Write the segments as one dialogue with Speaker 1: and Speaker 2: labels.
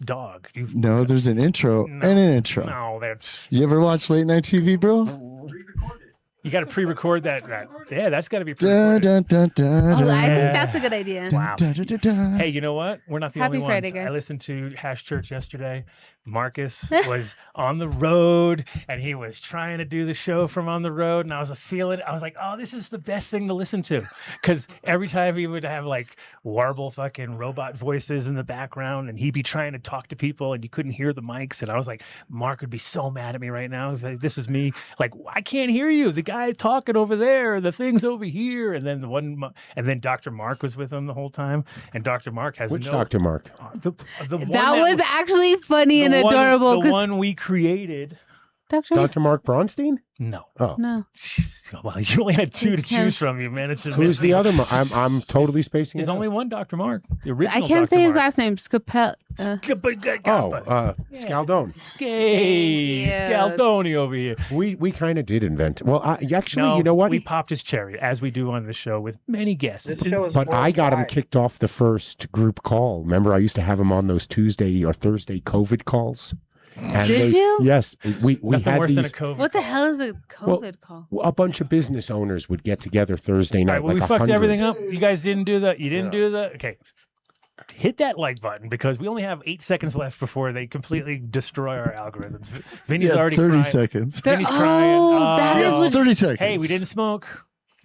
Speaker 1: dog.
Speaker 2: No, there's an intro and an intro.
Speaker 1: No, that's...
Speaker 2: You ever watch late night TV, bro?
Speaker 1: You got to pre-record that. Yeah, that's got to be
Speaker 2: Dun,
Speaker 1: pre-recorded.
Speaker 2: dun, dun, dun,
Speaker 3: Oh, I
Speaker 2: dun,
Speaker 3: think that's a good idea.
Speaker 1: Wow.
Speaker 2: dun, dun, dun, dun.
Speaker 1: Hey, you know what? We're not the
Speaker 3: Happy
Speaker 1: only
Speaker 3: Friday,
Speaker 1: ones.
Speaker 3: guys.
Speaker 1: I listened to Hash Church yesterday. Marcus was on the road and he was trying to do the show from on the road. And I was like, oh, this is the best thing to listen to. Because every time he would have like warble fucking robot voices in the background and he'd be trying to talk to people and you couldn't hear the mics. And I was like, Mark would be so mad at me right now if this was me. Like, I can't hear you. The guy talking over there, the thing's over here. And then Dr. Mark was with him the whole time. And Dr. Mark has
Speaker 4: Which Dr. Mark?
Speaker 1: The one
Speaker 3: That was actually funny and adorable.
Speaker 1: The one we created.
Speaker 4: Dr. Mark Bronstein?
Speaker 1: No.
Speaker 4: Oh.
Speaker 3: No.
Speaker 1: Well, you only had two to choose from. You managed to.
Speaker 4: Who's the other Mark? I'm totally spacing
Speaker 1: There's
Speaker 4: it out.
Speaker 1: only one Dr. Mark. The original
Speaker 3: I can't
Speaker 1: Dr.
Speaker 3: say his
Speaker 1: Mark.
Speaker 3: last name. Scapel.
Speaker 4: Scaldone.
Speaker 1: Hey,
Speaker 3: Yes.
Speaker 1: Scaldoni over here.
Speaker 4: We kind of did invent. Well, actually,
Speaker 1: No,
Speaker 4: you know what?
Speaker 1: We popped his cherry, as we do on the show with many guests.
Speaker 5: This show is
Speaker 4: But I got him
Speaker 5: worldwide.
Speaker 4: kicked off the first group call. Remember, I used to have him on those Tuesday or Thursday COVID calls. And
Speaker 3: Did you?
Speaker 4: Yes, we
Speaker 1: Nothing
Speaker 4: had
Speaker 1: worse
Speaker 4: these.
Speaker 1: than a COVID.
Speaker 3: What the
Speaker 1: call.
Speaker 3: hell is a COVID call?
Speaker 4: A bunch of business owners would get together Thursday
Speaker 1: All
Speaker 4: night.
Speaker 1: right, well,
Speaker 4: like
Speaker 1: we fucked
Speaker 4: 100.
Speaker 1: everything up. You guys didn't do that. You didn't do that. Okay. Hit that like button because we only have 8 seconds left before they completely destroy our algorithms. Vinny's
Speaker 2: Yeah,
Speaker 1: already
Speaker 2: 30
Speaker 1: crying.
Speaker 2: seconds.
Speaker 1: Vinny's crying.
Speaker 3: Oh, that is
Speaker 1: Oh.
Speaker 3: what.
Speaker 2: 30 seconds.
Speaker 1: Hey, we didn't smoke.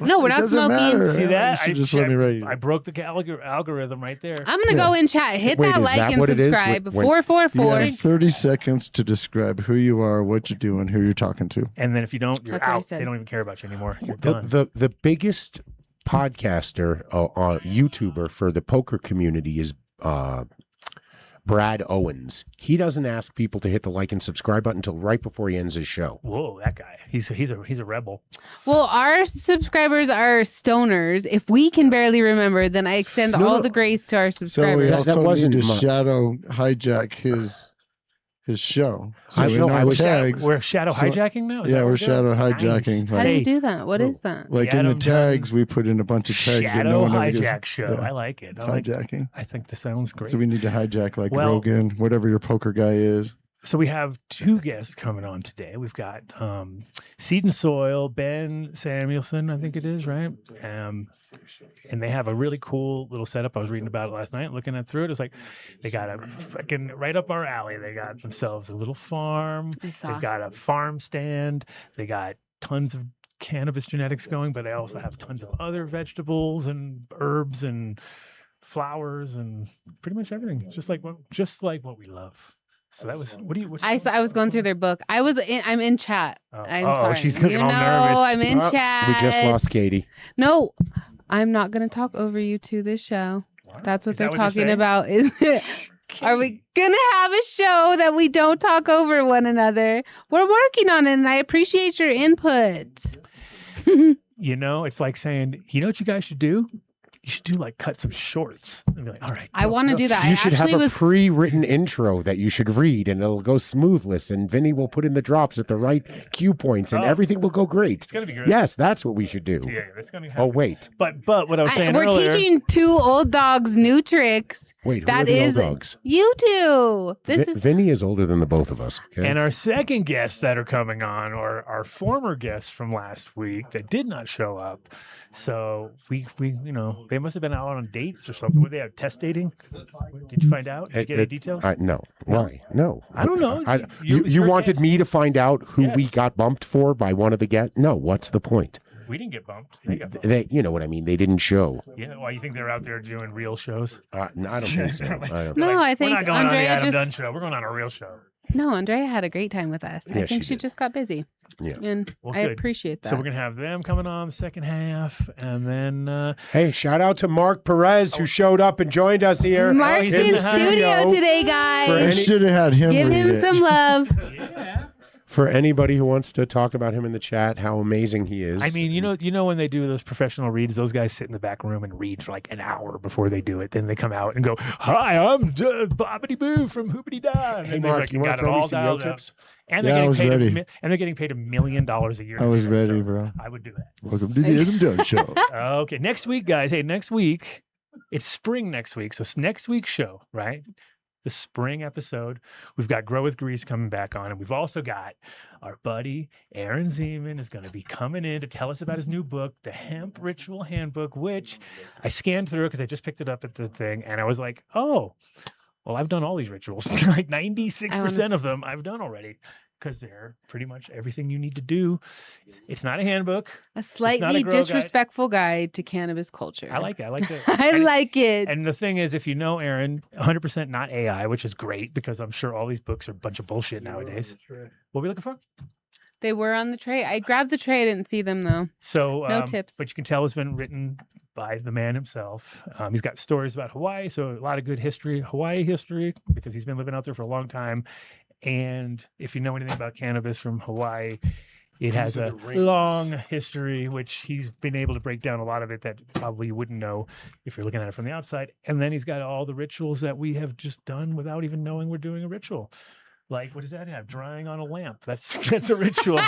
Speaker 3: No, we're
Speaker 2: It
Speaker 3: not
Speaker 2: doesn't
Speaker 3: smoking.
Speaker 2: matter.
Speaker 1: See that?
Speaker 2: You should just let me write
Speaker 1: I
Speaker 2: it.
Speaker 1: broke the algorithm right there.
Speaker 3: I'm gonna go in chat. Hit
Speaker 4: Wait,
Speaker 3: that
Speaker 4: is
Speaker 3: like
Speaker 4: that
Speaker 3: and
Speaker 4: what it is?
Speaker 3: subscribe.
Speaker 4: When-
Speaker 3: 444.
Speaker 2: You have 30 seconds to describe who you are, what you're doing, who you're talking to.
Speaker 1: And then if you don't, you're
Speaker 3: That's what he
Speaker 1: out.
Speaker 3: said.
Speaker 1: They don't even care about you anymore. You're done.
Speaker 4: The biggest podcaster, YouTuber for the poker community is Brad Owens. He doesn't ask people to hit the like and subscribe button until right before he ends his show.
Speaker 1: Whoa, that guy. He's a rebel.
Speaker 3: Well, our subscribers are stoners. If we can barely remember, then I extend
Speaker 4: No,
Speaker 3: all
Speaker 4: no.
Speaker 3: the grace to our
Speaker 2: So we
Speaker 3: subscribers.
Speaker 4: That
Speaker 2: also
Speaker 4: wasn't
Speaker 2: need to
Speaker 4: my-
Speaker 2: shadow hijack his show. So
Speaker 4: I
Speaker 2: we
Speaker 4: know,
Speaker 2: know
Speaker 4: I was-
Speaker 2: tags.
Speaker 1: We're shadow
Speaker 2: So-
Speaker 1: hijacking now? Is
Speaker 2: Yeah,
Speaker 1: that what
Speaker 2: we're
Speaker 1: doing?
Speaker 2: shadow
Speaker 1: Nice.
Speaker 2: hijacking.
Speaker 3: How do
Speaker 1: Hey,
Speaker 3: you do that? What is that?
Speaker 2: Like
Speaker 1: The
Speaker 2: in the
Speaker 1: Adam
Speaker 2: tags,
Speaker 1: Dunn
Speaker 2: we put in a bunch of tags that
Speaker 1: Shadow
Speaker 2: no one ever
Speaker 1: hijack
Speaker 2: gets.
Speaker 1: show.
Speaker 2: Yeah,
Speaker 1: I like it.
Speaker 2: it's
Speaker 1: I like it.
Speaker 2: hijacking.
Speaker 1: I think this sounds great.
Speaker 2: So we need to hijack like
Speaker 1: Well-
Speaker 2: Rogan, whatever your poker guy is.
Speaker 1: So we have two guests coming on today. We've got Seed and Soil, Ben Samuelson, I think it is, right? And they have a really cool little setup. I was reading about it last night, looking through it. It's like they got a fucking right up our alley. They got themselves a little farm.
Speaker 3: I saw.
Speaker 1: They've got a farm stand. They got tons of cannabis genetics going, but they also have tons of other vegetables and herbs and flowers and pretty much everything. Just like what we love. So that was
Speaker 3: I was going through their book. I'm in chat.
Speaker 1: Oh.
Speaker 3: I'm
Speaker 1: Oh,
Speaker 3: sorry.
Speaker 1: she's gonna
Speaker 3: you
Speaker 1: get all
Speaker 3: know,
Speaker 1: nervous.
Speaker 3: I'm in
Speaker 4: Oh,
Speaker 3: chat.
Speaker 4: We just lost Katie.
Speaker 3: No, I'm not going to talk over you two this show. That's what
Speaker 1: Is
Speaker 3: they're
Speaker 1: that what you're
Speaker 3: talking
Speaker 1: saying?
Speaker 3: about. Are we going to have a show that we don't talk over one another? We're working on it, and I appreciate your input.
Speaker 1: You know, it's like saying, you know what you guys should do? You should do like cut some shorts and be like, all right.
Speaker 3: I want to do that.
Speaker 4: You
Speaker 3: I
Speaker 4: should have
Speaker 3: actually
Speaker 4: a
Speaker 3: was.
Speaker 4: pre-written intro that you should read, and it'll go smoothless. And Vinny will put in the drops at the right cue points, and
Speaker 1: Oh.
Speaker 4: everything will go great.
Speaker 1: It's gonna be great.
Speaker 4: Yes, that's what we should do.
Speaker 1: Yeah, that's gonna be
Speaker 4: Oh wait,
Speaker 1: But what I was saying
Speaker 3: We're
Speaker 1: earlier,
Speaker 3: teaching two old dogs new tricks.
Speaker 4: wait. Who
Speaker 3: That
Speaker 4: are the
Speaker 3: is
Speaker 4: old dogs?
Speaker 3: you two. This is
Speaker 4: Vinny is older than the both of us. Okay?
Speaker 1: and our second guests that are coming on are our former guests from last week that did not show up. So we you know, they must have been out on dates or something. Would they have test dating? Did you find out? Did you get any details?
Speaker 4: No. Why? No.
Speaker 1: I don't know.
Speaker 4: You
Speaker 1: It's your
Speaker 4: wanted
Speaker 1: guess.
Speaker 4: me to find out who we
Speaker 1: Yes.
Speaker 4: got bumped for by one of the guests? No. What's the point?
Speaker 1: We didn't get bumped. They got bumped.
Speaker 4: They, you know what I mean. They didn't show.
Speaker 1: Yeah, why you think they're out there doing real shows?
Speaker 4: No, I don't think so. I don't.
Speaker 3: No, I think
Speaker 1: we're not going on the
Speaker 3: Andrea
Speaker 1: Adam
Speaker 3: just-
Speaker 1: Dunn show. We're going on a real show.
Speaker 3: no. Andrea had a great time with us. I
Speaker 4: Yeah,
Speaker 3: think
Speaker 4: she
Speaker 3: she
Speaker 4: did.
Speaker 3: just got busy.
Speaker 4: Yeah.
Speaker 3: And
Speaker 1: Well,
Speaker 3: I
Speaker 1: good.
Speaker 3: appreciate that.
Speaker 1: So we're gonna have them coming on the second half, and then
Speaker 4: Hey, shout out to Mark Perez who showed up and joined us here.
Speaker 3: Mark's
Speaker 1: he's
Speaker 3: in
Speaker 1: in the
Speaker 3: studio today,
Speaker 4: For
Speaker 3: guys.
Speaker 2: I
Speaker 4: any-
Speaker 2: should have had him
Speaker 3: Give
Speaker 2: read
Speaker 3: him
Speaker 2: it.
Speaker 3: some love.
Speaker 4: For anybody who wants to talk about him in the chat, how amazing he is.
Speaker 1: I mean, you know when they do those professional reads, those guys sit in the back room and read for like an hour before they do it. Then they come out and go, "Hi, I'm Bobbity Boo from Hoopity Da."
Speaker 4: Hey, Mark, you want to throw me some yo tips?
Speaker 1: And
Speaker 2: Yeah, I
Speaker 1: they're
Speaker 2: was
Speaker 1: getting paid.
Speaker 2: ready.
Speaker 1: And they're getting paid $1 million a year.
Speaker 2: I was
Speaker 1: to do it,
Speaker 2: ready,
Speaker 1: so
Speaker 2: bro.
Speaker 1: I would do that.
Speaker 2: Welcome to the Adam Dunn Show.
Speaker 1: Okay, next week, guys. Hey, next week it's spring. Next week, so next week's show, right? the spring episode. We've got Grow with Grease coming back on, and we've also got our buddy Aaron Zeman is going to be coming in to tell us about his new book, The Hemp Ritual Handbook, which I scanned through because I just picked it up at the thing, and I was like, oh, well, I've done all these rituals. Like 96% of them I've done already, because they're pretty much everything you need to do. It's not a handbook.
Speaker 3: A slightly disrespectful guide to cannabis culture.
Speaker 1: I like it. I like it.
Speaker 3: I like it.
Speaker 1: And the thing is, if you know Aaron, 100% not AI, which is great because I'm sure all these books are a bunch of bullshit nowadays. What are we looking for?
Speaker 3: They were on the tray. I grabbed the tray. I didn't see them, though.
Speaker 1: So
Speaker 3: no tips.
Speaker 1: But you can tell it's been written by the man himself. He's got stories about Hawaii, so a lot of good history, Hawaii history, because he's been living out there for a long time. And if you know anything about cannabis from Hawaii, it has a long history, which he's been able to break down a lot of it that probably you wouldn't know if you're looking at it from the outside. And then he's got all the rituals that we have just done without even knowing we're doing a ritual. Like, what does that have? Drying on a lamp. That's a ritual.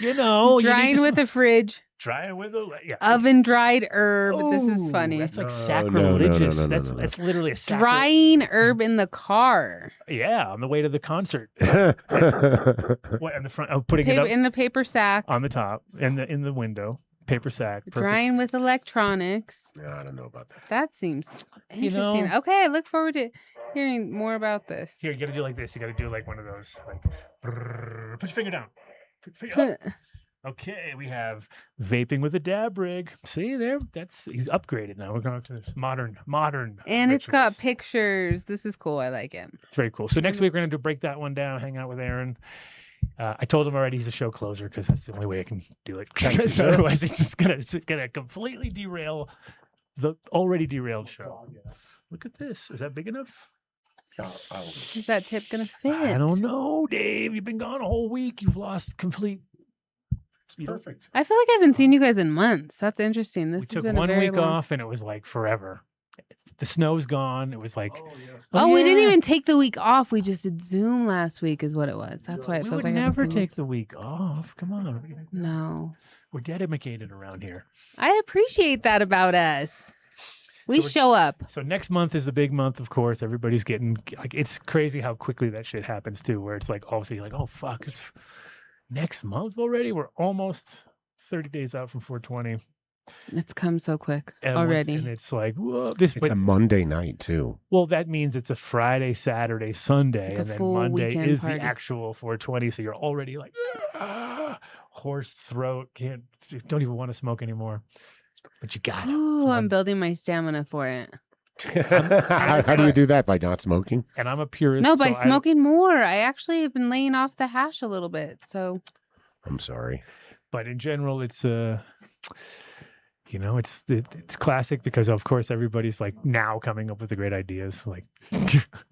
Speaker 1: You know.
Speaker 3: Drying with a fridge.
Speaker 1: Drying with a
Speaker 3: oven dried herb.
Speaker 1: Ooh,
Speaker 3: this is funny.
Speaker 1: That's like sacrilegious.
Speaker 4: No.
Speaker 1: That's literally a
Speaker 3: drying herb in the car.
Speaker 1: Yeah, on the way to the concert. What in the front? Oh, putting it up
Speaker 3: in the paper sack
Speaker 1: on the top, in the window. Paper sack. Perfect.
Speaker 3: Drying with electronics.
Speaker 4: I don't know about that.
Speaker 3: That seems interesting. Okay, I look forward to hearing more about this.
Speaker 1: Here, you got to do like this. You got to do like one of those. Like, put your finger down. Put your finger up. Okay, we have vaping with a dab rig. See there? He's upgraded now. We're going to this modern.
Speaker 3: And
Speaker 1: rituals.
Speaker 3: It's got pictures. This is cool. I like it.
Speaker 1: It's very cool. So next week we're going to break that one down, hang out with Aaron. I told him already he's a show closer because that's the only way I can do it. Otherwise, it's just gonna completely derail the already derailed show. Look at this. Is that big enough?
Speaker 3: Is that tip gonna fit?
Speaker 1: I don't know, Dave. You've been gone a whole week. You've lost complete.
Speaker 4: It's perfect.
Speaker 3: I feel like I haven't seen you guys in months. That's interesting.
Speaker 1: We took 1 week off, and it was like forever. The snow's gone. It was like,
Speaker 3: we didn't even take the week off. We just did Zoom last week, is what it was. That's why it feels like
Speaker 1: I never take the week off. Come on.
Speaker 3: No,
Speaker 1: we're dedicated around here.
Speaker 3: I appreciate that about us. We show up.
Speaker 1: So next month is the big month, of course. Everybody's getting like, it's crazy how quickly that shit happens too. Where it's like all of a sudden you're like, oh fuck, it's next month already. We're almost 30 days out from 420.
Speaker 3: It's come so quick already.
Speaker 1: And it's like, whoa.
Speaker 4: It's a Monday night, too.
Speaker 1: Well, that means it's a Friday, Saturday, Sunday. And then Monday is
Speaker 3: party.
Speaker 1: the actual 420. So you're already like, hoarse throat. Don't even want to smoke anymore. But you got it.
Speaker 3: Ooh, I'm building my stamina for it.
Speaker 4: How do you do that? By not smoking?
Speaker 1: And I'm a purist.
Speaker 3: No, by smoking more. I actually have been laying off the hash a little bit. So
Speaker 4: I'm sorry.
Speaker 1: But in general, it's it's classic because of course everybody's like now coming up with the great ideas. Like,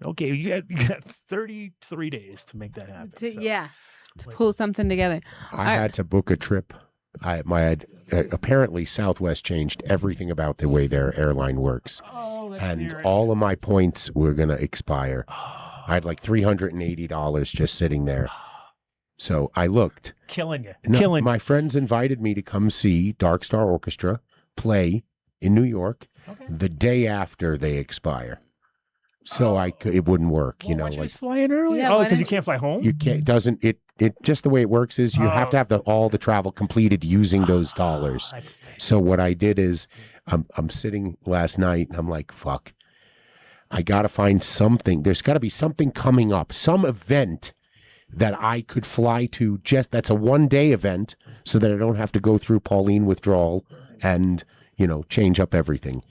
Speaker 1: okay, you got 33 days to make that happen.
Speaker 3: To pull something together.
Speaker 4: I had to book a trip. Apparently Southwest changed everything about the way their airline works. And all of my points were going to expire. I had like $380 just sitting there. So I looked.
Speaker 1: Killing you.
Speaker 4: My friends invited me to come see Dark Star Orchestra play in New York the day after they expire. So it wouldn't work,
Speaker 1: why don't you just fly in early? Because you can't fly home?
Speaker 4: You can't. It just the way it works is you have to have all the travel completed using those dollars. So what I did is I'm sitting last night and I'm like, fuck, I got to find something. There's got to be something coming up, some event that I could fly to. That's a 1-day event so that I don't have to go through Pauline withdrawal and, change up everything.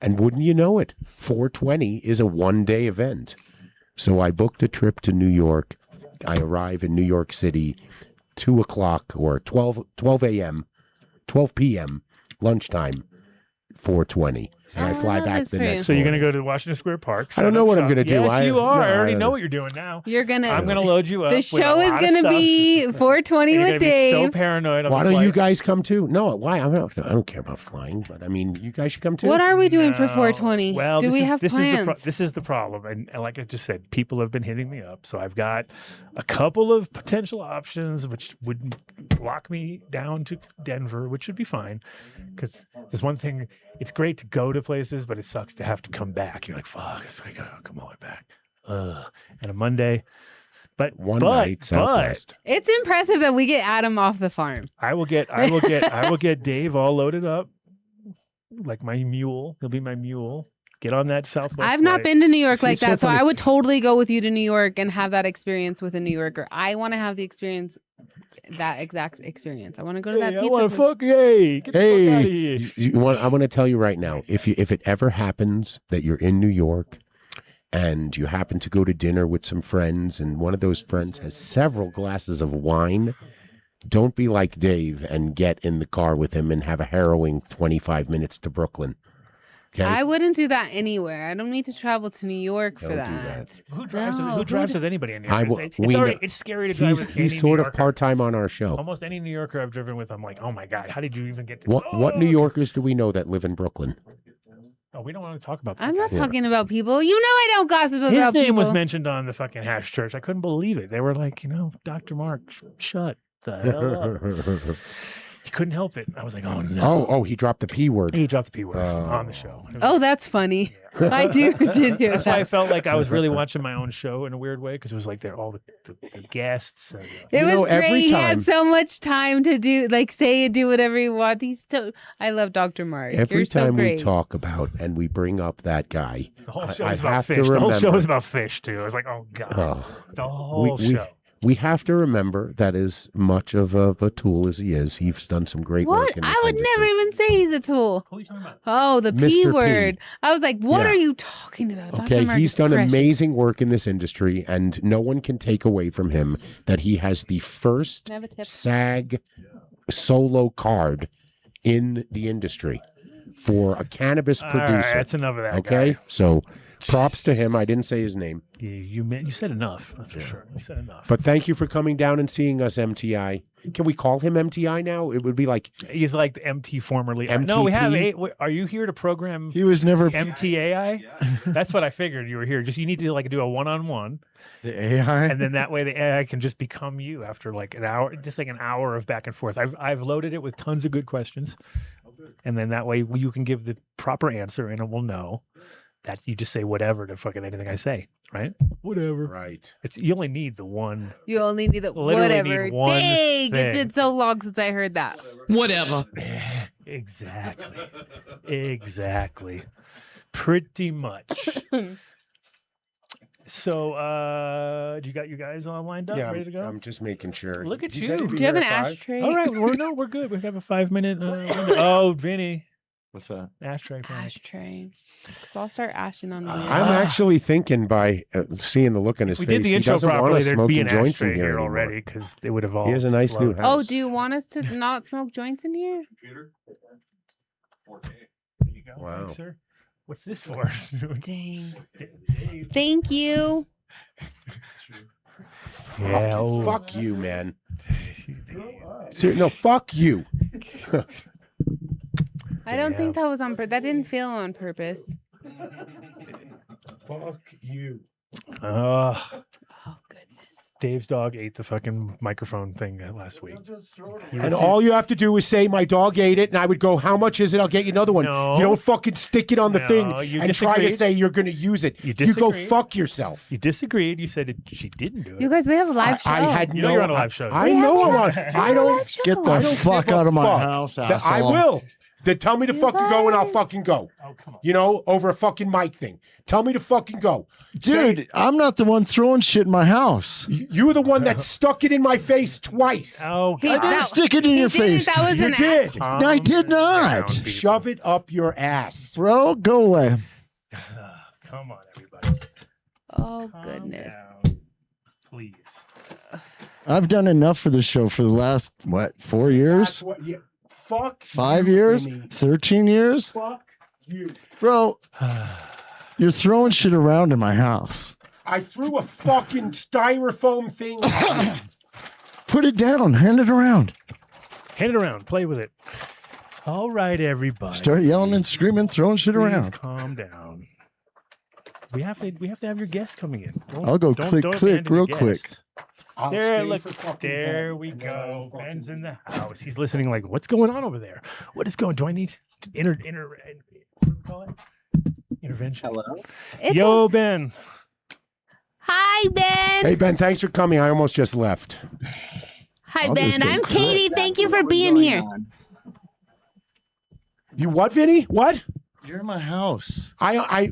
Speaker 4: And wouldn't you know it, 420 is a 1-day event. So I booked a trip to New York. I arrive in New York City 2 o'clock or 12 a.m., 12 p.m., lunchtime, 420. And I fly back the next
Speaker 1: So you're going
Speaker 4: morning.
Speaker 1: to go to Washington Square Park.
Speaker 4: I don't know what I'm going to do.
Speaker 1: Yes, you are. I already know what you're doing now.
Speaker 3: I'm going
Speaker 1: to load you up.
Speaker 3: The show is going to be 420 with Dave.
Speaker 1: So paranoid.
Speaker 4: Why don't you guys come too? No, why? I don't care about flying, but I mean, you guys should come too.
Speaker 3: What are we doing for 420?
Speaker 1: Well,
Speaker 3: do we have plans?
Speaker 1: This is the problem. And like I just said, people have been hitting me up. So I've got a couple of potential options, which would lock me down to Denver, which would be fine. Because there's one thing, it's great to go to places, but it sucks to have to come back. You're like, fuck, it's like, oh, come all the way back. And a Monday. But
Speaker 4: One night, Southwest.
Speaker 3: It's impressive that we get Adam off the farm.
Speaker 1: I will get Dave all loaded up, like my mule. He'll be my mule. Get on that Southwest.
Speaker 3: I've not
Speaker 1: flight.
Speaker 3: been to New York
Speaker 2: See,
Speaker 3: like
Speaker 2: so
Speaker 3: that, so
Speaker 2: funny.
Speaker 3: I would totally go with you to New York and have that experience with a New Yorker. I want to have the experience, that exact experience. I want to go to that
Speaker 1: Hey, I
Speaker 3: pizza.
Speaker 1: want to fuck. Hey, get the fuck out of here.
Speaker 4: I'm going to tell you right now, if it ever happens that you're in New York and you happen to go to dinner with some friends and one of those friends has several glasses of wine, don't be like Dave and get in the car with him and have a harrowing 25 minutes to Brooklyn. Okay?
Speaker 3: I wouldn't do that anywhere. I don't need to travel to New York for
Speaker 4: Don't do
Speaker 3: that.
Speaker 4: that.
Speaker 1: Who drives?
Speaker 3: No,
Speaker 1: Who drives
Speaker 3: who
Speaker 1: with anybody in New
Speaker 4: I
Speaker 1: York?
Speaker 4: will-
Speaker 1: It's,
Speaker 4: we
Speaker 1: already,
Speaker 4: know-
Speaker 1: it's scary to drive with any
Speaker 4: He's sort
Speaker 1: New
Speaker 4: of
Speaker 1: Yorker.
Speaker 4: part-time on our show.
Speaker 1: Almost any New Yorker I've driven with, I'm like, oh my god, how did you even get to?
Speaker 4: What New Yorkers do we know that live in Brooklyn?
Speaker 1: Oh, we don't want to talk about that.
Speaker 3: I'm not
Speaker 1: guy.
Speaker 3: talking about people. You know I don't gossip about
Speaker 1: His name
Speaker 3: people.
Speaker 1: was mentioned on the fucking Hash Church. I couldn't believe it. They were like, Dr. Mark, shut the hell up. He couldn't help it. I was like, oh no.
Speaker 4: Oh, he dropped the P word.
Speaker 1: He dropped the P word on the show.
Speaker 3: Oh, that's funny. I did hear
Speaker 1: That's why I
Speaker 3: that.
Speaker 1: felt like I was really watching my own show in a weird way because it was like they're all the guests. And,
Speaker 3: It
Speaker 4: You know,
Speaker 3: was
Speaker 4: every
Speaker 3: great. He
Speaker 4: time-
Speaker 3: had so much time to do, say and do whatever he wants. I love Dr. Mark.
Speaker 4: Every
Speaker 3: You're so
Speaker 4: time we
Speaker 3: great.
Speaker 4: talk about and we bring up that guy,
Speaker 1: the whole show
Speaker 4: I
Speaker 1: is about
Speaker 4: have to
Speaker 1: fish. The whole show
Speaker 4: remember-
Speaker 1: is about fish too. I was like, oh god,
Speaker 4: oh,
Speaker 1: the whole show.
Speaker 4: we have to remember that as much of a tool as he is, he's done some great work
Speaker 3: What?
Speaker 4: in this
Speaker 3: I would
Speaker 4: industry.
Speaker 3: never even say he's a tool.
Speaker 1: Who are you talking about?
Speaker 3: Oh, the
Speaker 4: Mr.
Speaker 3: P
Speaker 4: P.
Speaker 3: word. I was like, what
Speaker 4: Yeah.
Speaker 3: are you talking about? Dr.
Speaker 4: Okay,
Speaker 3: Mark
Speaker 4: he's
Speaker 3: is
Speaker 4: done
Speaker 3: precious.
Speaker 4: amazing work in this industry, and no one can take away from him that he has the first
Speaker 3: Can I have a tip?
Speaker 4: SAG solo card in the industry for a cannabis
Speaker 1: All right,
Speaker 4: producer.
Speaker 1: that's enough of that.
Speaker 4: Okay,
Speaker 1: guy.
Speaker 4: so props to him. I didn't say his name,
Speaker 1: You said enough. That's for sure. You said enough.
Speaker 4: but thank you for coming down and seeing us, MTI. Can we call him MTI now? It would be like
Speaker 1: He's like the MT formerly.
Speaker 4: MTP?
Speaker 1: No, we have are you here to program
Speaker 2: He was never
Speaker 1: MTAI? That's what I figured you were here. Just you need to do a one-on-one,
Speaker 2: the AI.
Speaker 1: and then that way the AI can just become you after like an hour, just like an hour of back and forth. I've loaded it with tons of good questions, and then that way you can give the proper answer, and it will know that you just say whatever to fucking anything I say, right? Whatever.
Speaker 4: right.
Speaker 1: You only need the one.
Speaker 3: You only need the
Speaker 1: Literally
Speaker 3: whatever.
Speaker 1: need one
Speaker 3: Dang, it's
Speaker 1: thing.
Speaker 3: been so long since I heard that.
Speaker 5: Whatever.
Speaker 1: Exactly. Pretty much. So, you got you guys all lined up,
Speaker 4: Yeah,
Speaker 1: ready to go?
Speaker 4: I'm just making sure.
Speaker 1: Look at
Speaker 4: He
Speaker 1: you.
Speaker 4: said he'd
Speaker 1: Do
Speaker 4: be
Speaker 3: Do you have
Speaker 4: here
Speaker 3: an
Speaker 4: at 5.
Speaker 3: ashtray?
Speaker 1: All right, we're good. We have a 5-minute window. Oh, Vinny,
Speaker 2: What's that?
Speaker 1: ashtray. panic.
Speaker 3: Ashtray. So I'll start ashing on the
Speaker 4: I'm actually thinking by seeing the look on his
Speaker 1: If we
Speaker 4: face,
Speaker 1: did the
Speaker 4: he
Speaker 1: intro
Speaker 4: doesn't want
Speaker 1: properly,
Speaker 4: us
Speaker 1: there'd be
Speaker 4: smoking
Speaker 1: an
Speaker 4: joints in
Speaker 1: ashtray
Speaker 4: here
Speaker 1: here
Speaker 4: anymore.
Speaker 1: already because they would have all.
Speaker 4: He has a nice new
Speaker 1: flowed.
Speaker 4: house.
Speaker 3: Oh, do you want us to not smoke joints in here?
Speaker 1: There you go.
Speaker 4: Wow.
Speaker 1: Thanks, sir. What's this for?
Speaker 3: Dang.
Speaker 1: Dave.
Speaker 3: Thank you.
Speaker 1: Yeah. oh.
Speaker 4: Fuck you, man. No, fuck you.
Speaker 3: I don't
Speaker 1: Damn.
Speaker 3: think that was on purpose. That didn't feel on purpose.
Speaker 4: Fuck you.
Speaker 1: Ugh.
Speaker 3: Oh, goodness.
Speaker 1: Dave's dog ate the fucking microphone thing last week.
Speaker 4: And all you have to do is say, my dog ate it, and I would go, how much is it? I'll get you another one.
Speaker 1: No.
Speaker 4: You don't fucking stick it on the
Speaker 1: No,
Speaker 4: thing
Speaker 1: you
Speaker 4: and try to
Speaker 1: disagreed.
Speaker 4: say you're going to use it.
Speaker 1: You
Speaker 4: go
Speaker 1: disagreed.
Speaker 4: fuck yourself.
Speaker 1: You disagreed. You said she didn't do it.
Speaker 3: You guys, we have a live show.
Speaker 4: I had
Speaker 1: You
Speaker 4: no.
Speaker 1: know you're on a live show.
Speaker 4: I
Speaker 3: We
Speaker 4: know
Speaker 3: have
Speaker 4: I'm
Speaker 3: show.
Speaker 4: on. I don't.
Speaker 3: Live show.
Speaker 2: Get the
Speaker 4: I don't
Speaker 2: fuck
Speaker 4: give a
Speaker 2: out of my
Speaker 4: fuck.
Speaker 2: house,
Speaker 4: I
Speaker 2: asshole.
Speaker 4: will. Then tell me to
Speaker 3: You
Speaker 4: fucking go, and I'll
Speaker 3: guys.
Speaker 4: fucking go.
Speaker 1: Oh, come on.
Speaker 4: You know, over a fucking mic thing. Tell me to fucking go.
Speaker 2: Dude, I'm not the one throwing shit in my house.
Speaker 4: You're the one that stuck it in my face twice.
Speaker 1: Oh,
Speaker 3: He
Speaker 2: I
Speaker 1: God.
Speaker 2: didn't
Speaker 3: that-
Speaker 2: stick it in
Speaker 3: he
Speaker 2: your
Speaker 3: didn't.
Speaker 2: face.
Speaker 3: That was
Speaker 4: You
Speaker 3: an
Speaker 4: did.
Speaker 1: Calm
Speaker 2: I did not.
Speaker 1: down, people.
Speaker 4: Shove it up your ass.
Speaker 2: Bro, go away.
Speaker 1: Come on, everybody.
Speaker 3: Oh,
Speaker 1: Calm
Speaker 3: goodness.
Speaker 1: down, please.
Speaker 2: I've done enough for this show for the last, 4 years?
Speaker 4: That's what you, fuck
Speaker 2: 5
Speaker 4: you,
Speaker 2: years?
Speaker 4: Vinny.
Speaker 2: 13 years?
Speaker 4: Fuck you.
Speaker 2: Bro, you're throwing shit around in my house.
Speaker 4: I threw a fucking styrofoam thing.
Speaker 2: Put it down. Hand it around.
Speaker 1: Hand it around. Play with it. All right, everybody.
Speaker 2: Start yelling and screaming, throwing shit
Speaker 1: Please
Speaker 2: around.
Speaker 1: calm down. We have to have your guests coming in.
Speaker 2: I'll go click
Speaker 1: abandon
Speaker 2: real
Speaker 1: your
Speaker 2: quick.
Speaker 1: guests. There we go. Ben's in the house. He's listening. Like, what's going on over there? What is going? Do I need what do we call it? Intervention.
Speaker 5: Hello.
Speaker 1: Yo, Ben.
Speaker 3: Hi, Ben.
Speaker 4: Hey, Ben, thanks for coming. I almost just left.
Speaker 3: Hi,
Speaker 2: I'll just
Speaker 3: Ben.
Speaker 2: go
Speaker 3: I'm
Speaker 2: quick.
Speaker 3: Katie. Thank you for
Speaker 5: What's
Speaker 3: being
Speaker 5: going
Speaker 3: here.
Speaker 5: on?
Speaker 4: You what, Vinny? What?
Speaker 2: You're in my house.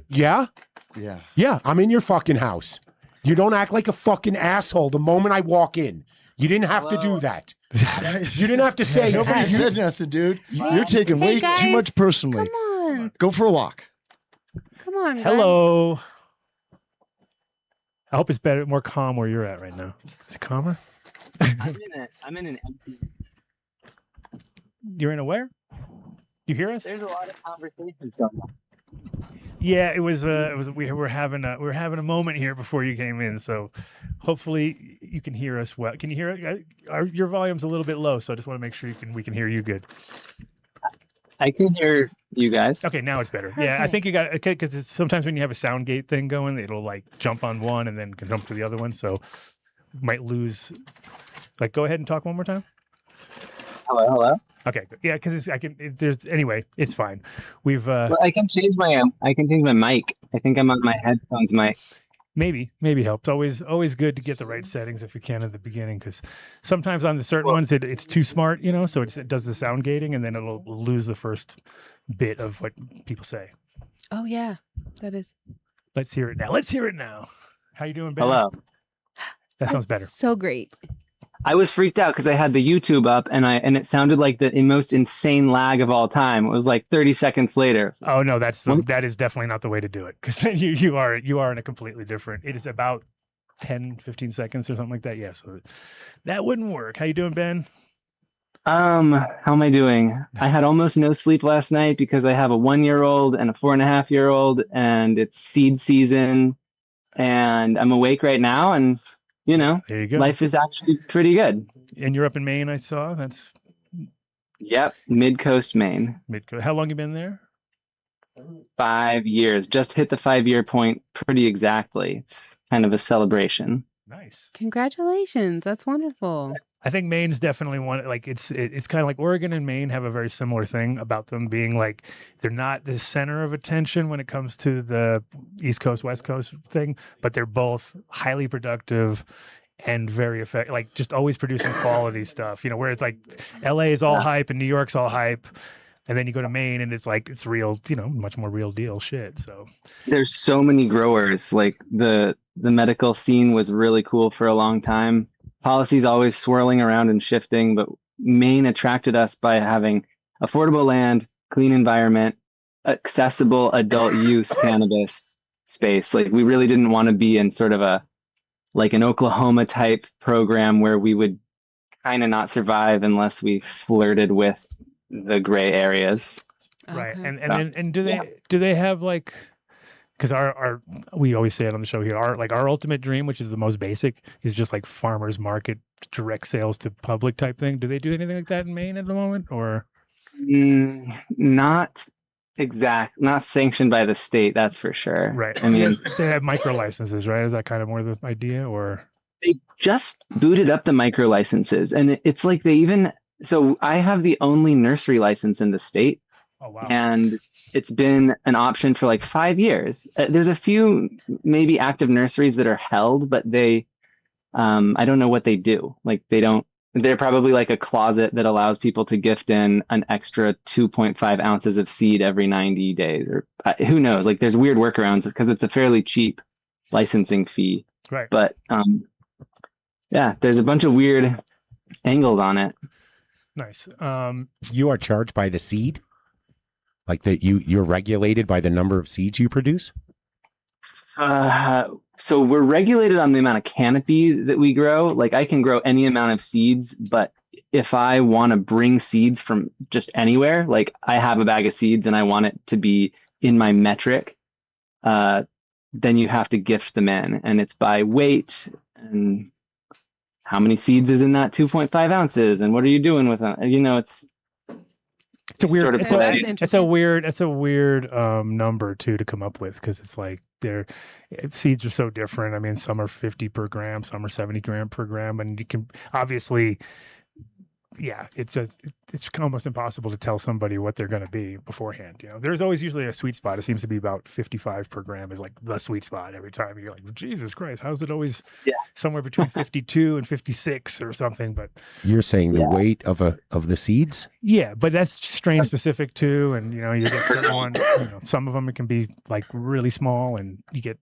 Speaker 4: Yeah?
Speaker 2: Yeah.
Speaker 4: Yeah, I'm in your fucking house. You don't act like a fucking asshole the moment I walk in. You didn't have to do that. You didn't have to say.
Speaker 2: Nobody said nothing, dude. You're taking
Speaker 3: Hey,
Speaker 2: way
Speaker 3: guys.
Speaker 2: too much personally.
Speaker 3: Come on.
Speaker 2: Go for a walk.
Speaker 3: Come on. guys.
Speaker 1: Hello. I hope it's better, more calm where you're at right now. Is it calmer?
Speaker 5: I'm in an empty.
Speaker 1: You're in a where? You hear us?
Speaker 5: There's a lot of conversations going on.
Speaker 1: Yeah, it was. We were having a moment here before you came in, so hopefully you can hear us well. Can you hear it? Your volume's a little bit low, so I just want to make sure we can hear you good.
Speaker 5: I can hear you guys.
Speaker 1: Okay, now it's better. Yeah, I
Speaker 3: Perfect.
Speaker 1: think you got okay because sometimes when you have a sound gate thing going, it'll like jump on one and then can jump to the other one, so might lose. Like, go ahead and talk one more time.
Speaker 5: Hello.
Speaker 1: Okay, good. Yeah, because anyway, it's fine. We've
Speaker 5: Well, I can change my mic. I think I'm on my headphones mic.
Speaker 1: maybe helps. Always good to get the right settings if you can at the beginning, because sometimes on the certain ones it's too smart, so it does the sound gating and then it'll lose the first bit of what people say.
Speaker 3: Oh, yeah. That is.
Speaker 1: Let's hear it now. How you doing, Ben?
Speaker 5: Hello.
Speaker 1: That sounds
Speaker 3: I'm
Speaker 1: better.
Speaker 3: So great.
Speaker 5: I was freaked out because I had the YouTube up and it sounded like the most insane lag of all time. It was like 30 seconds later.
Speaker 1: Oh no, that is definitely not the way to do it, because then you are in a completely different. It is about 10, 15 seconds or something like that. Yeah, so that wouldn't work. How you doing, Ben?
Speaker 5: How am I doing? I had almost no sleep last night because I have a 1-year-old and a 4.5-year-old, and it's seed season, and I'm awake right now, and
Speaker 1: There you go.
Speaker 5: life is actually pretty good.
Speaker 1: And you're up in Maine, I saw. That's
Speaker 5: Yep, mid-coast Maine.
Speaker 1: How long you been there?
Speaker 5: 5 years. Just hit the 5-year point pretty exactly. It's kind of a celebration.
Speaker 1: Nice.
Speaker 3: Congratulations. That's wonderful.
Speaker 1: I think Maine's definitely one. Like it's kind of like Oregon and Maine have a very similar thing about them being like they're not the center of attention when it comes to the East Coast West Coast thing, but they're both highly productive and very effective. Like just always producing quality stuff. Where it's like LA is all hype and New York's all hype, and then you go to Maine and it's like it's real. Much more real deal shit. So
Speaker 5: There's so many growers. Like the medical scene was really cool for a long time. Policy's always swirling around and shifting, but Maine attracted us by having affordable land, clean environment, accessible adult use cannabis space. Like we really didn't want to be in sort of an Oklahoma type program where we would kind of not survive unless we flirted with the gray areas.
Speaker 1: right,
Speaker 3: Okay.
Speaker 1: and do they have like, because our we always say it on the show here, our ultimate dream, which is the most basic, is just like farmers market, direct sales to public type thing. Do they do anything like that in Maine at the moment, or
Speaker 5: Not sanctioned by the state, that's for sure.
Speaker 1: right?
Speaker 5: I mean,
Speaker 1: Yes, they have micro licenses, right? Is that kind of more the idea, or
Speaker 5: they just booted up the micro licenses, and it's like so I have the only nursery license in the state,
Speaker 1: oh wow,
Speaker 5: and it's been an option for like 5 years. There's a few maybe active nurseries that are held, but they, I don't know what they do. Like they're probably like a closet that allows people to gift in an extra 2.5 ounces of seed every 90 days, or who knows? Like there's weird workarounds because it's a fairly cheap licensing fee.
Speaker 1: right?
Speaker 5: But yeah, there's a bunch of weird angles on it.
Speaker 1: Nice.
Speaker 4: You are charged by the seed? Like that you're regulated by the number of seeds you produce?
Speaker 5: So we're regulated on the amount of canopy that we grow. Like I can grow any amount of seeds, but if I want to bring seeds from just anywhere, like I have a bag of seeds and I want it to be in my metric, then you have to gift them in, and it's by weight and how many seeds is in that 2.5 ounces and what are you doing with them? It's
Speaker 1: It's a weird,
Speaker 5: sort of
Speaker 1: it's
Speaker 3: Okay,
Speaker 1: a,
Speaker 3: that's
Speaker 5: play.
Speaker 3: interesting.
Speaker 1: it's a weird number too to come up with because it's like seeds are so different. I mean, some are 50 per gram, some are 70 gram per gram, and you can obviously, yeah, it's almost impossible to tell somebody what they're going to be beforehand. You know, there's always usually a sweet spot. It seems to be about 55 per gram is like the sweet spot every time. You're like, Jesus Christ, how's it always
Speaker 5: Yeah.
Speaker 1: somewhere between 52 and 56 or something? But
Speaker 4: You're saying the
Speaker 5: Yeah.
Speaker 4: weight of the seeds?
Speaker 1: yeah, but that's strain specific too, and you know, you get certain ones. You know, some of them it can be like really small, and you get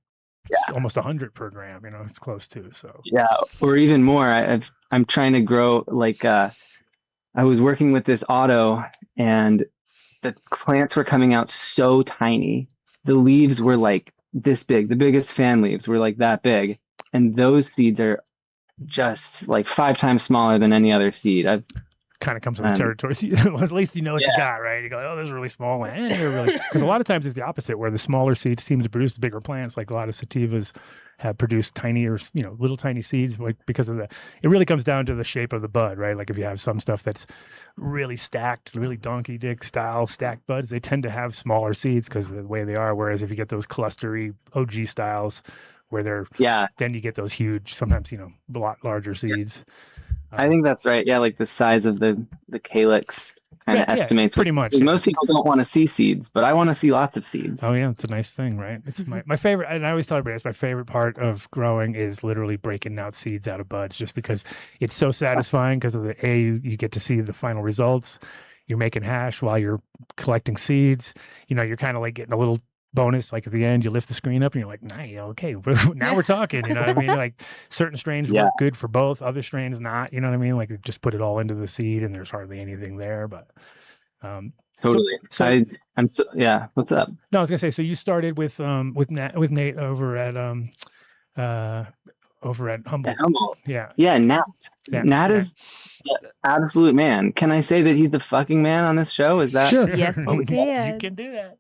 Speaker 1: almost 100 per gram. You know, it's close to. So
Speaker 5: Yeah, or even more. I'm trying to grow like I was working with this auto, and the plants were coming out so tiny. The leaves were like this big. The biggest fan leaves were like that big, and those seeds are just like 5 times smaller than any other seed.
Speaker 1: kind of comes with the territory. Well, at least you know what you got, right? You go, oh, this is really small, and they're really because a lot of times it's the opposite, where the smaller seeds seem to produce the bigger plants. Like a lot of sativas have produced tinier, you know, little tiny seeds, like because of it really comes down to the shape of the bud, right? Like if you have some stuff that's really stacked, really donkey dick style stacked buds, they tend to have smaller seeds because of the way they are. Whereas if you get those clustery OG styles, where they're then you get those huge, sometimes, you know, a lot larger seeds.
Speaker 5: I think that's right. Yeah, like the size of the calyx kind of estimates.
Speaker 1: Pretty much.
Speaker 5: Most people don't want to see seeds, but I want to see lots of seeds.
Speaker 1: Oh yeah, it's a nice thing, right? It's my favorite, and I always tell everybody it's my favorite part of growing is literally breaking out seeds out of buds, just because it's so satisfying because of you get to see the final results. You're making hash while you're collecting seeds. You know, you're kind of like getting a little bonus, like at the end you lift the screen up and you're like, nah, okay, now we're talking. You know what I mean? Like certain strains work good for both, other strains not. You know what I mean? Like just put it all into the seed and there's hardly anything there. But
Speaker 5: totally. I'm so what's up?
Speaker 1: No, I was gonna say, so you started with Nate over at Humboldt.
Speaker 5: At Humboldt.
Speaker 1: Yeah,
Speaker 5: Nat. Nat is the absolute man. Can I say that he's the fucking man on this show? Is that
Speaker 3: sure? Yes, you
Speaker 1: can. You can do that.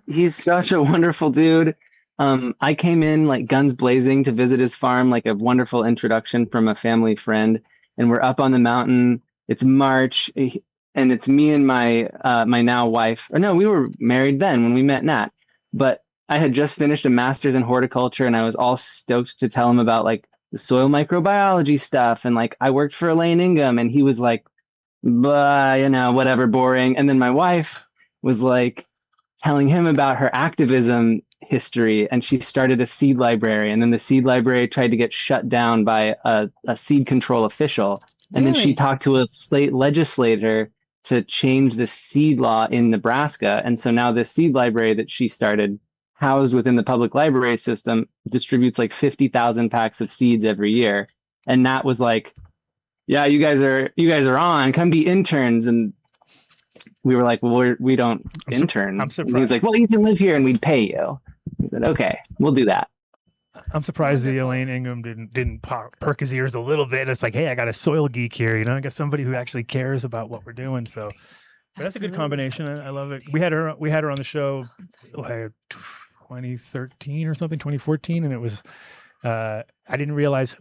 Speaker 5: He's such a wonderful dude. I came in like guns blazing to visit his farm, like a wonderful introduction from a family friend. And we're up on the mountain. It's March, and it's me and my my now wife. Or no, we were married then when we met Nat. But I had just finished a master's in horticulture, and I was all stoked to tell him about like the soil microbiology stuff. And like I worked for Elaine Ingham, and he was like, blah, you know, whatever, boring. And then my wife was like telling him about her activism history, and she started a seed library, and then the seed library tried to get shut down by a seed control official, and then she talked to a state legislator to change the seed law in Nebraska, and so now this seed library that she started, housed within the public library system, distributes like 50,000 packs of seeds every year. And Nat was like, yeah, you guys are on, come be interns. And we were like, well, we don't intern.
Speaker 1: I'm surprised.
Speaker 5: And he was like, well, you can live here and we'd pay you. We said, okay, we'll do that.
Speaker 1: I'm surprised the Elaine Ingham didn't perk his ears a little bit. It's like, hey, I got a soil geek here, you know, I got somebody who actually cares about what we're doing. So but that's a good combination. I love it. We had her on the show like 2013 or something, 2014, and it was I didn't realize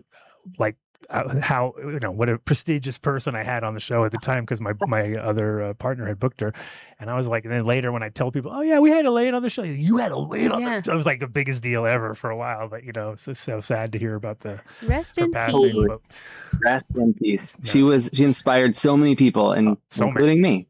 Speaker 1: like how, you know, what a prestigious person I had on the show at the time, because my other partner had booked her, and I was like, and then later when I tell people, oh yeah, we had Elaine on the show, you had Elaine on the show. It was like the biggest deal ever for a while. But you know, it's just so sad to hear about
Speaker 3: rest in
Speaker 1: passing.
Speaker 3: peace.
Speaker 1: But,
Speaker 5: rest in peace. Yeah. She inspired so many people, and including me.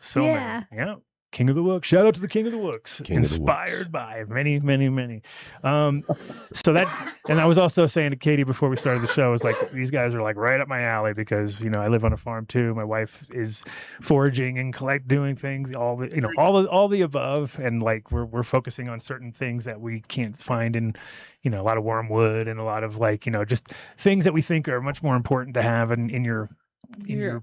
Speaker 1: So many. Yeah. King of the Wooks. Shout out to the King of the Wooks. Inspired by many, many, many. So that's, and I was also saying to Katie before we started the show, is like, these guys are like right up my alley, because, you know, I live on a farm too. My wife is foraging and doing things, all the above. And like, we're focusing on certain things that we can't find in, you know, a lot of wormwood and a lot of like, you know, just things that we think are much more important to have in your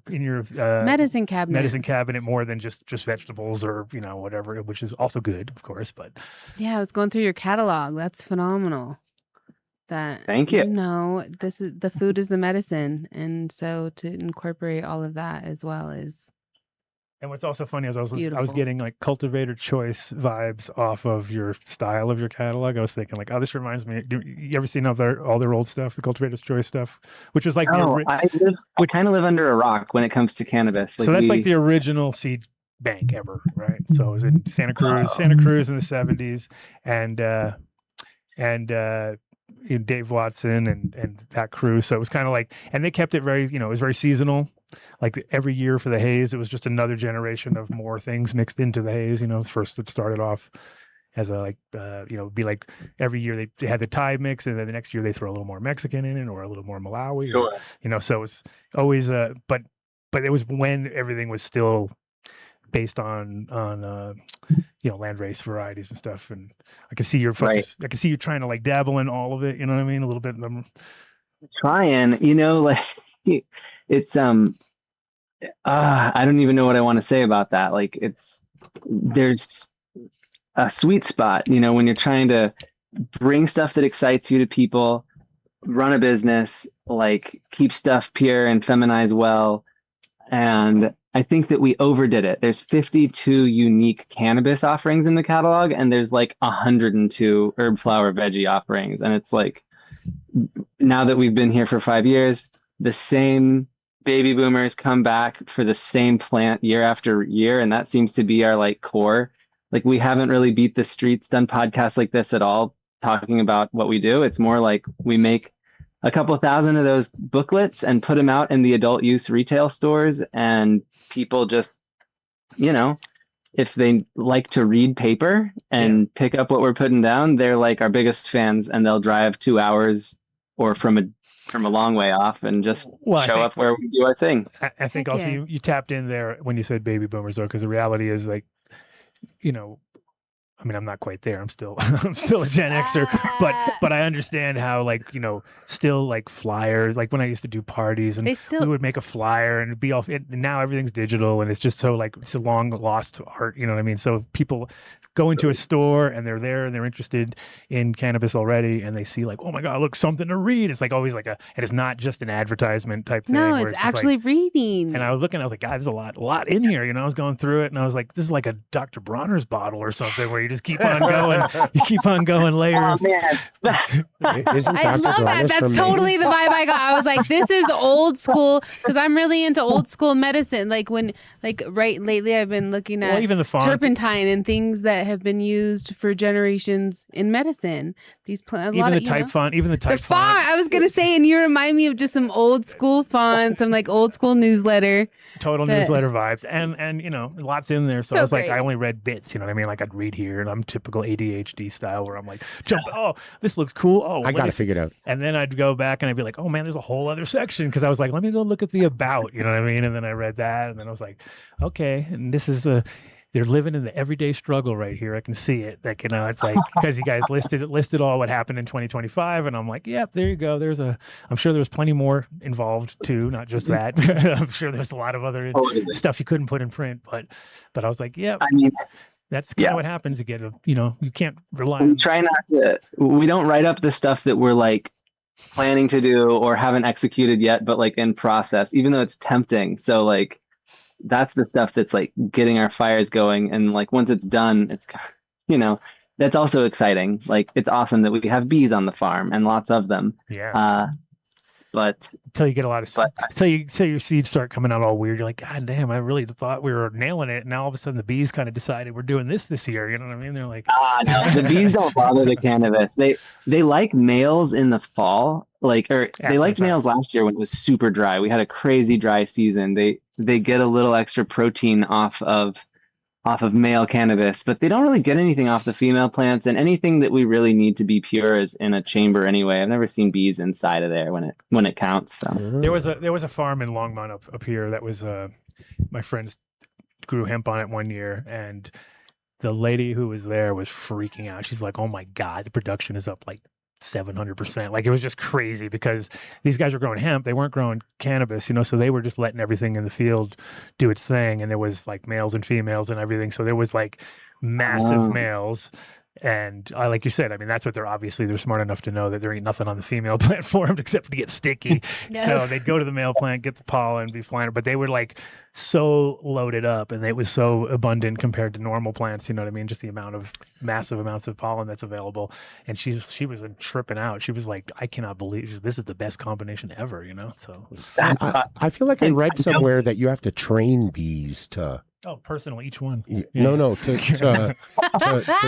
Speaker 3: medicine cabinet
Speaker 1: more than just vegetables or, you know, whatever, which is also good, of course. But
Speaker 3: yeah, I was going through your catalog. That's phenomenal.
Speaker 5: Thank you.
Speaker 3: You know, the food is the medicine, and so to incorporate all of that as well is
Speaker 1: And what's also funny is I was
Speaker 3: Beautiful.
Speaker 1: getting like cultivator choice vibes off of your style of your catalog. I was thinking like, oh, this reminds me. You ever seen all their old stuff, the cultivator's choice stuff, which was like
Speaker 5: I kind of live under a rock when it comes to cannabis.
Speaker 1: so that's like the original seed bank ever, right? So it was in Santa Cruz in the 70s, and Dave Watson and that crew. So it was kind of like, and they kept it very, it was very seasonal. Like every year for the haze, it was just another generation of more things mixed into the haze. First it started off as a be like every year they had the Thai mix, and then the next year they throw a little more Mexican in it or a little more Malawi.
Speaker 5: Sure.
Speaker 1: So it was always but it was when everything was still based on landrace varieties and stuff, and I can see your focus. Right. I can see you trying to like dabble in all of it. You know what I mean? A little bit.
Speaker 5: Trying, like it's I don't even know what I want to say about that. Like there's a sweet spot, when you're trying to bring stuff that excites you to people, run a business, like keep stuff pure and feminize well, and I think that we overdid it. There's 52 unique cannabis offerings in the catalog, and there's like 102 herb, flower, veggie offerings. And it's like, now that we've been here for 5 years, the same baby boomers come back for the same plant year after year. And that seems to be our like core. Like we haven't really beat the streets, done podcasts like this at all, talking about what we do. It's more like we make a couple thousand of those booklets and put them out in the adult use retail stores, and people just, if they like to read paper and pick up what we're putting down, they're like our biggest fans, and they'll drive 2 hours or from a long way off and just show up where we do our thing.
Speaker 1: I think also you tapped in there when you said baby boomers, though, because the reality is like, I mean, I'm not quite there. I'm still a Gen Xer, but I understand how still like flyers, like when I used to do parties and we would make a flyer and it'd be off. And now everything's digital, and it's just so like it's a long lost art. You know what I mean? So people go into a store and they're there and they're interested in cannabis already, and they see like, oh my God, look, something to read. It's like always like and it's not just an advertisement type thing.
Speaker 3: No, it's actually reading.
Speaker 1: And I was looking, I was like, God, there's a lot in here. I was going through it, and I was like, this is like a Dr. Bronner's bottle or something where you just keep on going. You keep on going later.
Speaker 5: Oh, man.
Speaker 3: I love that. That's totally the vibe I got. I was like, this is old school, because I'm really into old school medicine. Like lately I've been looking at
Speaker 1: even the font.
Speaker 3: Turpentine and things that have been used for generations in medicine. These plants,
Speaker 1: even the type font.
Speaker 3: I was gonna say, and you remind me of just some old school fonts, some like old school newsletter.
Speaker 1: Total newsletter vibes, and lots in there. So I was like, I only read bits. You know what I mean? Like I'd read here, and I'm typical ADHD style where I'm like, this looks cool. Oh,
Speaker 4: I got to figure it out.
Speaker 1: And then I'd go back and I'd be like, oh man, there's a whole other section, because I was like, let me go look at the about. You know what I mean? And then I read that, and then I was like, okay, and this is they're living in the everyday struggle right here. I can see it. Like, it's like, because you guys listed all what happened in 2025. And I'm like, yep, there you go. I'm sure there's plenty more involved too. Not just that. I'm sure there's a lot of other stuff you couldn't put in print, but I was like, yeah, that's kind of what happens. You get you can't rely on.
Speaker 5: We try not to, we don't write up the stuff that we're like planning to do or haven't executed yet, but like in process, even though it's tempting. So like, that's the stuff that's like getting our fires going, and like once it's done, it's that's also exciting. Like it's awesome that we have bees on the farm and lots of them. But
Speaker 1: until you get a lot of until your seeds start coming out all weird, you're like, God damn, I really thought we were nailing it. And now all of a sudden the bees kind of decided we're doing this year. You know what I mean? They're like,
Speaker 5: no, the bees don't bother the cannabis. They like males in the fall, they liked males last year when it was super dry. We had a crazy dry season. They get a little extra protein off of male cannabis, but they don't really get anything off the female plants, and anything that we really need to be pure is in a chamber anyway. I've never seen bees inside of there when it counts. So
Speaker 1: there was a farm in Longmont up here that was my friends grew hemp on it one year, and the lady who was there was freaking out. She's like, oh my God, the production is up like 700%. Like it was just crazy, because these guys were growing hemp, they weren't growing cannabis, so they were just letting everything in the field do its thing, and there was like males and females and everything. So there was like massive males And like you said, I mean, that's what they're smart enough to know that there ain't nothing on the female plant formed except to get sticky. So they'd go to the male plant, get the pollen, be flying. But they were like so loaded up, and it was so abundant compared to normal plants. You know what I mean? Just the massive amounts of pollen that's available. And she was tripping out. She was like, I cannot believe this is the best combination ever. You know? So
Speaker 4: I feel like I read somewhere that you have to train bees to.
Speaker 1: Oh, personal, each one.
Speaker 4: No, to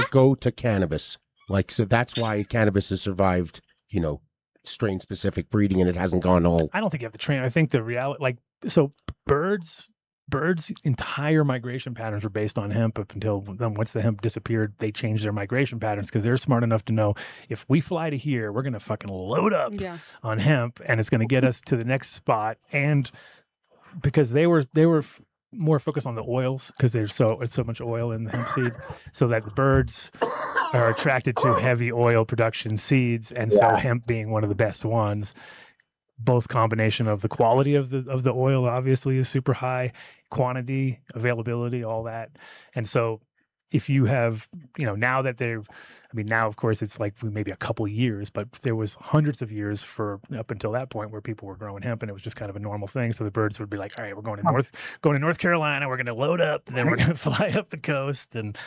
Speaker 4: go to cannabis. Like, so that's why cannabis has survived, strain specific breeding, and it hasn't gone all.
Speaker 1: I don't think you have to train. I think the reality, so birds' entire migration patterns were based on hemp up until once the hemp disappeared, they changed their migration patterns because they're smart enough to know if we fly to here, we're going to fucking load up on hemp, and it's going to get us to the next spot. And because they were more focused on the oils because there's so much oil in the hemp seed, so that the birds are attracted to heavy oil production seeds, and so hemp being one of the best ones. Both combination of the quality of the oil obviously is super high, quantity, availability, all that, and so if you have, now that now of course it's like maybe a couple years, but there was hundreds of years for up until that point where people were growing hemp, and it was just kind of a normal thing. So the birds would be like, all right, we're going to North Carolina, we're going to load up, and then we're going to fly up the coast, and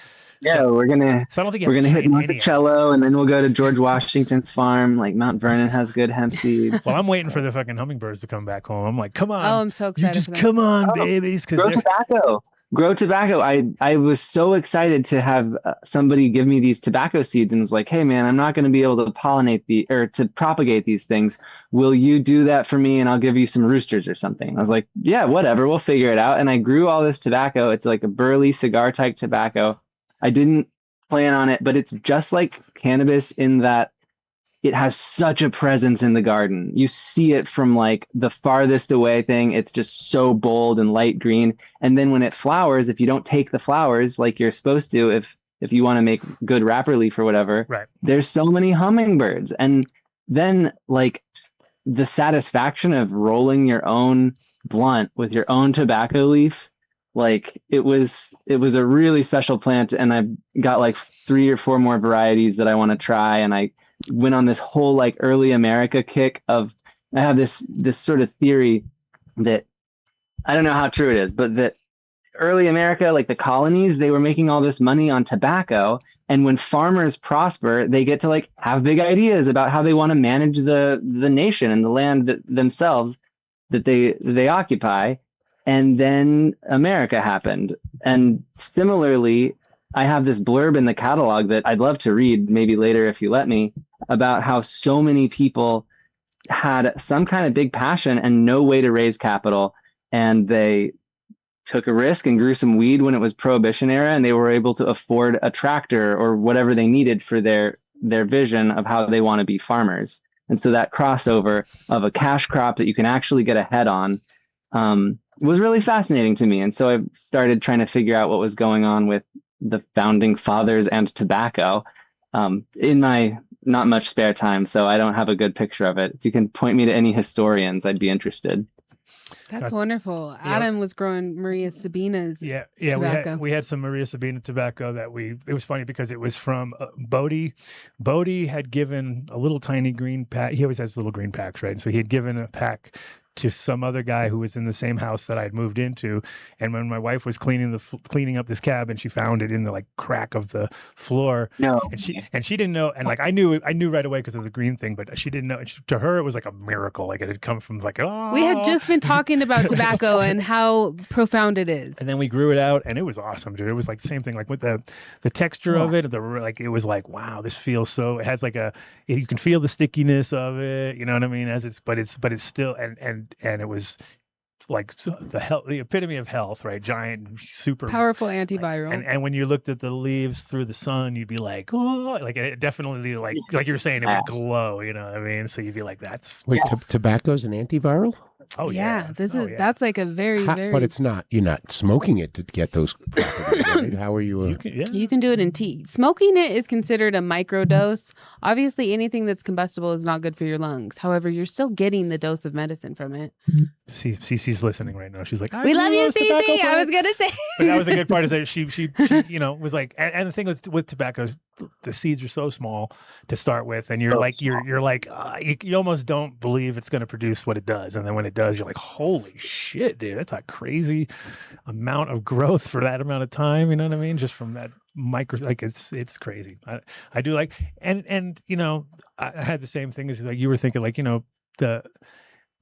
Speaker 5: we're gonna.
Speaker 1: So I don't think
Speaker 5: we're gonna hit Monticello, and then we'll go to George Washington's farm. Like Mount Vernon has good hemp seeds.
Speaker 1: Well, I'm waiting for the fucking hummingbirds to come back home. I'm like, come on!
Speaker 3: Oh, I'm so excited!
Speaker 1: You just come on, babies!
Speaker 5: Grow tobacco. I was so excited to have somebody give me these tobacco seeds and was like, hey man, I'm not going to be able to to propagate these things. Will you do that for me? And I'll give you some roosters or something. I was like, yeah, whatever. We'll figure it out. And I grew all this tobacco. It's like a burley cigar type tobacco. I didn't plan on it, but it's just like cannabis in that it has such a presence in the garden. You see it from like the farthest away thing. It's just so bold and light green. And then when it flowers, if you don't take the flowers like you're supposed to, if you want to make good wrapper leaf or whatever, there's so many hummingbirds. And then like the satisfaction of rolling your own blunt with your own tobacco leaf, like it was a really special plant. And I've got like 3 or 4 more varieties that I want to try. And I went on this whole like early America kick of, I have this sort of theory that I don't know how true it is, but that early America, like the colonies, they were making all this money on tobacco. And when farmers prosper, they get to like have big ideas about how they want to manage the nation and the land themselves that they occupy. And then America happened. And similarly, I have this blurb in the catalog that I'd love to read maybe later if you let me, about how so many people had some kind of big passion and no way to raise capital. And they took a risk and grew some weed when it was Prohibition era, and they were able to afford a tractor or whatever they needed for their vision of how they want to be farmers. And so that crossover of a cash crop that you can actually get ahead on was really fascinating to me. And so I started trying to figure out what was going on with the founding fathers and tobacco in my not much spare time. So I don't have a good picture of it. If you can point me to any historians, I'd be interested.
Speaker 3: That's wonderful. Adam was growing Maria Sabina's tobacco.
Speaker 1: We had some Maria Sabina tobacco that it was funny because it was from Bodie. Bodie had given a little tiny green pack. He always has little green packs, right? And so he had given a pack to some other guy who was in the same house that I had moved into. And when my wife was cleaning up this cabin, she found it in the like crack of the floor.
Speaker 5: No.
Speaker 1: And she didn't know. And like I knew right away because of the green thing, but she didn't know. To her, it was like a miracle. Like it had come from like, oh.
Speaker 3: We had just been talking about tobacco and how profound it is.
Speaker 1: And then we grew it out, and it was awesome, dude. It was like the same thing, like with the texture of it. It was like, wow, this feels so. It has like you can feel the stickiness of it. You know what I mean? But it's still and it was like the epitome of health, right? Giant, super
Speaker 3: powerful antiviral.
Speaker 1: And when you looked at the leaves through the sun, you'd be like, oh, like it definitely like you were saying, it would glow. You know what I mean? So you'd be like, that's
Speaker 4: tobacco's an antiviral.
Speaker 1: Oh yeah,
Speaker 3: that's like a very.
Speaker 4: But it's not. You're not smoking it to get those properties. Right? How are you?
Speaker 3: You can do it in tea. Smoking it is considered a microdose. obviously anything that's combustible is not good for your lungs. However, you're still getting the dose of medicine from it.
Speaker 1: Cece's listening right now. She's like,
Speaker 3: we love you, Cece. I was gonna say.
Speaker 1: But that was a good part, is that she was like, and the thing with tobacco is the seeds are so small to start with, and you're you almost don't believe it's going to produce what it does, and then when it does, you're like, holy shit, dude, that's a crazy amount of growth for that amount of time. You know what I mean? Just from that micro, like it's crazy. I do like, and I had the same thing as like you were thinking, like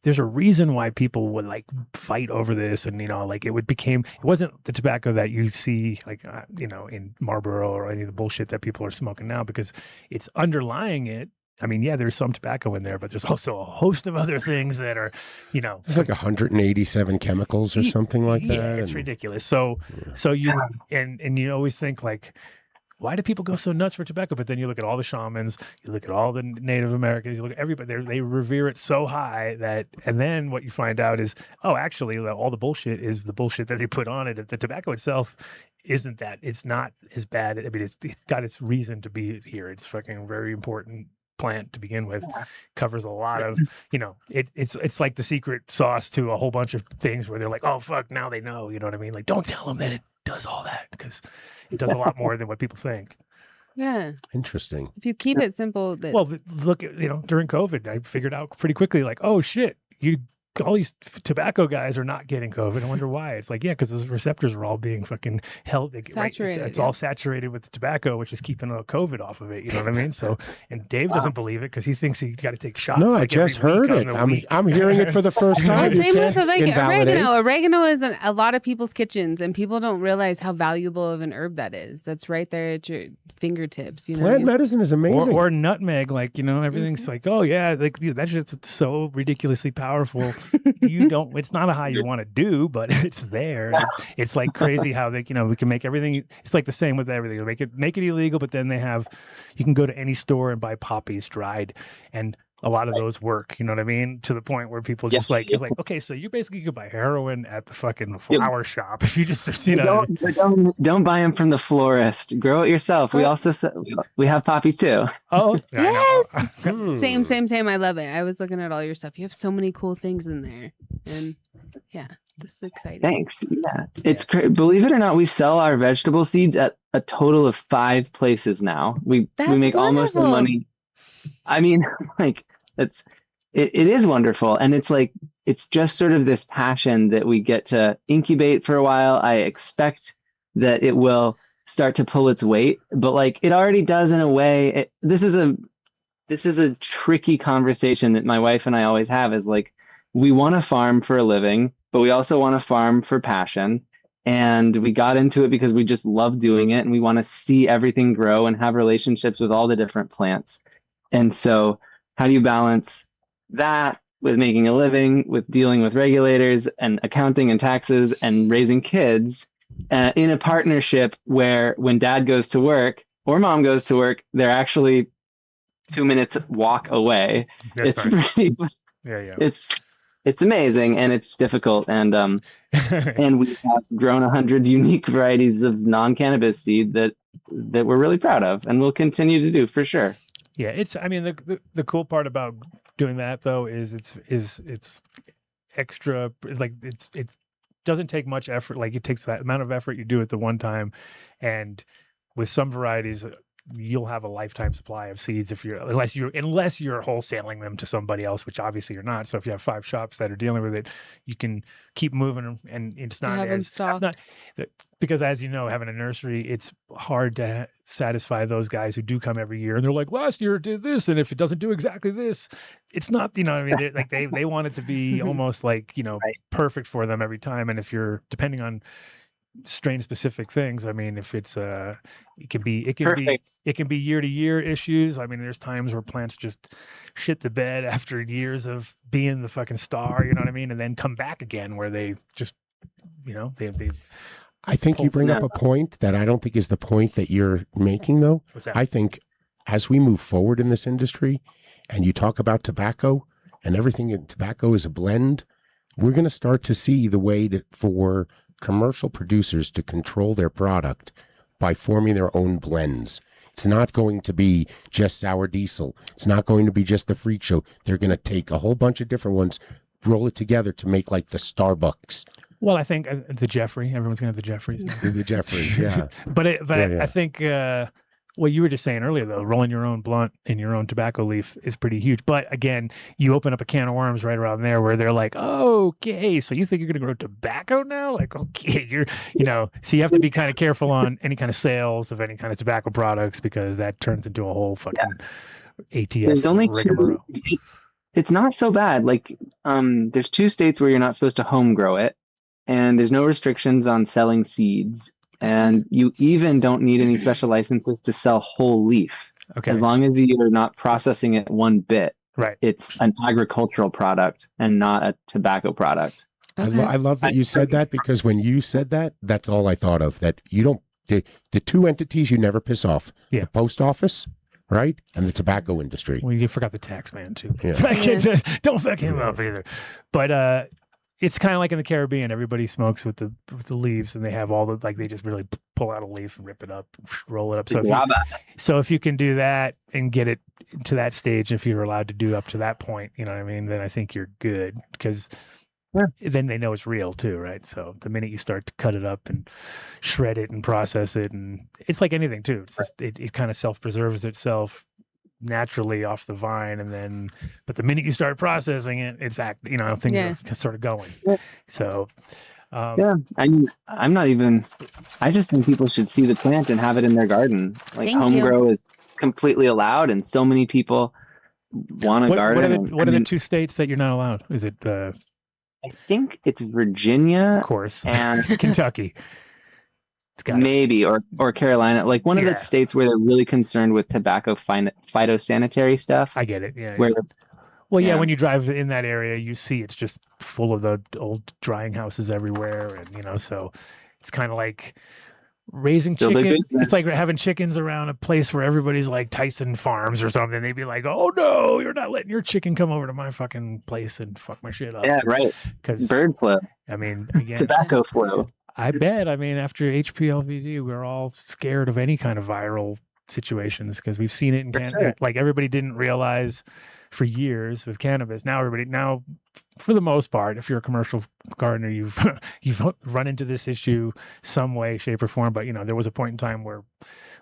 Speaker 1: there's a reason why people would like fight over this, and like it wasn't the tobacco that you see like in Marlboro or any of the bullshit that people are smoking now, because it's underlying it. I mean, yeah, there's some tobacco in there, but there's also a host of other things that are,
Speaker 4: it's like 187 chemicals or something like that.
Speaker 1: Yeah, it's ridiculous. So you and you always think like, why do people go so nuts for tobacco? But then you look at all the shamans, you look at all the Native Americans, you look at everybody, they revere it so high that, and then what you find out is, oh, actually, all the bullshit is the bullshit that they put on it. The tobacco itself isn't that. It's not as bad. I mean, it's got its reason to be here. It's fucking very important plant to begin with. Covers a lot of, it's like the secret sauce to a whole bunch of things where they're like, oh, fuck, now they know. You know what I mean? Like, don't tell them that it does all that, because it does a lot more than what people think.
Speaker 3: Yeah.
Speaker 4: Interesting.
Speaker 3: If you keep it simple.
Speaker 1: Well, look at, during COVID, I figured out pretty quickly, like, oh shit, all these tobacco guys are not getting COVID. I wonder why. It's like, yeah, because those receptors are all being fucking held.
Speaker 3: Saturated.
Speaker 1: It's all saturated with the tobacco, which is keeping COVID off of it. You know what I mean? So, and Dave doesn't believe it because he thinks he got to take shots.
Speaker 4: No,
Speaker 1: like
Speaker 4: I just heard it. I'm hearing it for the first time.
Speaker 3: Same with like oregano. Oregano is in a lot of people's kitchens, and people don't realize how valuable of an herb that is. That's right there at your fingertips.
Speaker 4: Plant medicine is amazing.
Speaker 1: Or nutmeg, like everything's like, oh yeah, like that's just so ridiculously powerful. It's not a high you want to do, but it's there. It's like crazy how they, we can make everything. It's like the same with everything. Make it illegal, but then you can go to any store and buy poppies dried, and a lot of those work. You know what I mean? To the point where people just it's like, okay, so you basically could buy heroin at the fucking flower shop if you just
Speaker 5: don't buy them from the florist. Grow it yourself. We also we have poppies too.
Speaker 1: Oh
Speaker 3: yes. Same. I love it. I was looking at all your stuff. You have so many cool things in there, and yeah, this is exciting.
Speaker 5: Thanks. Yeah, it's great. Believe it or not, we sell our vegetable seeds at a total of 5 places now. We make almost the money. I mean, like it is wonderful, and it's just sort of this passion that we get to incubate for a while. I expect that it will start to pull its weight, but like it already does in a way. This is a tricky conversation that my wife and I always have. Is like, we want to farm for a living, but we also want to farm for passion. And we got into it because we just love doing it, and we want to see everything grow and have relationships with all the different plants. And so how do you balance that with making a living, with dealing with regulators and accounting and taxes and raising kids in a partnership where when dad goes to work or mom goes to work, they're actually 2 minutes walk away.
Speaker 1: That's
Speaker 5: nice.
Speaker 1: Yeah.
Speaker 5: It's amazing, and it's difficult. And and we have grown 100 unique varieties of non-cannabis seed that we're really proud of, and we'll continue to do for sure.
Speaker 1: Yeah, the cool part about doing that though is it's extra, like it doesn't take much effort. Like it takes that amount of effort you do it the one time, and with some varieties you'll have a lifetime supply of seeds unless you're wholesaling them to somebody else, which obviously you're not. So if you have 5 shops that are dealing with it, you can keep moving, and it's not because, as you know, having a nursery, it's hard to satisfy those guys who do come every year and they're like, last year it did this, and if it doesn't do exactly this, it's not, I mean, like they want it to be almost like, perfect for them every time. And if you're depending on strain specific things, I mean, if it's it can be year to year issues. I mean, there's times where plants just shit the bed after years of being the fucking star, you know what I mean, and then come back again where they just they
Speaker 4: I think you bring up a point that I don't think is the point that you're making, though.
Speaker 1: What's that?
Speaker 4: I think as we move forward in this industry and you talk about tobacco and everything in tobacco is a blend, we're going to start to see the way for commercial producers to control their product by forming their own blends. It's not going to be just sour diesel. It's not going to be just the freak show. They're going to take a whole bunch of different ones, roll it together to make like the Starbucks.
Speaker 1: Well, I think the Jeffrey. Everyone's gonna have the Jeffreys now.
Speaker 4: Is the Jeffrey? Yeah.
Speaker 1: but I think what you were just saying earlier, though, rolling your own blunt in your own tobacco leaf is pretty huge. But again, you open up a can of worms right around there where they're like, oh, okay, so you think you're gonna grow tobacco now? Like, okay, so you have to be kind of careful on any kind of sales of any kind of tobacco products because that turns into a whole fucking ATS.
Speaker 5: There's only
Speaker 1: rigmarole.
Speaker 5: It's not so bad. Like, there's 2 states where you're not supposed to home grow it. And there's no restrictions on selling seeds. And you even don't need any special licenses to sell whole leaf.
Speaker 1: Okay.
Speaker 5: As long as you're not processing it one bit.
Speaker 1: Right.
Speaker 5: It's an agricultural product and not a tobacco product.
Speaker 3: Okay.
Speaker 4: I love that you said that, because when you said that, that's all I thought of. That you don't, the 2 entities you never piss off.
Speaker 1: Yeah.
Speaker 4: The post office, right? And the tobacco industry.
Speaker 1: Well, you forgot the tax man too.
Speaker 4: Yeah.
Speaker 1: Don't fuck him up either. But it's kind of like in the Caribbean. Everybody smokes with the leaves, and they have all the they just really pull out a leaf and rip it up, roll it up. So if you can do that and get it to that stage, if you're allowed to do up to that point, you know what I mean, then I think you're good, because then they know it's real too, right? So the minute you start to cut it up and shred it and process it, and it's like anything too. It's just, it kind of self-preserves itself naturally off the vine, but the minute you start processing it, it's things are sort of going. So
Speaker 5: I mean, I just think people should see the plant and have it in their garden. Like, home grow is completely allowed, and so many people want a garden.
Speaker 1: What are the 2 states that you're not allowed? Is it
Speaker 5: I think it's Virginia,
Speaker 1: of course,
Speaker 5: and
Speaker 1: Kentucky.
Speaker 5: Maybe or Carolina, like one of the states where they're really concerned with tobacco phytosanitary stuff.
Speaker 1: I get it. Yeah. When you drive in that area, you see it's just full of the old drying houses everywhere, and so it's kind of like raising chickens. It's like having chickens around a place where everybody's like Tyson Farms or something. They'd be like, "Oh no, you're not letting your chicken come over to my fucking place and fuck my shit up."
Speaker 5: Yeah, right.
Speaker 1: Because
Speaker 5: bird flu.
Speaker 1: I mean, again,
Speaker 5: tobacco flu.
Speaker 1: I bet. I mean, after HPLVD, we're all scared of any kind of viral situations because we've seen it in Canada. Sure. Like, everybody didn't realize for years with cannabis. Now, for the most part, if you're a commercial gardener, you've run into this issue some way, shape, or form. But there was a point in time where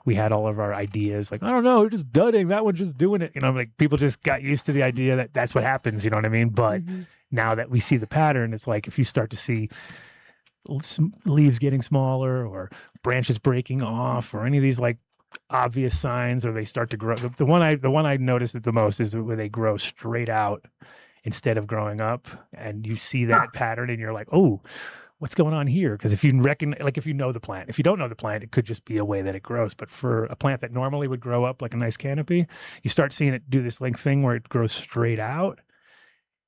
Speaker 1: we had all of our ideas. Like, I don't know, we're just dudding. That one's just doing it. Like, people just got used to the idea that that's what happens. You know what I mean? But now that we see the pattern, it's like if you start to see leaves getting smaller or branches breaking off or any of these like obvious signs, or they start to grow. The one I noticed the most is where they grow straight out instead of growing up, and you see that pattern and you're like, oh, what's going on here? Because if you if you know the plant, if you don't know the plant, it could just be a way that it grows. But for a plant that normally would grow up like a nice canopy, you start seeing it do this thing where it grows straight out,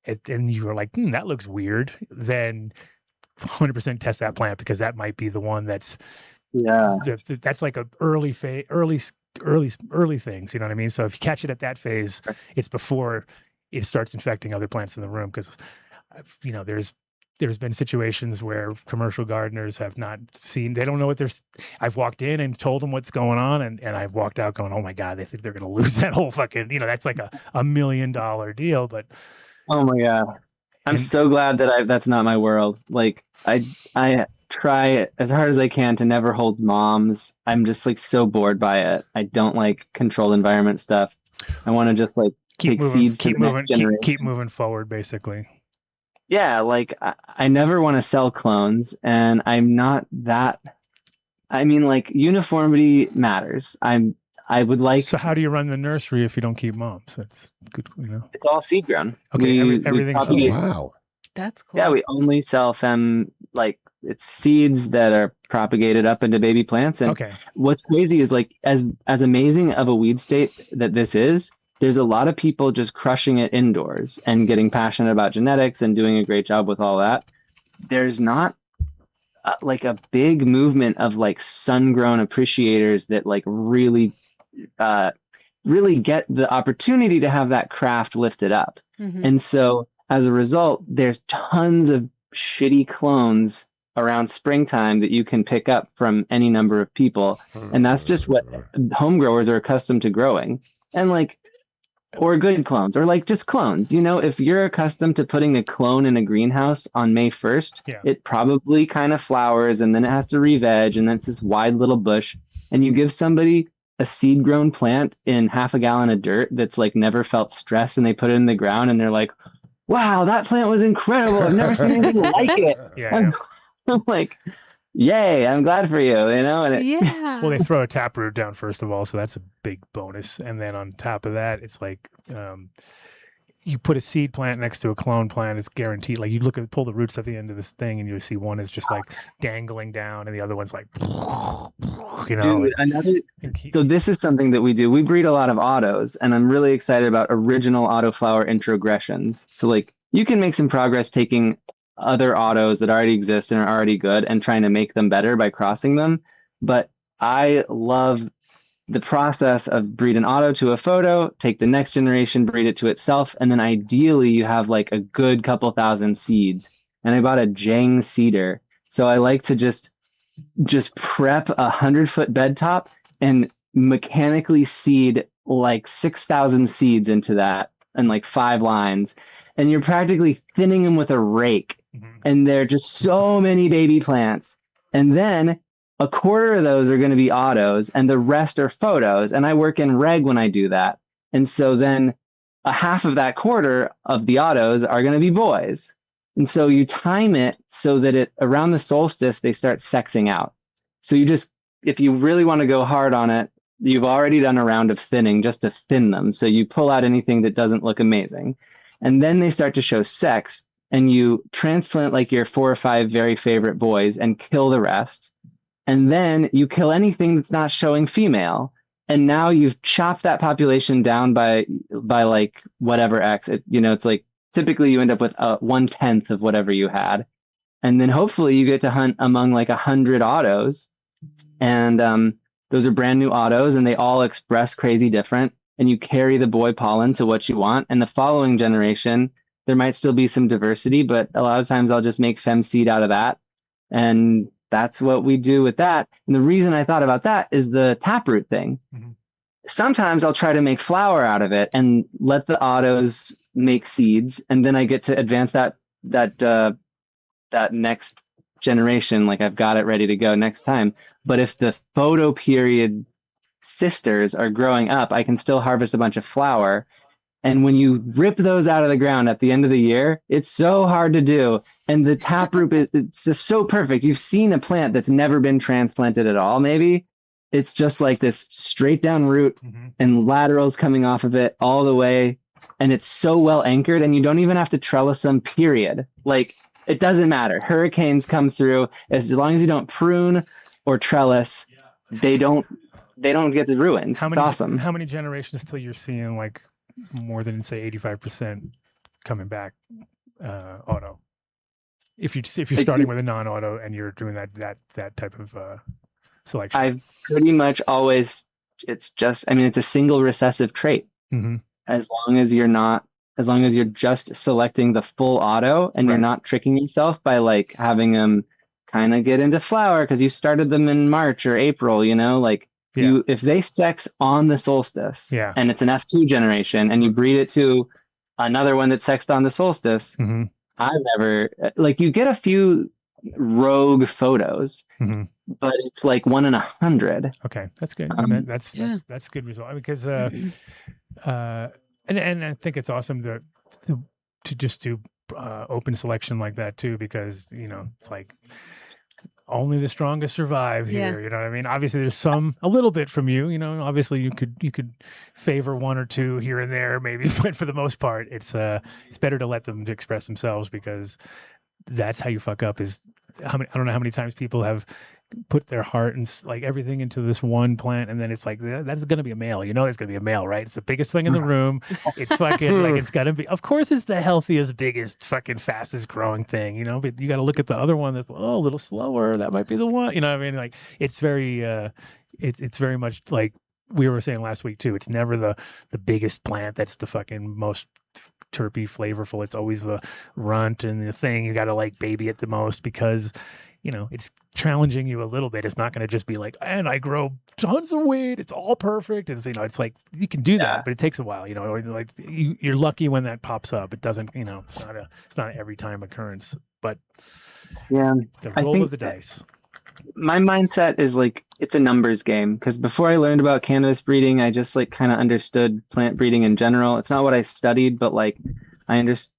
Speaker 1: and you were like, that looks weird. Then 100% test that plant, because that might be the one that's that's like a early things. You know what I mean? So if you catch it at that phase, it's before it starts infecting other plants in the room. Because there's been situations where commercial gardeners have not seen. They don't know what I've walked in and told them what's going on, and I've walked out going, oh my god, they think they're going to lose that whole fucking. That's like a $1 million deal. But
Speaker 5: oh my god. I'm so glad that that's not my world. Like, I try as hard as I can to never hold moms. I'm just like so bored by it. I don't like controlled environment stuff. I want to just like take seeds to the next generation.
Speaker 1: Keep moving forward, basically.
Speaker 5: Yeah, like I never want to sell clones, and I'm not that. I mean, like, uniformity matters. I would like.
Speaker 1: So how do you run the nursery if you don't keep moms? That's good.
Speaker 5: It's all seed grown.
Speaker 1: Okay, everything's
Speaker 4: wow.
Speaker 3: That's cool.
Speaker 5: Yeah, we only sell it's seeds that are propagated up into baby plants. And what's crazy is, like, as amazing of a weed state that this is, there's a lot of people just crushing it indoors and getting passionate about genetics and doing a great job with all that. There's not like a big movement of like sun-grown appreciators that like really get the opportunity to have that craft lifted up. And so as a result, there's tons of shitty clones around springtime that you can pick up from any number of people. And that's just what home growers are accustomed to growing. And like, or good clones, or like just clones. You know, if you're accustomed to putting a clone in a greenhouse on May 1st, it probably kind of flowers and then it has to re-veg and then it's this wide little bush. And you give somebody a seed grown plant in half a gallon of dirt that's like never felt stress, and they put it in the ground and they're like, wow, that plant was incredible. I've never seen anything like it. I'm like, yay, I'm glad for you, you know? And
Speaker 1: well, they throw a taproot down first of all, so that's a big bonus. And then on top of that, it's like you put a seed plant next to a clone plant, it's guaranteed. Like you pull the roots at the end of this thing, and you see one is just like dangling down, and the other one's like, you know.
Speaker 5: Dude, so this is something that we do. We breed a lot of autos, and I'm really excited about original autoflower introgressions. So like you can make some progress taking other autos that already exist and are already good and trying to make them better by crossing them. But I love the process of breed an auto to a photo, take the next generation, breed it to itself, and then ideally you have like a good couple thousand seeds. And I bought a Jang seeder. So I like to just prep 100-foot bed top and mechanically seed like 6,000 seeds into that and like 5 lines. And you're practically thinning them with a rake. And they're just so many baby plants. And then a quarter of those are going to be autos and the rest are photos. And I work in reg when I do that. And so then a half of that quarter of the autos are going to be boys. And so you time it so that around the solstice, they start sexing out. So you just, if you really want to go hard on it, you've already done a round of thinning just to thin them. So you pull out anything that doesn't look amazing. And then they start to show sex, and you transplant like your 4 or 5 very favorite boys and kill the rest. And then you kill anything that's not showing female. And now you've chopped that population down by like whatever X, it's like typically you end up with 1/10 of whatever you had. And then hopefully you get to hunt among like 100 autos. And those are brand new autos and they all express crazy different. And you carry the boy pollen to what you want. And the following generation, there might still be some diversity, but a lot of times I'll just make fem seed out of that. And that's what we do with that. And the reason I thought about that is the taproot thing. Sometimes I'll try to make flour out of it and let the autos make seeds. And then I get to advance that next generation. Like I've got it ready to go next time. But if the photo period sisters are growing up, I can still harvest a bunch of flour. And when you rip those out of the ground at the end of the year, it's so hard to do. And the taproot, it's just so perfect. You've seen a plant that's never been transplanted at all, maybe. It's just like this straight down root and laterals coming off of it all the way. And it's so well anchored, and you don't even have to trellis them, period. Like, it doesn't matter. Hurricanes come through. As long as you don't prune or trellis, they don't get ruined. It's awesome.
Speaker 1: How many generations till you're seeing like more than say 85% coming back auto? If you're starting with a non-auto and you're doing that type of selection,
Speaker 5: I've pretty much always, it's a single recessive trait. As long as you're just selecting the full auto and you're not tricking yourself by like having them kind of get into flower because you started them in March or April, if they sex on the solstice and it's an F2 generation and you breed it to another one that sexed on the solstice, I've never, you get a few rogue photos, but it's like 1 in 100.
Speaker 1: Okay, that's good. That's a good result because and I think it's awesome to just do open selection like that too, because it's like only the strongest survive here. You know what I mean? Obviously there's a little bit from you, obviously you could favor 1 or 2 here and there maybe, but for the most part it's better to let them to express themselves, because that's how you fuck up. I don't know how many times people have put their heart and like everything into this one plant, and then it's like, that's gonna be a male, it's gonna be a male, right? It's the biggest thing in the room. It's fucking like, it's gonna be, of course it's the healthiest, biggest, fucking fastest growing thing, but you got to look at the other one that's a little slower. That might be the one, what I mean? Like, it's very it's very much like we were saying last week too. It's never the biggest plant that's the fucking most terpy, flavorful. It's always the runt and the thing you got to like baby it the most, because it's challenging you a little bit. It's not going to just be like, and I grow tons of weed. It's all perfect. It's, it's like you can do that, but it takes a while, or like you're lucky when that pops up. It doesn't, it's not an every time occurrence, but the roll of the dice.
Speaker 5: My mindset is like, it's a numbers game, because before I learned about cannabis breeding, I just like kind of understood plant breeding in general. It's not what I studied, but like I understand,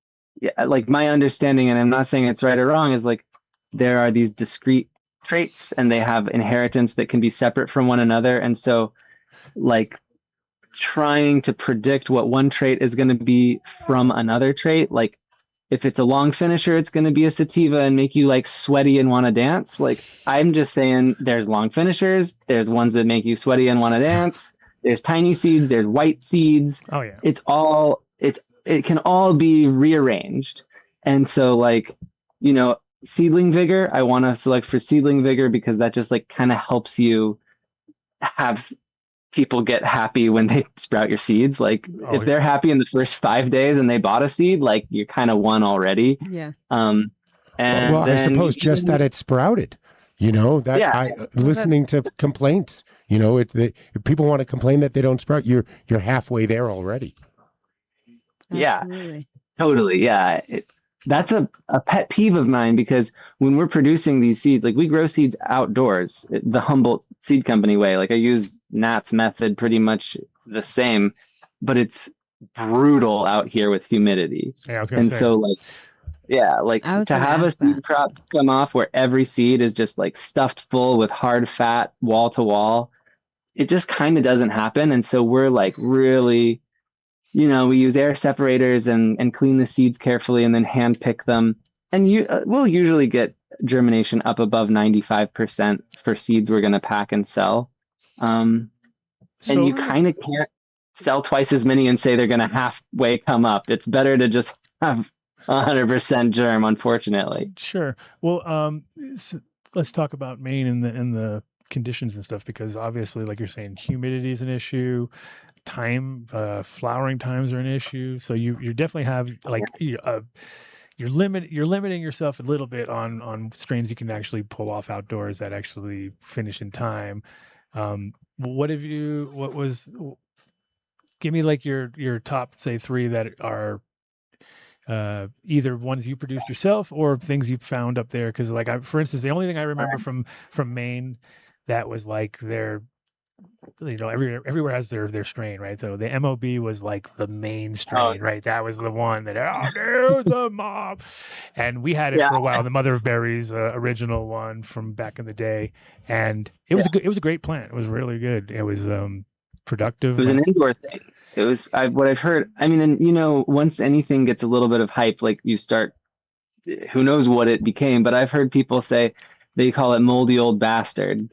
Speaker 5: like my understanding, and I'm not saying it's right or wrong, is like there are these discrete traits and they have inheritance that can be separate from one another. And so like trying to predict what one trait is going to be from another trait, like if it's a long finisher, it's going to be a sativa and make you like sweaty and want to dance. Like I'm just saying there's long finishers, there's ones that make you sweaty and want to dance, there's tiny seeds, there's white seeds.
Speaker 1: Oh yeah.
Speaker 5: It can all be rearranged. And so like, seedling vigor, I want to select for seedling vigor because that just like kind of helps you have people get happy when they sprout your seeds. Like if they're happy in the first 5 days and they bought a seed, like you're kind of won already.
Speaker 3: Yeah.
Speaker 5: And
Speaker 4: well, I suppose just that it sprouted, listening to complaints, if people want to complain that they don't sprout, you're halfway there already.
Speaker 3: Absolutely.
Speaker 5: Yeah, totally. Yeah. That's a pet peeve of mine, because when we're producing these seeds, like we grow seeds outdoors, the Humboldt seed company way, like I use Nat's method pretty much the same, but it's brutal out here with humidity.
Speaker 1: Yeah, I was gonna say.
Speaker 5: So like, to have a seed crop come off where every seed is just like stuffed full with hard fat wall to wall, it just kind of doesn't happen. And so we're like really, we use air separators and clean the seeds carefully and then hand pick them. And we'll usually get germination up above 95% for seeds we're going to pack and sell. And you kind of can't sell twice as many and say they're going to halfway come up. It's better to just have 100% germ, unfortunately.
Speaker 1: Sure. Well, let's talk about Maine and the conditions and stuff, because obviously, like you're saying, humidity is an issue. Flowering times are an issue. So you definitely have like you're limiting yourself a little bit on strains you can actually pull off outdoors that actually finish in time. Give me like your top, say, 3 that are either ones you produced yourself or things you found up there. Because like for instance, the only thing I remember from Maine that was like their, everywhere has their strain, right? So the MOB was like the main strain, right? That was the one that there's the mob, and we had it for a while. The Mother of Berries, original one from back in the day, and it was a great plant. It was really good. It was productive.
Speaker 5: It was an indoor thing. It was what I've heard. I mean, and once anything gets a little bit of hype, like you start, who knows what it became? But I've heard people say they call it moldy old bastard.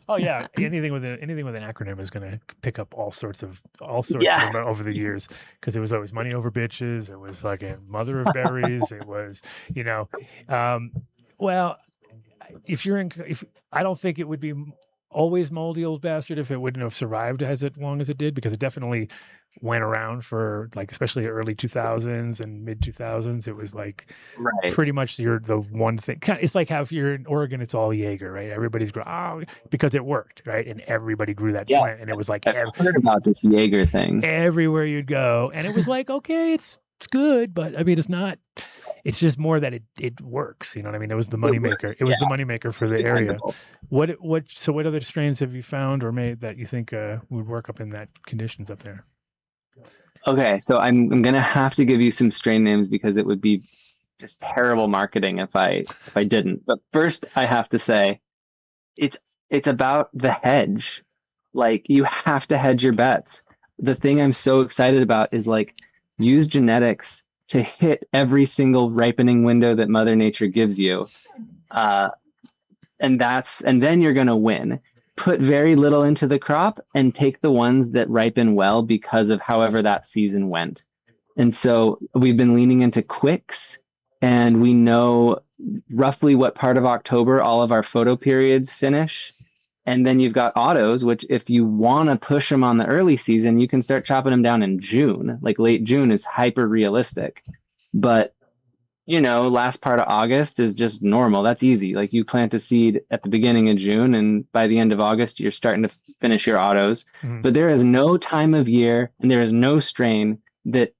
Speaker 1: Oh yeah, anything with an acronym is going to pick up all sorts of over the years, because it was always money over bitches. It was fucking Mother of Berries. It was well, if I don't think it would be always moldy old bastard if it wouldn't have survived as long as it did, because it definitely went around for like, especially early 2000s and mid 2000s. It was like pretty much the one thing. It's like how if you're in Oregon, it's all Jaeger, right? Everybody's because it worked, right? And everybody grew that plant, and it was like
Speaker 5: I've heard about this Jaeger thing
Speaker 1: everywhere you'd go, and it was like, okay, it's good, but I mean, it's not. It's just more that it works. You know what I mean? It was the moneymaker. It was the moneymaker for the area. So what other strains have you found or made that you think would work up in that conditions up there?
Speaker 5: Okay, so I'm gonna have to give you some strain names because it would be just terrible marketing if I didn't. But first, I have to say, it's about the hedge. Like, you have to hedge your bets. The thing I'm so excited about is like use genetics to hit every single ripening window that Mother Nature gives you, and then you're gonna win. Put very little into the crop and take the ones that ripen well because of however that season went. And so we've been leaning into quicks, and we know roughly what part of October all of our photo periods finish. And then you've got autos, which if you want to push them on the early season, you can start chopping them down in June. Like late June is hyper realistic. But last part of August is just normal. That's easy. Like you plant a seed at the beginning of June, and by the end of August, you're starting to finish your autos. But there is no time of year and there is no strain that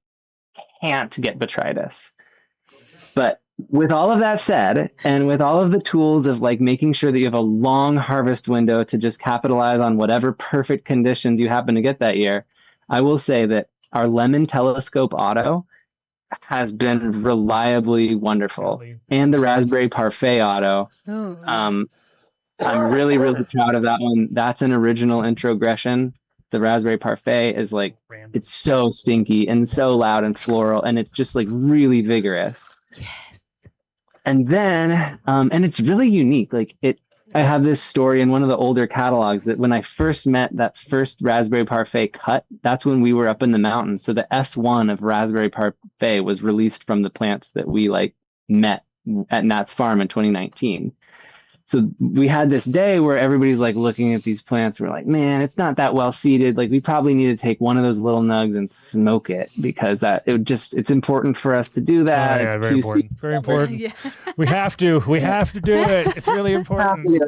Speaker 5: can't get botrytis. But with all of that said, and with all of the tools of like making sure that you have a long harvest window to just capitalize on whatever perfect conditions you happen to get that year, I will say that our lemon telescope auto has been reliably wonderful, and the raspberry parfait auto. I'm really, really proud of that one. That's an original introgression. The raspberry parfait is like, it's so stinky and so loud and floral, and it's just like really vigorous.
Speaker 3: Yes.
Speaker 5: And then, and it's really unique. Like I have this story in one of the older catalogs that when I first met that first raspberry parfait cut, that's when we were up in the mountains. So the S1 of raspberry parfait was released from the plants that we like met at Nat's Farm in 2019. So we had this day where everybody's like looking at these plants. We're like, man, it's not that well seeded. Like we probably need to take one of those little nugs and smoke it, because it's important for us to do that.
Speaker 1: Yeah,
Speaker 5: it's
Speaker 1: very
Speaker 5: QC.
Speaker 1: important. Very important.
Speaker 3: Yeah.
Speaker 1: We have to do it. It's really important.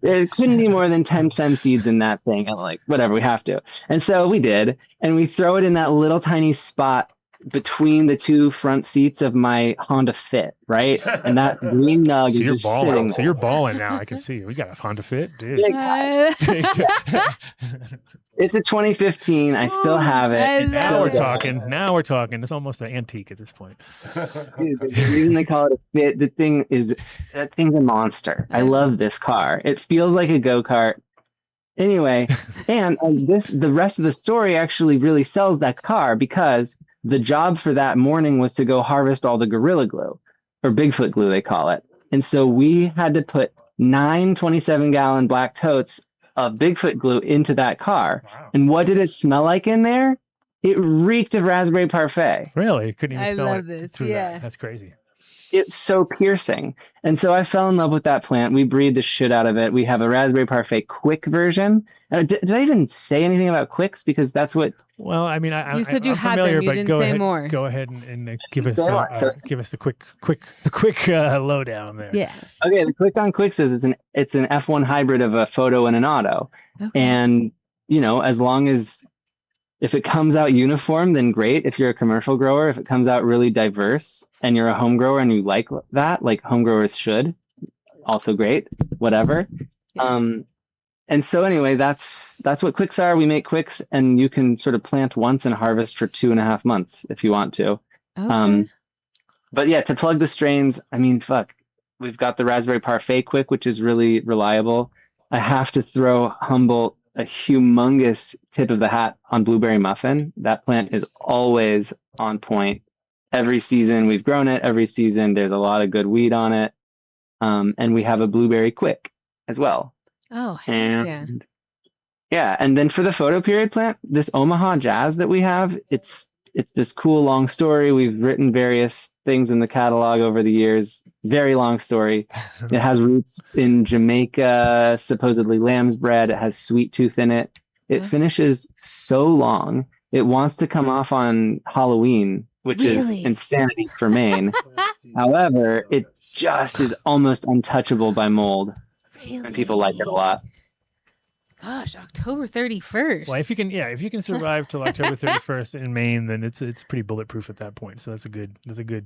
Speaker 5: There couldn't be more than 10 fem seeds in that thing. And like, whatever, we have to. And so we did. And we throw it in that little tiny spot between the two front seats of my Honda Fit, right? And that green nug is just sitting there.
Speaker 1: So you're balling now. I can see. We got a Honda Fit, dude.
Speaker 5: It's a 2015. I still have it.
Speaker 1: Now we're talking. It's almost an antique at this point.
Speaker 5: Dude, the reason they call it a Fit, that thing's a monster. I love this car. It feels like a go-kart. Anyway, and the rest of the story actually really sells that car, because the job for that morning was to go harvest all the Gorilla Glue, or Bigfoot glue, they call it. And so we had to put 9 27-gallon black totes of Bigfoot glue into that car. Wow. And what did it smell like in there? It reeked of raspberry parfait.
Speaker 1: Really? Couldn't even smell it
Speaker 3: this.
Speaker 1: through that. That's crazy.
Speaker 5: It's so piercing. And so I fell in love with that plant. We breed the shit out of it. We have a raspberry parfait quick version. Did I even say anything about quicks? Because that's what...
Speaker 1: Well, I mean,
Speaker 3: you said you had them. You didn't say more.
Speaker 1: Go ahead and give us the quick lowdown there.
Speaker 3: Yeah.
Speaker 5: Okay. The quick on quicks is it's an F1 hybrid of a photo and an auto, and as long as if it comes out uniform, then great. If you're a commercial grower, if it comes out really diverse and you're a home grower and you like that, like home growers should, also great. Whatever. Yeah. And so anyway, that's what quicks are. We make quicks, and you can sort of plant once and harvest for 2.5 months if you want to. Okay. But yeah, to plug the strains, I mean, we've got the raspberry parfait quick, which is really reliable. I have to throw Humboldt a humongous tip of the hat on blueberry muffin. That plant is always on point. Every season we've grown it. Every season there's a lot of good weed on it. And we have a blueberry quick as well.
Speaker 3: Oh,
Speaker 5: and yeah. And then for the photo period plant, this Omaha Jazz that we have, it's this cool long story. We've written various things in the catalog over the years. Very long story. It has roots in Jamaica, supposedly lamb's bread. It has sweet tooth in it. It finishes so long. It wants to come off on Halloween, which is insanity for Maine. However, it just is almost untouchable by mold. Really? And people like it a lot.
Speaker 3: Gosh, October 31st.
Speaker 1: Well, if you can survive till October 31st in Maine, then it's pretty bulletproof at that point. So that's a good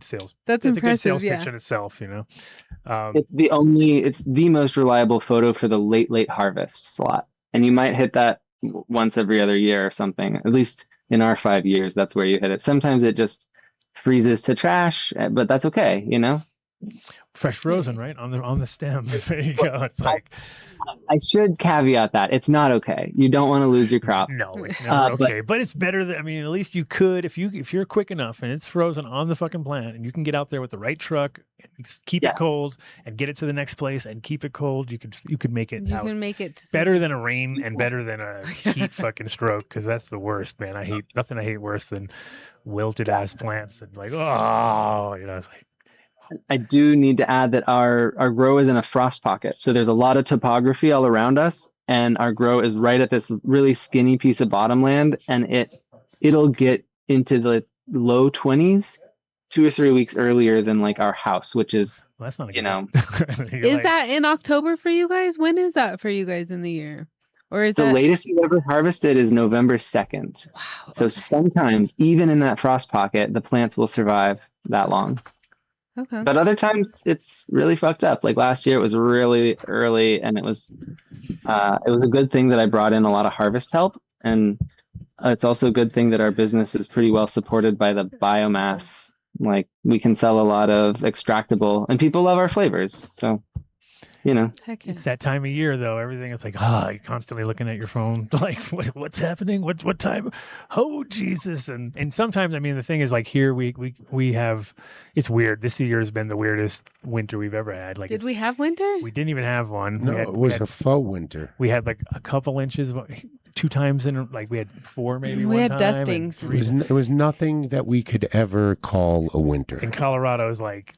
Speaker 1: sales.
Speaker 3: That's
Speaker 1: impressive,
Speaker 3: a good sales
Speaker 1: pitch in itself,
Speaker 5: It's the most reliable photo for the late harvest slot, and you might hit that once every other year or something. At least in our 5 years, that's where you hit it. Sometimes it just freezes to trash, but that's okay,
Speaker 1: Fresh frozen, right? On the stem. There you go. It's like
Speaker 5: I should caveat that it's not okay. You don't want to lose your crop.
Speaker 1: No, it's never okay. But it's better than, at least you could, if you're quick enough and it's frozen on the fucking plant and you can get out there with the right truck and keep it cold and get it to the next place and keep it cold, you could make it out.
Speaker 3: You can make it
Speaker 1: better than a rain and better than a heat fucking stroke, because that's the worst, man. I hate worse than wilted ass plants and like, it's like.
Speaker 5: I do need to add that our grow is in a frost pocket. So there's a lot of topography all around us, and our grow is right at this really skinny piece of bottomland, and it'll get into the low 20s 2 or 3 weeks earlier than like our house, which is,
Speaker 1: Well, that's not a
Speaker 5: you
Speaker 1: good
Speaker 5: know,
Speaker 3: Is that in October for you guys? When is that for you guys in the year? Or is
Speaker 5: the
Speaker 3: that
Speaker 5: latest we've ever harvested is November 2nd.
Speaker 3: wow?
Speaker 5: So sometimes, even in that frost pocket, the plants will survive that long.
Speaker 3: Okay.
Speaker 5: But other times, it's really fucked up. Like last year, it was really early, and it was a good thing that I brought in a lot of harvest help, and it's also a good thing that our business is pretty well supported by the biomass. Like we can sell a lot of extractable, and people love our flavors. So, you know,
Speaker 3: Heck yeah.
Speaker 1: It's that time of year though. Everything is like, you're constantly looking at your phone. Like, what's happening? What time? Oh, Jesus! And sometimes, I mean, the thing is, like here we have. It's weird. This year has been the weirdest winter we've ever had. Like,
Speaker 3: Did we have winter?
Speaker 1: We didn't even have one.
Speaker 4: No, it was a faux winter.
Speaker 1: We had like a couple inches, 2 times in. Like we had 4 maybe.
Speaker 3: We
Speaker 1: one
Speaker 3: had
Speaker 1: time,
Speaker 3: dustings.
Speaker 1: and
Speaker 4: It was nothing that we could ever call a winter.
Speaker 1: And Colorado is like,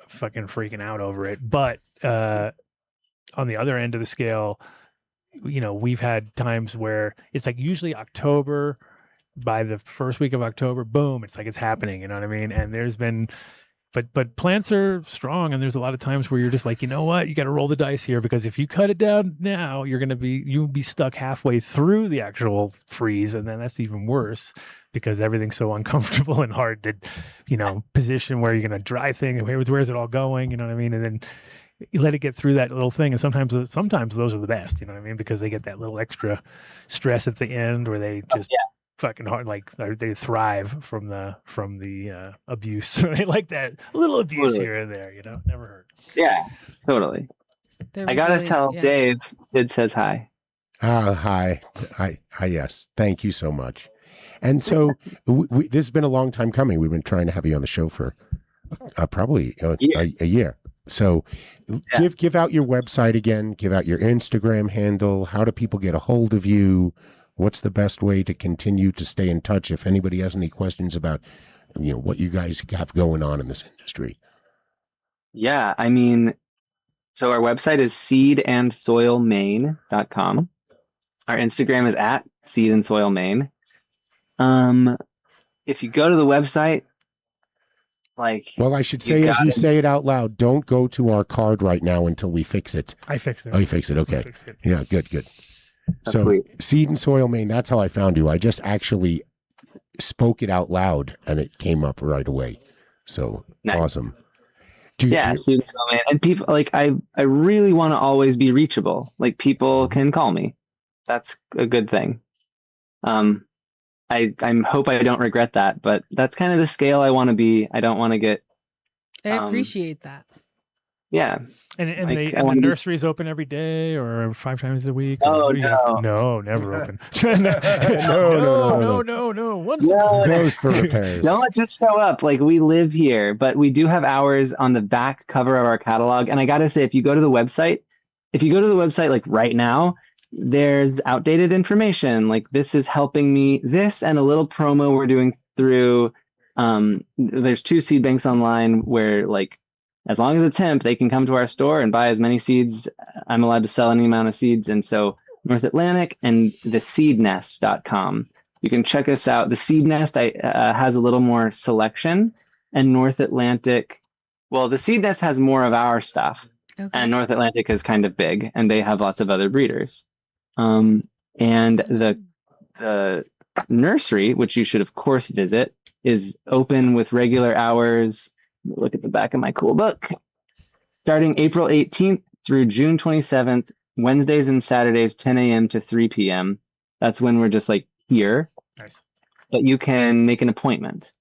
Speaker 1: fucking freaking out over it. But on the other end of the scale, we've had times where it's like usually October, by the first week of October, boom, it's like it's happening. You know what I mean? And there's been, but plants are strong, and there's a lot of times where you're just like, you know what, you got to roll the dice here, because if you cut it down now, you'll be stuck halfway through the actual freeze, and then that's even worse because everything's so uncomfortable and hard to, position where you're going to dry thing. Where's it all going? You know what I mean? And then you let it get through that little thing, and sometimes those are the best. You know what I mean? Because they get that little extra stress at the end where they just fucking hard, like they thrive from the abuse. They like that little abuse here and there. Never hurt.
Speaker 5: yeah, totally. I gotta tell Dave. Sid says hi.
Speaker 4: Hi. Yes. Thank you so much. And so this has been a long time coming. We've been trying to have you on the show for probably a year. So give out your website again, give out your Instagram handle. How do people get a hold of you? What's the best way to continue to stay in touch if anybody has any questions about, what you guys have going on in this industry?
Speaker 5: Yeah, I mean, so our website is seedandsoilmaine.com. Our Instagram is at seedandsoilmaine. If you go to the website,
Speaker 4: I should say, as you say it out loud, don't go to our card right now until we fix it.
Speaker 1: I fixed it.
Speaker 4: Oh, you fixed it. Okay.
Speaker 1: Fixed it.
Speaker 4: Yeah, good.
Speaker 5: That's
Speaker 4: So
Speaker 5: sweet.
Speaker 4: Seed and Soil Maine, that's how I found you. I just actually spoke it out loud and it came up right away. So
Speaker 5: Nice.
Speaker 4: Awesome.
Speaker 5: Seed and Soil Maine. And people, I really want to always be reachable. Like people can call me. That's a good thing. I hope I don't regret that, but that's kind of the scale I want to be. I don't want to get.
Speaker 3: I appreciate that.
Speaker 5: Yeah.
Speaker 1: And
Speaker 5: Like,
Speaker 1: the nursery's open every day or 5 times a week?
Speaker 5: Oh,
Speaker 1: No, never open. No. Once
Speaker 4: Closed for repairs.
Speaker 5: No, just show up. Like we live here, but we do have hours on the back cover of our catalog. And I got to say, if you go to the website like right now, there's outdated information. Like this is helping me, this and a little promo we're doing through, there's 2 seed banks online where like, as long as it's hemp, they can come to our store and buy as many seeds. I'm allowed to sell any amount of seeds. And so North Atlantic and theseednest.com. You can check us out. The Seed Nest has a little more selection, and North Atlantic, the Seed Nest has more of our stuff. Okay. And North Atlantic is kind of big, and they have lots of other breeders. And the nursery, which you should of course visit, is open with regular hours. Look at the back of my cool book. Starting April 18th through June 27th, Wednesdays and Saturdays, 10 a.m. to 3 p.m. That's when we're just like here.
Speaker 1: Nice.
Speaker 5: But you can make an appointment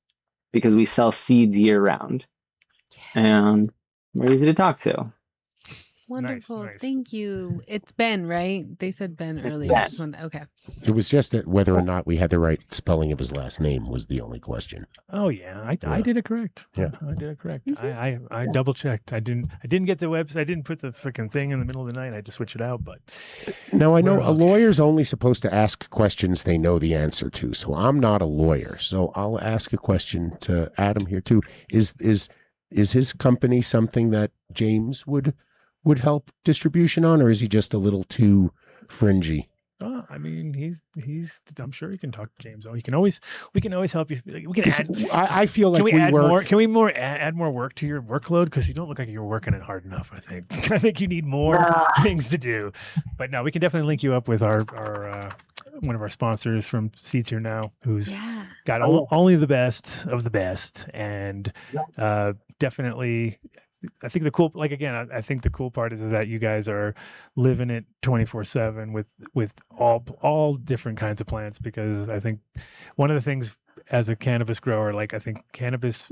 Speaker 5: because we sell seeds year round. And we're easy to talk to.
Speaker 3: Wonderful.
Speaker 1: Nice.
Speaker 3: Thank you. It's Ben, right? They said Ben earlier.
Speaker 5: Ben.
Speaker 3: Okay.
Speaker 4: It was just whether or not we had the right spelling of his last name was the only question.
Speaker 1: Oh yeah, I did it correct.
Speaker 4: Yeah,
Speaker 1: I did it correct. I double checked. I didn't get the website. I didn't put the freaking thing in the middle of the night. I had to switch it out. But
Speaker 4: now I know a lawyer's only supposed to ask questions they know the answer to. So I'm not a lawyer. So I'll ask a question to Adam here too. Is his company something that James would help distribution on, or is he just a little too fringy?
Speaker 1: Oh, I mean, he's. I'm sure you can talk to James. We can always help you. We can add.
Speaker 4: I feel like
Speaker 1: can we add
Speaker 4: work.
Speaker 1: more? Can we add more work to your workload? Because you don't look like you're working it hard enough. I think. I think you need more things to do. But no, we can definitely link you up with our one of our sponsors from Seeds Here Now, who's got only the best of the best, and definitely. I think the cool, like again, I think the cool part is that you guys are living it 24/7 with all different kinds of plants, because I think one of the things as a cannabis grower, like I think cannabis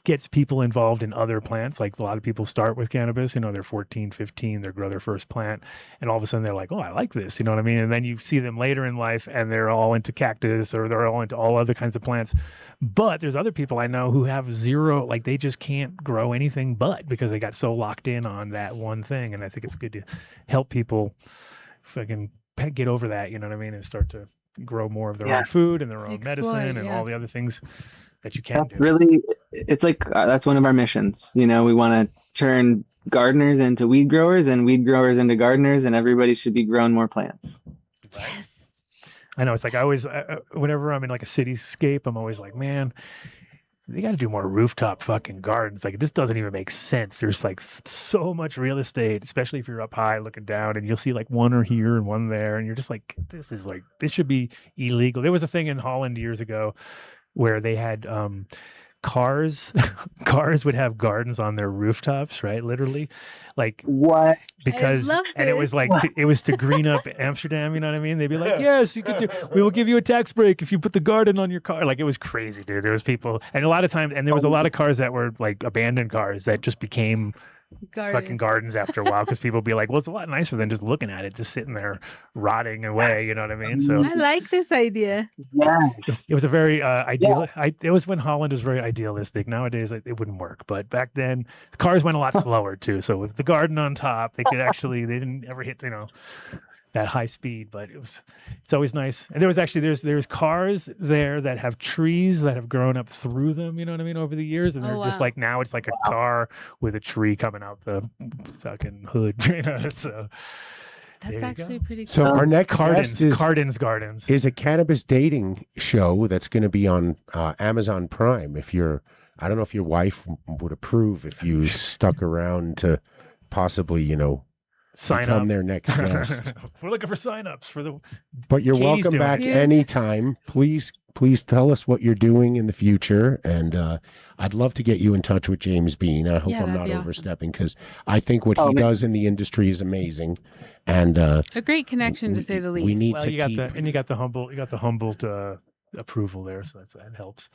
Speaker 1: gets people involved in other plants. Like a lot of people start with cannabis, they're 14, 15, they grow their first plant, and all of a sudden they're like, oh, I like this, you know what I mean? And then you see them later in life and they're all into cactus, or they're all into all other kinds of plants. But there's other people I know who have zero, like they just can't grow anything but, because they got so locked in on that one thing. And I think it's good to help people fucking get over that, you know what I mean? And start to grow more of their own food and their own medicine and all the other things that you can do.
Speaker 5: It's like that's one of our missions. We want to turn gardeners into weed growers and weed growers into gardeners, and everybody should be growing more plants.
Speaker 3: Yes.
Speaker 1: I know. It's like I always, whenever I'm in like a cityscape, I'm always like, man, they got to do more rooftop fucking gardens. Like, this doesn't even make sense. There's like so much real estate, especially if you're up high looking down, and you'll see like one or here and one there, and you're just like, this should be illegal. There was a thing in Holland years ago where they had cars would have gardens on their rooftops, right? Literally, like
Speaker 5: what?
Speaker 1: Because and it was like it was to green up Amsterdam, you know what I mean? They'd be like, yes, you could we will give you a tax break if you put the garden on your car. Like, it was crazy, dude. There was people, and a lot of times, and there was a lot of cars that were like abandoned cars that just became fucking gardens after a while, because people would be like, well, it's a lot nicer than just looking at it, just sitting there rotting away, you know what I mean? So
Speaker 3: I like this idea.
Speaker 5: Yes.
Speaker 1: it was a very ideal. It was when Holland was very idealistic. Nowadays it wouldn't work, but back then the cars went a lot slower too. So with the garden on top, they didn't ever hit that high speed, but it's always nice. And there was actually there's cars there that have trees that have grown up through them, you know what I mean, over the years, and they're just like, now it's like a car with a tree coming out the fucking hood, So
Speaker 3: that's actually pretty cool.
Speaker 4: So our next guest is
Speaker 1: Gardens
Speaker 4: is a cannabis dating show that's going to be on Amazon Prime. I don't know if your wife would approve if you stuck around to possibly,
Speaker 1: sign
Speaker 4: become
Speaker 1: up.
Speaker 4: their next guest.
Speaker 1: We're looking for sign-ups for the.
Speaker 4: But you're
Speaker 1: Katie's
Speaker 4: welcome
Speaker 1: doing
Speaker 4: back
Speaker 1: it.
Speaker 4: anytime. Please tell us what you're doing in the future, and I'd love to get you in touch with James Bean. I hope I'm not overstepping, because I think what he does in the industry is amazing, and
Speaker 3: a great connection, to say the least.
Speaker 4: We need to
Speaker 1: you got the Humboldt approval there, so that helps.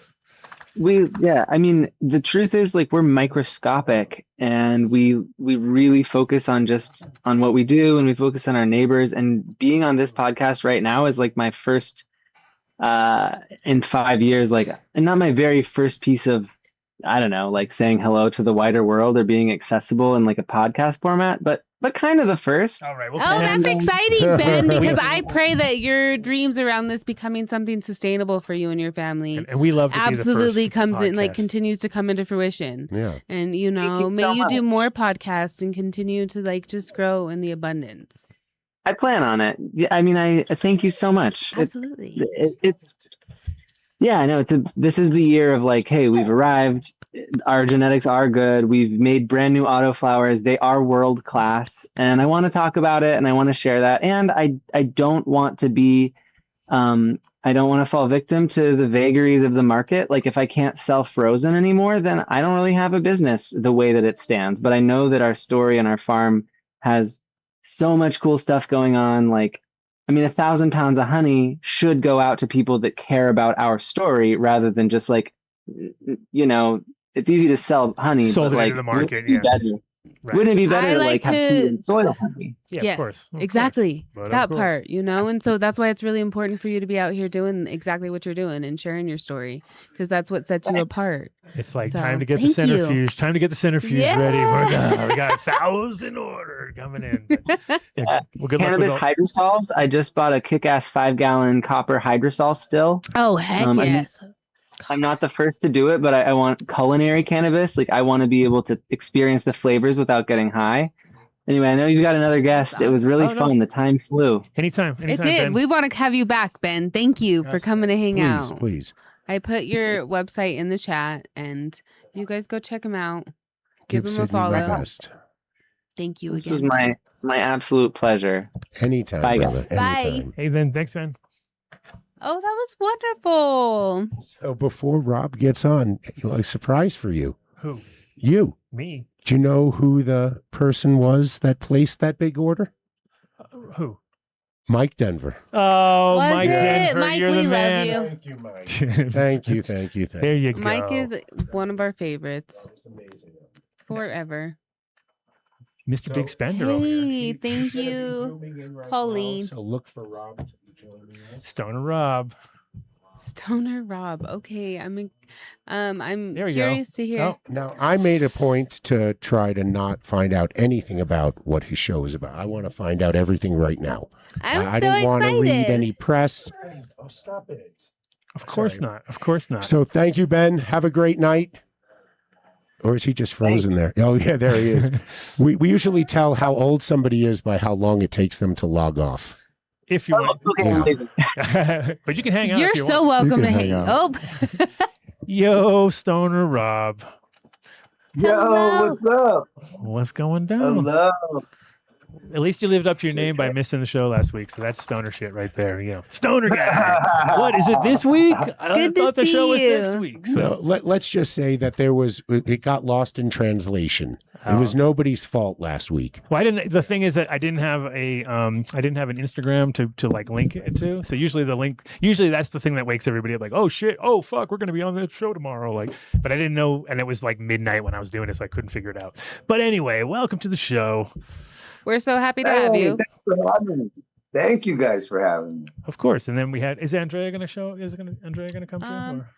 Speaker 5: I mean, the truth is, like, we're microscopic, and we really focus on what we do, and we focus on our neighbors. And being on this podcast right now is like my first in 5 years, like, and not my very first piece of, I don't know, like saying hello to the wider world or being accessible in like a podcast format, but kind of the first.
Speaker 1: All right.
Speaker 3: That's exciting, Ben, because I pray that your dreams around this becoming something sustainable for you and your family,
Speaker 1: and we love to
Speaker 3: absolutely
Speaker 1: be the first
Speaker 3: comes in, like,
Speaker 1: podcast.
Speaker 3: continues to come into fruition.
Speaker 4: Yeah.
Speaker 3: And
Speaker 5: Thank you
Speaker 3: may
Speaker 5: so
Speaker 3: you do
Speaker 5: much.
Speaker 3: more podcasts and continue to like just grow in the abundance.
Speaker 5: I plan on it. Yeah, I mean, I thank you so much.
Speaker 3: Absolutely.
Speaker 5: I know this is the year of like, hey, we've arrived. Our genetics are good. We've made brand new autoflowers. They are world class, and I want to talk about it, and I want to share that. And I don't want to be, I don't want to fall victim to the vagaries of the market. Like, if I can't sell frozen anymore, then I don't really have a business the way that it stands. But I know that our story and our farm has so much cool stuff going on. Like, I mean, 1,000 pounds of honey should go out to people that care about our story, rather than just like, it's easy to sell honey,
Speaker 1: Sold
Speaker 5: but
Speaker 1: it
Speaker 5: like,
Speaker 1: into the market,
Speaker 5: wouldn't it be better?
Speaker 1: Right.
Speaker 5: Wouldn't it be better
Speaker 3: I
Speaker 5: to
Speaker 3: like
Speaker 5: like have
Speaker 3: to-
Speaker 5: seed and soil honey?
Speaker 1: Yeah,
Speaker 3: Yes,
Speaker 1: of course.
Speaker 3: exactly.
Speaker 1: But
Speaker 3: That
Speaker 1: of course.
Speaker 3: part, and so that's why it's really important for you to be out here doing exactly what you're doing and sharing your story, because that's what sets you apart.
Speaker 1: It's like
Speaker 3: So,
Speaker 1: time to get the
Speaker 3: thank you.
Speaker 1: centrifuge. Time to get the centrifuge
Speaker 3: Yeah.
Speaker 1: ready. We got 1,000 order coming in. But, well, good luck
Speaker 5: Cannabis
Speaker 1: with all-
Speaker 5: hydrosols. I just bought a kick-ass 5-gallon copper hydrosol still.
Speaker 3: Oh, heck yes.
Speaker 5: I'm not the first to do it, but I want culinary cannabis. Like, I want to be able to experience the flavors without getting high. Anyway, I know you got another guest. It was really fun. The time flew.
Speaker 1: Anytime.
Speaker 3: It did.
Speaker 1: Ben.
Speaker 3: We want to have you back, Ben. Thank you for coming to hang out.
Speaker 4: Please.
Speaker 3: I put your website in the chat, and you guys go check him out. Give him a
Speaker 4: Sydney
Speaker 3: follow.
Speaker 4: my best.
Speaker 3: Thank you
Speaker 5: This
Speaker 3: again.
Speaker 5: was my absolute pleasure.
Speaker 4: Anytime,
Speaker 5: Bye,
Speaker 4: brother.
Speaker 3: guys. Bye.
Speaker 4: Anytime.
Speaker 1: Hey, Ben. Thanks, man.
Speaker 3: Oh, that was wonderful.
Speaker 4: So before Rob gets on, a surprise for you.
Speaker 1: Who?
Speaker 4: You.
Speaker 1: Me.
Speaker 4: Do you know who the person was that placed that big order?
Speaker 1: Who?
Speaker 4: Mike Denver.
Speaker 1: Oh,
Speaker 3: Was
Speaker 1: Mike
Speaker 3: it?
Speaker 1: Denver.
Speaker 3: Mike,
Speaker 1: you're
Speaker 3: we
Speaker 1: the
Speaker 3: love
Speaker 1: man.
Speaker 3: you.
Speaker 4: Thank you, Mike. Thank you.
Speaker 1: There you go.
Speaker 3: Mike is one of our favorites
Speaker 4: It's amazing.
Speaker 3: forever.
Speaker 1: Mr. Big Spender over here.
Speaker 3: Hey, thank you, Pauline.
Speaker 4: So look for Rob to be joining us.
Speaker 1: Stoner Rob.
Speaker 3: Stoner Rob. Okay, I'm
Speaker 1: There we
Speaker 3: curious to hear.
Speaker 1: Oh,
Speaker 4: Now, I made a point to try to not find out anything about what his show is about. I want to find out everything right now. I
Speaker 3: so
Speaker 4: don't want to read
Speaker 3: excited.
Speaker 4: any press. Oh, stop it.
Speaker 1: of course not. Of course not.
Speaker 4: So thank you, Ben. Have a great night. Or is he just frozen there? Oh, yeah, there he is. we usually tell how old somebody is by how long it takes them to log off.
Speaker 1: If you want.
Speaker 5: Okay.
Speaker 1: But you can hang out
Speaker 3: You're
Speaker 1: if you
Speaker 3: so
Speaker 1: want.
Speaker 3: welcome to
Speaker 2: hang
Speaker 3: hang
Speaker 2: out.
Speaker 3: Oh,
Speaker 1: Yo, Stoner Rob.
Speaker 3: Hello.
Speaker 6: What's up?
Speaker 1: What's going down?
Speaker 6: Hello.
Speaker 1: At least you lived up to your name by missing the show last week, so that's stoner shit right there. You know, stoner guy. What is it this week? I
Speaker 3: Good to
Speaker 1: thought the show was
Speaker 3: see
Speaker 1: next
Speaker 3: you.
Speaker 1: week.
Speaker 4: So
Speaker 1: So
Speaker 4: let's just say that it got lost in translation. It was nobody's fault last week.
Speaker 1: well, I didn't. The thing is that I didn't have an Instagram to like link it to. So usually that's the thing that wakes everybody up. Like, oh shit, oh fuck, we're gonna be on the show tomorrow. Like, but I didn't know, and it was like midnight when I was doing this, so I couldn't figure it out. But anyway, welcome to the show.
Speaker 3: we're so happy to have you.
Speaker 6: Thanks for having me. Thank you guys for having me.
Speaker 1: Of course. And then we had. Is Andrea gonna show? Andrea gonna come through? Or?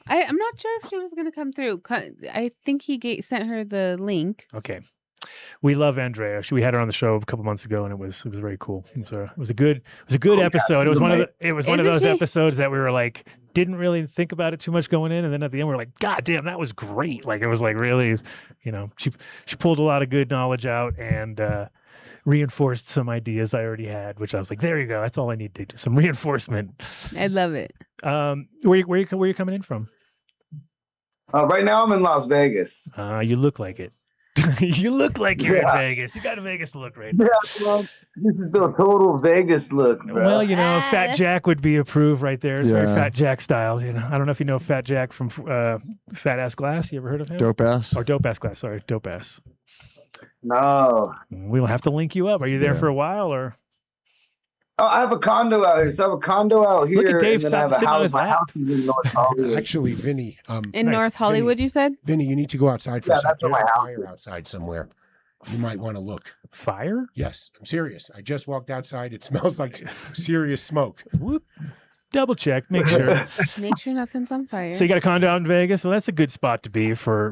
Speaker 3: I'm not sure if she was going to come through. I think he sent her the link.
Speaker 1: Okay. We love Andrea. We had her on the show a couple months ago, and it was very cool. It was a good episode. It was one of those episodes that we were like didn't really think about it too much going in, and then at the end we were like, God damn, that was great. Like it was like really, she pulled a lot of good knowledge out and reinforced some ideas I already had, which I was like, there you go. That's all I need to do. Some reinforcement.
Speaker 3: I love it.
Speaker 1: Where you coming in from?
Speaker 6: Right now I'm in Las Vegas.
Speaker 1: You look like it. You look like you're in Vegas. You got a Vegas look right now.
Speaker 6: Yeah, well, this is the total Vegas look, bro.
Speaker 1: Well, Fat Jack would be approved right there. It's very Fat Jack styles. I don't know if you know Fat Jack from Fat Ass Glass. You ever heard of him?
Speaker 2: Dope ass.
Speaker 1: Or Dope Ass Glass. Sorry, Dope Ass.
Speaker 6: No.
Speaker 1: We'll have to link you up. Are you there for a while or?
Speaker 6: Oh, I have a condo out here. So I have a condo out here.
Speaker 1: Look at Dave
Speaker 6: and then I have a
Speaker 1: sitting on
Speaker 6: house.
Speaker 1: his
Speaker 6: My
Speaker 1: lap.
Speaker 6: house is in North Hollywood.
Speaker 4: Actually, Vinny,
Speaker 3: In
Speaker 1: Nice.
Speaker 3: North Hollywood, you said?
Speaker 4: Vinny, you need to go outside for a
Speaker 6: Yeah,
Speaker 4: second.
Speaker 6: that's where
Speaker 4: There's
Speaker 6: my
Speaker 4: a
Speaker 6: house
Speaker 4: fire outside somewhere. You might want to look.
Speaker 1: Fire?
Speaker 4: Yes, I'm serious. I just walked outside. It smells like serious smoke.
Speaker 1: Whoop. Double check. Make sure.
Speaker 3: Make sure nothing's on fire.
Speaker 1: So you got a condo out in Vegas. Well, that's a good spot to be for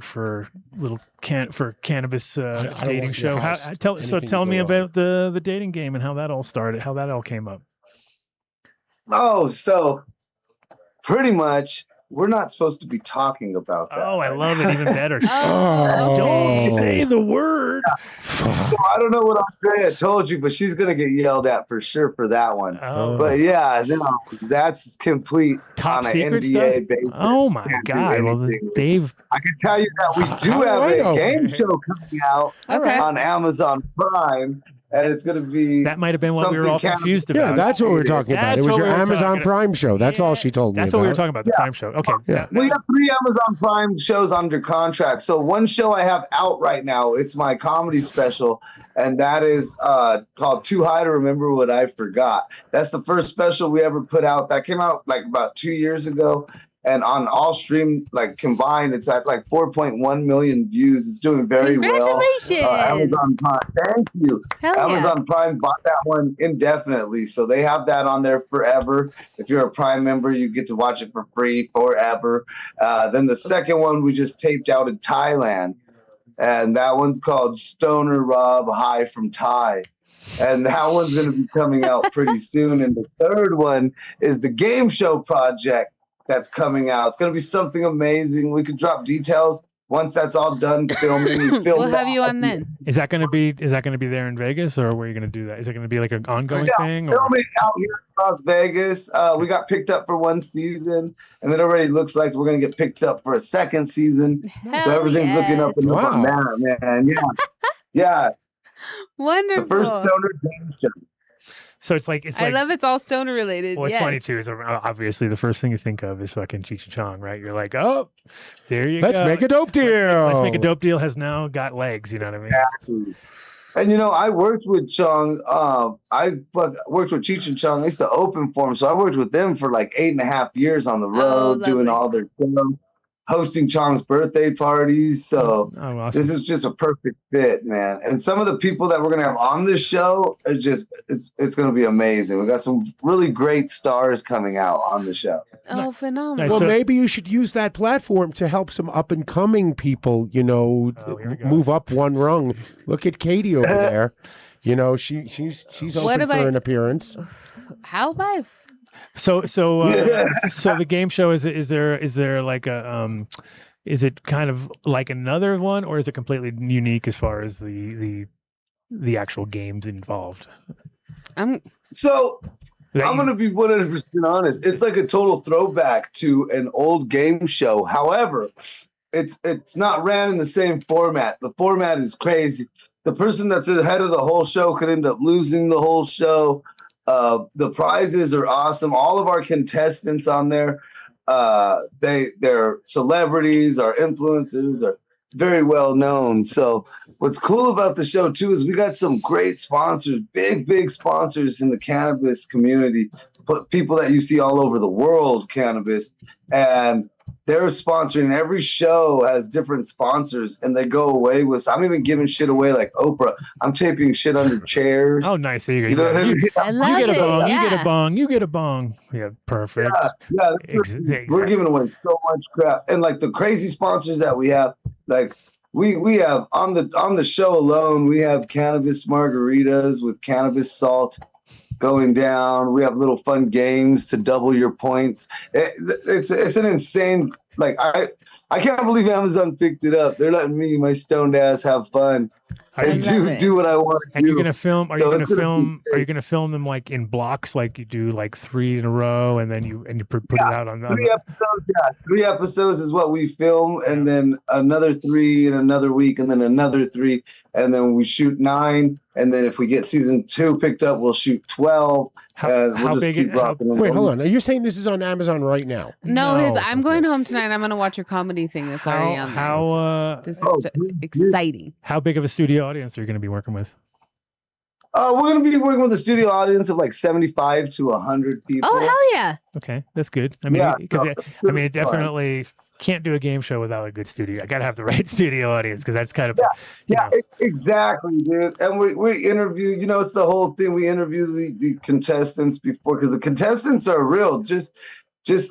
Speaker 1: cannabis
Speaker 4: I don't
Speaker 1: dating
Speaker 4: want
Speaker 1: show.
Speaker 4: your house,
Speaker 1: Tell
Speaker 4: anything to
Speaker 1: me
Speaker 4: go
Speaker 1: about the dating game and how that all started. How that all came up.
Speaker 6: Oh, so pretty much we're not supposed to be talking about that.
Speaker 1: Oh, I love it even better.
Speaker 3: Oh,
Speaker 1: Don't say the word.
Speaker 6: So I don't know what Andrea told you, but she's gonna get yelled at for sure for that one.
Speaker 1: Oh,
Speaker 6: But yeah, no, that's complete
Speaker 1: top
Speaker 6: on an
Speaker 1: secret
Speaker 6: NDA
Speaker 1: stuff.
Speaker 6: basis.
Speaker 1: Oh my
Speaker 6: Can't do
Speaker 1: God! Well,
Speaker 6: anything.
Speaker 1: Dave.
Speaker 6: I can tell you that we do
Speaker 4: How do
Speaker 6: have
Speaker 4: I know?
Speaker 6: a game show coming out
Speaker 3: Okay.
Speaker 6: on Amazon Prime, and it's gonna be
Speaker 1: That might have been what we were all
Speaker 6: something
Speaker 1: confused
Speaker 4: Yeah,
Speaker 1: about.
Speaker 4: that's what we were talking about.
Speaker 1: That's
Speaker 4: It was
Speaker 1: what
Speaker 4: your
Speaker 1: we were
Speaker 4: Amazon
Speaker 1: talking
Speaker 4: Prime show. That's all she told me
Speaker 1: That's
Speaker 4: about.
Speaker 1: what we were talking about. The Prime show. Okay.
Speaker 4: Yeah.
Speaker 6: We have 3 Amazon Prime shows under contract. So one show I have out right now, it's my comedy special, and that is called Too High to Remember What I Forgot. That's the first special we ever put out. That came out like about 2 years ago. And on all stream, like combined, it's at like 4.1 million views. It's doing very well.
Speaker 3: Congratulations.
Speaker 6: Amazon Prime. Thank you.
Speaker 3: Hell yeah.
Speaker 6: Amazon Prime bought that one indefinitely, so they have that on there forever. If you're a Prime member, you get to watch it for free forever. Then the second one we just taped out in Thailand, and that one's called Stoner Rob High from Thai. And that one's going to be coming out pretty soon. And the third one is the game show project that's coming out. It's going to be something amazing. We could drop details once that's all done filming, we film
Speaker 3: We'll have you on then.
Speaker 1: Is that going to be there in Vegas, or where are you going to do that? Is it going to be like an ongoing thing? Or?
Speaker 6: Filming out here in Las Vegas. We got picked up for one season, and it already looks like we're going to get picked up for a second season. So everything's looking up and up, man. Yeah, yeah.
Speaker 3: Wonderful.
Speaker 6: The first stoner game show.
Speaker 1: So it's like
Speaker 3: I love it's all stoner related.
Speaker 1: Well, it's funny too. Is obviously the first thing you think of is fucking Cheech and Chong, right? You're like, oh, there you go.
Speaker 4: Let's make a dope deal.
Speaker 1: Let's make a dope deal has now got legs. You know what I mean?
Speaker 6: Exactly. And I worked with Chong. I worked with Cheech and Chong. I used to open for them, so I worked with them for like 8.5 years on the road, doing all their shows, hosting Chong's birthday parties. So
Speaker 1: awesome.
Speaker 6: This is just a perfect fit, man. And some of the people that we're gonna have on this show are just it's gonna be amazing. We got some really great stars coming out on the show.
Speaker 3: Oh, phenomenal.
Speaker 4: Well, maybe you should use that platform to help some up and coming people, move up one rung. Look at Katie over there. She's open for an appearance.
Speaker 3: How about
Speaker 1: So the game show is there like a is it kind of like another one, or is it completely unique as far as the actual games involved?
Speaker 6: I'm gonna be 100% honest. It's like a total throwback to an old game show. However, it's not ran in the same format. The format is crazy. The person that's ahead of the whole show could end up losing the whole show. The prizes are awesome. All of our contestants on there, they're celebrities, our influencers are very well known. So what's cool about the show too is we got some great sponsors, big sponsors in the cannabis community, people that you see all over the world, cannabis, and they're sponsoring. Every show has different sponsors, and they go away with. I'm even giving shit away like Oprah. I'm taping shit under chairs.
Speaker 1: Oh, nice. There you
Speaker 6: know what I mean?
Speaker 3: I love
Speaker 1: you get a bong.
Speaker 3: Yeah.
Speaker 1: You get a bong. You get a bong. Yeah, perfect.
Speaker 6: Yeah. We're giving away so much crap, and like the crazy sponsors that we have, like we have on the show alone, we have cannabis margaritas with cannabis salt going down. We have little fun games to double your points. It's an insane. Like I can't believe Amazon picked it up. They're letting me, my stoned ass, have fun and do what I want to do.
Speaker 1: And you're gonna film? Are you gonna film them like in blocks, like you do like 3 in a row, and then you put it out on
Speaker 6: 3 episodes? Yeah, 3 episodes is what we film, and then another 3 in another week, and then another 3, and then we shoot 9, and then if we get season 2 picked up, we'll shoot 12.
Speaker 1: How big?
Speaker 4: Wait, hold on. Are you saying this is on Amazon right now?
Speaker 3: No, I'm going home tonight. I'm going to watch your comedy thing that's already on there. This is exciting.
Speaker 1: How big of a studio audience are you going to be working with?
Speaker 6: We're going to be working with a studio audience of like 75 to 100 people.
Speaker 3: Oh, hell yeah.
Speaker 1: Okay, that's good. I mean, it definitely can't do a game show without a good studio. I got to have the right studio audience, because that's kind of
Speaker 6: exactly, dude. And we interview. It's the whole thing. We interview the contestants before, because the contestants are real, just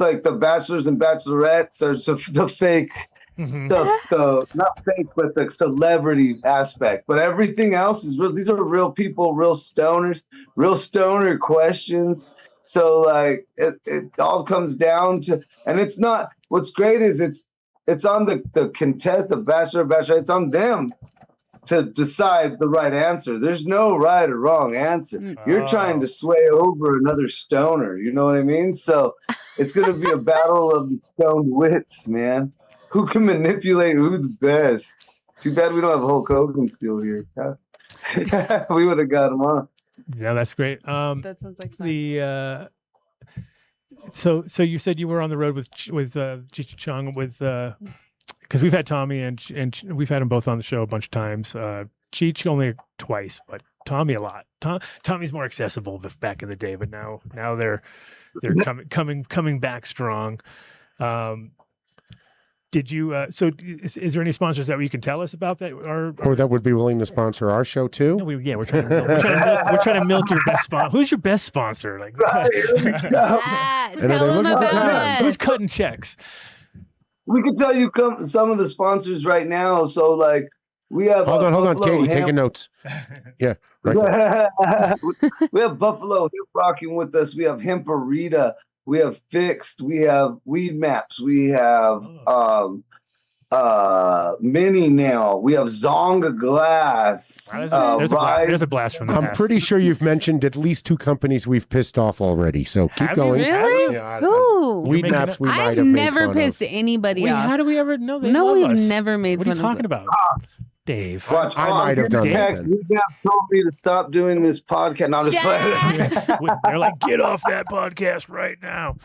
Speaker 6: like the bachelors and bachelorettes are the fake.
Speaker 1: Mm-hmm.
Speaker 6: The not fake, but the celebrity aspect. But everything else is real. These are real people, real stoners, real stoner questions. So like it all comes down to, and it's not. What's great is it's on the contest, the bachelor, bachelorette. It's on them to decide the right answer. There's no right or wrong answer. You're trying to sway over another stoner. You know what I mean? So it's going to be a battle of the stoned wits, man. Who can manipulate who the best? Too bad we don't have Hulk Hogan still here. We would have got him on.
Speaker 1: Yeah, that's great.
Speaker 3: That sounds like fun.
Speaker 1: So you said you were on the road with Cheech and Chong because we've had Tommy and we've had them both on the show a bunch of times. Cheech only twice, but Tommy a lot. Tommy's more accessible back in the day, but now they're coming back strong. Did you? So, is there any sponsors that you can tell us about that, or that
Speaker 4: would be willing to sponsor our show too?
Speaker 1: No, we're trying to milk your best sponsor. Who's your best sponsor? Like,
Speaker 3: tell them about it.
Speaker 1: Who's cutting checks?
Speaker 6: We can tell you some of the sponsors right now. So, like, we have.
Speaker 4: Hold on, Katie, taking notes. Yeah, right.
Speaker 6: We have Buffalo Hemp rocking with us. We have Hemperita. We have Fixed, we have Weed Maps, we have Mini Nail. We have Zonga Glass.
Speaker 1: There's a blast from the
Speaker 4: I'm
Speaker 1: past.
Speaker 4: pretty sure you've mentioned at least 2 companies we've pissed off already. So keep
Speaker 1: Have you
Speaker 4: going.
Speaker 3: Really?
Speaker 4: Yeah,
Speaker 3: Who?
Speaker 4: Weed
Speaker 1: making
Speaker 4: naps
Speaker 1: it-
Speaker 4: we might
Speaker 3: I've
Speaker 4: have made
Speaker 3: never
Speaker 4: fun
Speaker 3: pissed
Speaker 4: of.
Speaker 3: anybody
Speaker 1: Wait,
Speaker 3: off.
Speaker 1: how do we ever know they
Speaker 3: No,
Speaker 1: love
Speaker 3: we've
Speaker 1: us?
Speaker 3: never made
Speaker 1: What are you
Speaker 3: fun of
Speaker 1: talking
Speaker 3: them.
Speaker 1: about? Dave.
Speaker 6: Watch,
Speaker 4: I might have done that
Speaker 6: text.
Speaker 4: then.
Speaker 6: We told me to stop doing this podcast. No, I'm just
Speaker 3: Shut
Speaker 6: playing.
Speaker 1: They're like, get off that podcast right now.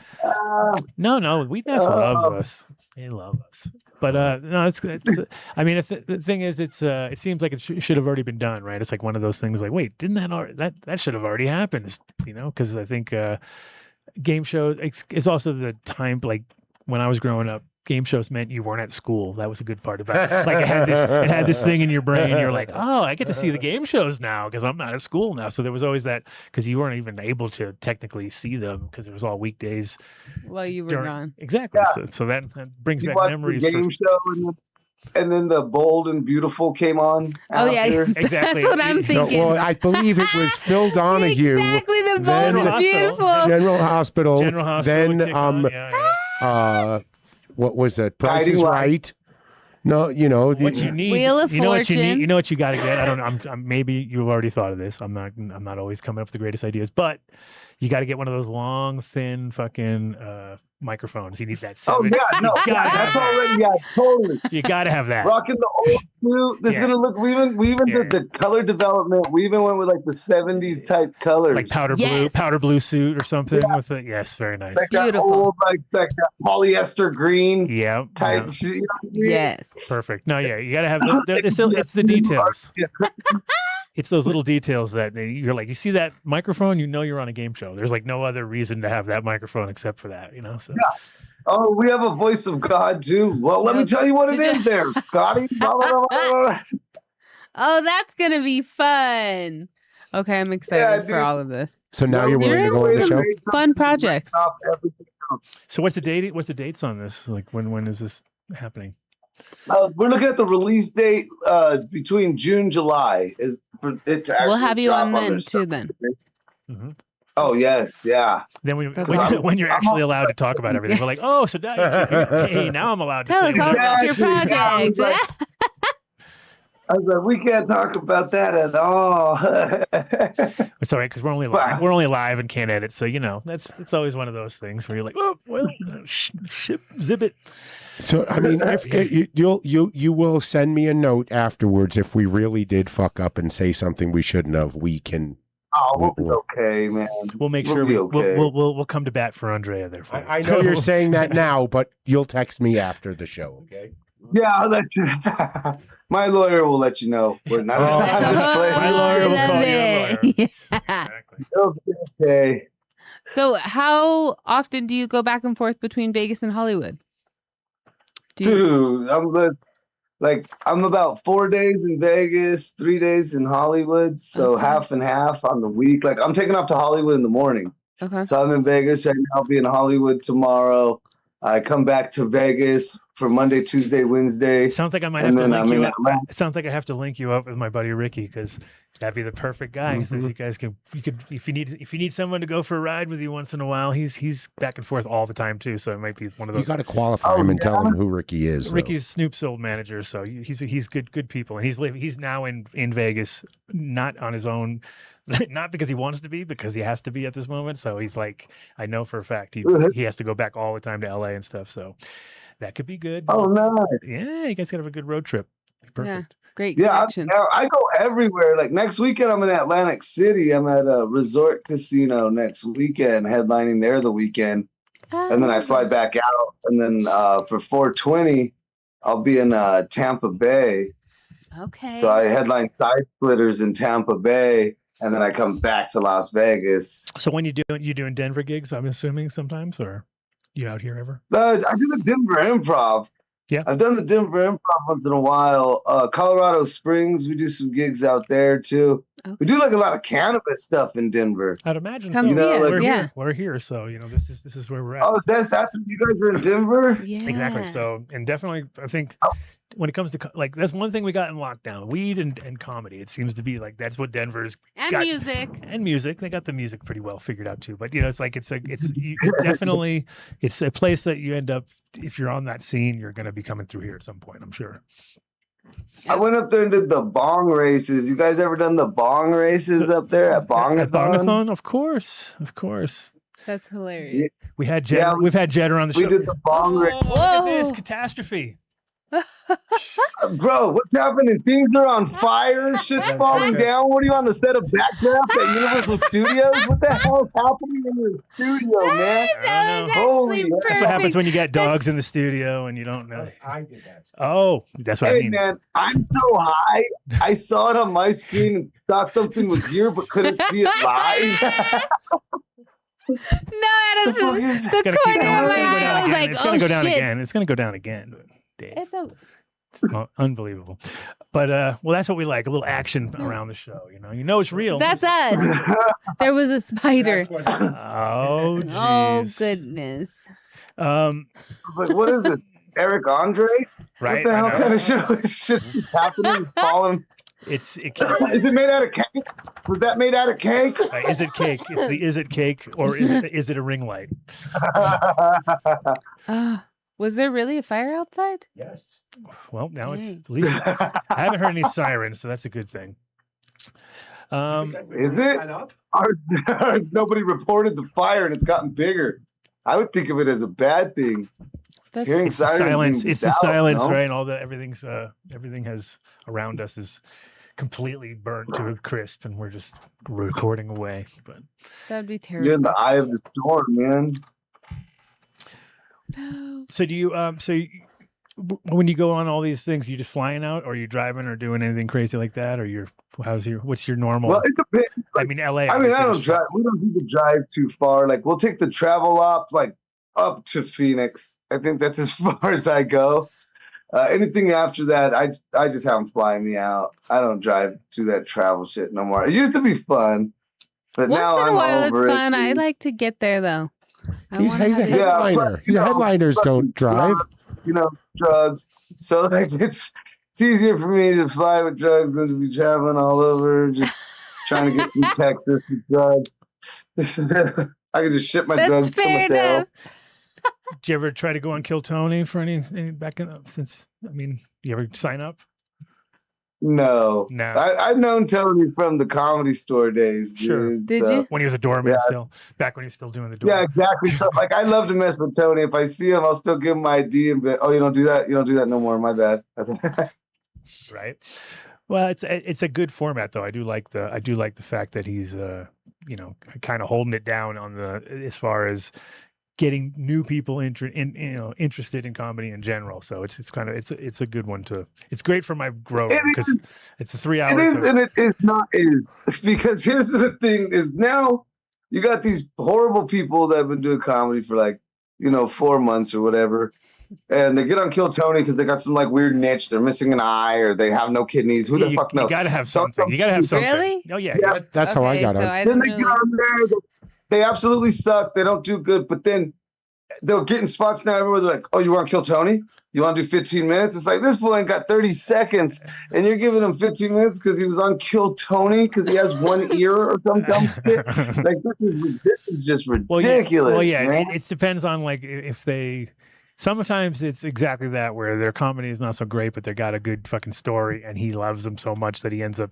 Speaker 1: No, Weed Naps loves us. They love us. But no, it's I mean, the thing is, it seems like it should have already been done, right? It's like one of those things. Like, wait, didn't that should have already happened? You know, because I think game shows. It's also the time, like when I was growing up. Game shows meant you weren't at school. That was a good part about it. Like it had this thing in your brain. You're like, oh, I get to see the game shows now because I'm not at school now. So there was always that because you weren't even able to technically see them because it was all weekdays.
Speaker 3: Well, you were gone.
Speaker 1: Exactly.
Speaker 6: Yeah.
Speaker 1: So that brings
Speaker 6: You
Speaker 1: back
Speaker 6: watched
Speaker 1: memories.
Speaker 6: the game show and then the Bold and Beautiful came on.
Speaker 3: Oh yeah,
Speaker 6: after.
Speaker 1: Exactly.
Speaker 3: That's what I'm
Speaker 4: No,
Speaker 3: thinking.
Speaker 4: well, I believe it was Phil Donahue.
Speaker 3: Exactly, the
Speaker 4: then-
Speaker 3: bold and beautiful.
Speaker 4: General Hospital.
Speaker 1: General Hospital.
Speaker 4: Then
Speaker 1: kick on, yeah.
Speaker 4: what was it? Price
Speaker 6: Guiding
Speaker 4: is
Speaker 6: Light.
Speaker 4: Right. No, you know
Speaker 1: What you need,
Speaker 3: Wheel of
Speaker 1: you know what you
Speaker 3: Fortune.
Speaker 1: need, you know what you got to get. I don't know. I'm maybe you've already thought of this. I'm not always coming up with the greatest ideas, but you got to get one of those long, thin, fucking microphones. You need that.
Speaker 6: Oh yeah, no,
Speaker 1: You gotta
Speaker 6: that's
Speaker 1: have that.
Speaker 6: already totally.
Speaker 1: You got to have that.
Speaker 6: Rocking the old suit. This is
Speaker 1: Yeah.
Speaker 6: gonna look. We even
Speaker 1: Yeah.
Speaker 6: did the color development. We even went with like the '70s type colors,
Speaker 1: Like powder
Speaker 3: Yes.
Speaker 1: blue suit or something with it. Yes, very nice.
Speaker 6: like that
Speaker 3: Beautiful.
Speaker 6: old, like that polyester green
Speaker 1: Yeah,
Speaker 6: type.
Speaker 1: yeah,
Speaker 6: Shit, you know what I mean?
Speaker 3: Yes.
Speaker 1: perfect. No, yeah, you got to have. It's the details. It's those little details that you're like, you see that microphone, you know you're on a game show. There's like no other reason to have that microphone except for that, you know. So
Speaker 6: Oh, we have a voice of God too. Well, let me tell you what it
Speaker 3: Did
Speaker 6: is there, Scotty. Blah, blah, blah, blah, blah.
Speaker 3: Oh, that's gonna be fun. Okay, I'm excited for
Speaker 6: dude.
Speaker 3: all of this.
Speaker 4: So now
Speaker 6: No,
Speaker 4: you're willing to go on the
Speaker 3: You're
Speaker 4: show?
Speaker 3: Fun projects.
Speaker 6: Off everything else.
Speaker 1: So what's the date? What's the dates on this? Like when is this happening?
Speaker 6: We're looking at the release date between June, July. Is for it to
Speaker 3: We'll
Speaker 6: actually
Speaker 3: have you
Speaker 6: drop
Speaker 3: on then
Speaker 6: their
Speaker 3: too. Then.
Speaker 1: Mm-hmm.
Speaker 6: Oh yes, yeah.
Speaker 1: Then
Speaker 3: That's
Speaker 1: when,
Speaker 3: awesome.
Speaker 1: when you're actually allowed to talk about everything, we're like, oh, so now hey, now I'm allowed to
Speaker 3: Tell
Speaker 1: say
Speaker 3: us all
Speaker 1: that.
Speaker 3: about your
Speaker 6: Exactly.
Speaker 3: project.
Speaker 6: I was like, we can't talk about that at all.
Speaker 1: It's all right because we're only live and can't edit, so you know it's always one of those things where you're like, oh, well, zip it.
Speaker 4: So I mean, if you will send me a note afterwards if we really did fuck up and say something we shouldn't have. We can.
Speaker 6: Oh, we'll be okay, man.
Speaker 1: We'll make
Speaker 6: We'll
Speaker 1: sure
Speaker 6: be okay.
Speaker 1: we'll come to bat for Andrea there. For you.
Speaker 4: I know you're saying that now, but you'll text me after the show, okay?
Speaker 6: Yeah, I'll let you. My lawyer will let you know. We're not.
Speaker 4: Oh,
Speaker 6: I'm just playing.
Speaker 1: My lawyer will
Speaker 3: Love
Speaker 1: call your
Speaker 3: it. Yeah.
Speaker 1: Exactly.
Speaker 6: It'll be okay.
Speaker 3: So, how often do you go back and forth between Vegas and Hollywood? Do you,
Speaker 6: Dude, I'm about 4 days in Vegas, 3 days in Hollywood, so
Speaker 3: Okay.
Speaker 6: half and half on the week. Like I'm taking off to Hollywood in the morning,
Speaker 3: okay.
Speaker 6: so I'm in Vegas right now. I'll be in Hollywood tomorrow. I come back to Vegas for Monday, Tuesday, Wednesday.
Speaker 1: Sounds like I might
Speaker 6: And
Speaker 1: have to
Speaker 6: then
Speaker 1: link
Speaker 6: I'm
Speaker 1: you
Speaker 6: in
Speaker 1: up.
Speaker 6: Atlanta.
Speaker 1: It sounds like I have to link you up with my buddy Ricky because that'd be the perfect guy. He says you guys could if you need someone to go for a ride with you once in a while. He's back and forth all the time too. So it might be one of
Speaker 4: You
Speaker 1: those.
Speaker 4: got to qualify him and tell him who Ricky is. though.
Speaker 1: Ricky's Snoop's old manager, so he's good people, and he's now in Vegas, not on his own, not because he wants to be, because he has to be at this moment. So he's like, I know for a fact he has to go back all the time to LA and stuff. So that could be good.
Speaker 6: Oh, nice.
Speaker 1: Yeah, you guys gotta have a good road trip. Perfect.
Speaker 3: Great
Speaker 6: Yeah,
Speaker 3: connections.
Speaker 6: I go everywhere. Like next weekend, I'm in Atlantic City. I'm at a resort casino next weekend, headlining there the weekend. And then I fly back out. And then for 420, I'll be in Tampa Bay.
Speaker 3: Okay.
Speaker 6: So I headline Side Splitters in Tampa Bay. And then I come back to Las Vegas.
Speaker 1: So when you doing Denver gigs, I'm assuming sometimes, or you out here ever?
Speaker 6: I do the Denver Improv.
Speaker 1: Yeah.
Speaker 6: I've done the Denver Improv once in a while. Colorado Springs, we do some gigs out there too.
Speaker 3: Okay.
Speaker 6: We do like a lot of cannabis stuff in Denver.
Speaker 1: I'd imagine
Speaker 3: Come
Speaker 1: so.
Speaker 6: see us,
Speaker 1: We're
Speaker 3: yeah.
Speaker 1: here. We're here, so this is where we're at.
Speaker 6: Oh, that's you guys are in Denver?
Speaker 3: Yeah.
Speaker 1: Exactly. So, and definitely, I think when it comes to like that's one thing we got in lockdown: weed and comedy. It seems to be like that's what Denver's
Speaker 3: And
Speaker 1: got.
Speaker 3: music.
Speaker 1: And music. They got the music pretty well figured out too. But it's like it's definitely it's a place that you end up if you're on that scene, you're going to be coming through here at some point. I'm sure.
Speaker 6: I went up there and did the bong races. You guys ever done the bong races up there at Bongathon?
Speaker 1: Bongathon, of course.
Speaker 3: That's hilarious.
Speaker 1: We had Jed. We've had Jed on the show.
Speaker 6: We did the bong race.
Speaker 1: Look at this catastrophe.
Speaker 6: Bro, what's happening? Things are on fire. Shit's falling down. What are you on the set of Backdraft at Universal Studios? What the hell is happening in your studio, man?
Speaker 3: That was
Speaker 6: Holy
Speaker 3: actually
Speaker 6: man.
Speaker 1: That's what happens when you get dogs in the studio and you don't know.
Speaker 4: I did that.
Speaker 1: Oh, that's what I
Speaker 6: Hey
Speaker 1: mean.
Speaker 6: man, I'm so high. I saw it on my screen and thought something was here, but couldn't see it live.
Speaker 3: No, out of
Speaker 1: It's
Speaker 3: the
Speaker 1: gonna keep
Speaker 3: corner
Speaker 1: going.
Speaker 3: of
Speaker 1: It's
Speaker 3: my
Speaker 1: gonna go
Speaker 3: eye,
Speaker 1: down
Speaker 3: I was
Speaker 1: again.
Speaker 3: like,
Speaker 1: It's
Speaker 3: oh
Speaker 1: gonna go down
Speaker 3: shit.
Speaker 1: again. It's gonna go down again, Dave.
Speaker 3: It's a
Speaker 1: Oh, unbelievable. But well, that's what we like—a little action around the show. You know it's real.
Speaker 3: That's us. There was a spider.
Speaker 1: Oh, jeez.
Speaker 3: Oh goodness.
Speaker 6: But what is this? Eric Andre?
Speaker 1: Right?
Speaker 6: What the hell
Speaker 1: I know.
Speaker 6: kind of show is shit happening? Falling?
Speaker 1: Is it
Speaker 6: made out of cake? Was that made out of cake?
Speaker 1: is it cake? It's the is it cake or is it a ring light?
Speaker 3: Was there really a fire outside?
Speaker 4: Yes.
Speaker 1: Well, now it's
Speaker 3: Dang.
Speaker 1: at least I haven't heard any sirens, so that's a good thing.
Speaker 6: Is it? Nobody reported the fire and it's gotten bigger. I would think of it as a bad thing.
Speaker 3: That's
Speaker 6: Hearing
Speaker 1: It's the
Speaker 6: sirens
Speaker 1: silence.
Speaker 6: means
Speaker 1: It's the
Speaker 6: doubt,
Speaker 1: silence,
Speaker 6: no?
Speaker 1: right? All the everything has around us is completely burnt to a crisp, and we're just recording away. But
Speaker 3: that'd be
Speaker 6: You're in
Speaker 3: terrible.
Speaker 6: the eye of the storm, man.
Speaker 3: No.
Speaker 1: so do you when you go on all these things, you just flying out, or are you driving, or doing anything crazy like that, or what's your normal?
Speaker 6: Well, it depends.
Speaker 1: I mean, LA.
Speaker 6: I mean,
Speaker 1: obviously,
Speaker 6: I don't
Speaker 1: is
Speaker 6: drive. We don't need to drive too far. Like, we'll take the travel up, like up to Phoenix. I think that's as far as I go. Anything after that, I just have them fly me out. I don't drive to that travel shit no more. It used to be fun, but
Speaker 3: Once
Speaker 6: now
Speaker 3: in a
Speaker 6: I'm
Speaker 3: while,
Speaker 6: over
Speaker 3: it's
Speaker 6: it.
Speaker 3: fun. I like to get there though.
Speaker 4: He's a headliner.
Speaker 6: Yeah, but,
Speaker 4: Headliners don't drive.
Speaker 6: Drugs. So like it's easier for me to fly with drugs than to be traveling all over, just trying to get through Texas with drugs. I can just ship my
Speaker 3: That's
Speaker 6: drugs to
Speaker 3: fair
Speaker 6: myself.
Speaker 3: enough.
Speaker 1: Did you ever try to go on Kill Tony for any back in since? I mean, you ever sign up?
Speaker 6: No.
Speaker 1: No.
Speaker 6: I've known Tony from the Comedy Store days.
Speaker 1: Sure.
Speaker 6: Dude,
Speaker 3: Did
Speaker 6: so-
Speaker 3: you?
Speaker 1: When he was a doorman,
Speaker 6: Yeah.
Speaker 1: still back when he was still doing the door.
Speaker 6: Yeah, exactly. So like I love to mess with Tony. If I see him, I'll still give him my ID and be, oh, you don't do that? You don't do that no more. My bad.
Speaker 1: Right. Well, it's a good format though. I do like the fact that he's kind of holding it down on as far as getting new people interested in comedy in general. So it's a good one to. It's great for my grower because it's a 3 hours.
Speaker 6: It is and it is not is because here's the thing is now you got these horrible people that have been doing comedy for like 4 months or whatever. And they get on Kill Tony because they got some like weird niche. They're missing an eye or they have no kidneys. Who the fuck knows?
Speaker 1: You gotta have something. You gotta have something.
Speaker 3: Really?
Speaker 1: Oh yeah.
Speaker 6: Yeah.
Speaker 4: That's how I
Speaker 3: Okay,
Speaker 4: got
Speaker 3: so
Speaker 4: on.
Speaker 3: I
Speaker 6: Then
Speaker 3: don't
Speaker 6: they
Speaker 3: really...
Speaker 6: get on there. They absolutely suck. They don't do good. But then they're getting spots now everywhere. They're like, oh, you want to Kill Tony? You want to do 15 minutes? It's like, this boy ain't got 30 seconds. And you're giving him 15 minutes because he was on Kill Tony because he has one ear or some dumb shit. Like, this is just ridiculous.
Speaker 1: Well, yeah.
Speaker 6: man.
Speaker 1: It depends on like if they. Sometimes it's exactly that where their comedy is not so great, but they got a good fucking story, and he loves them so much that he ends up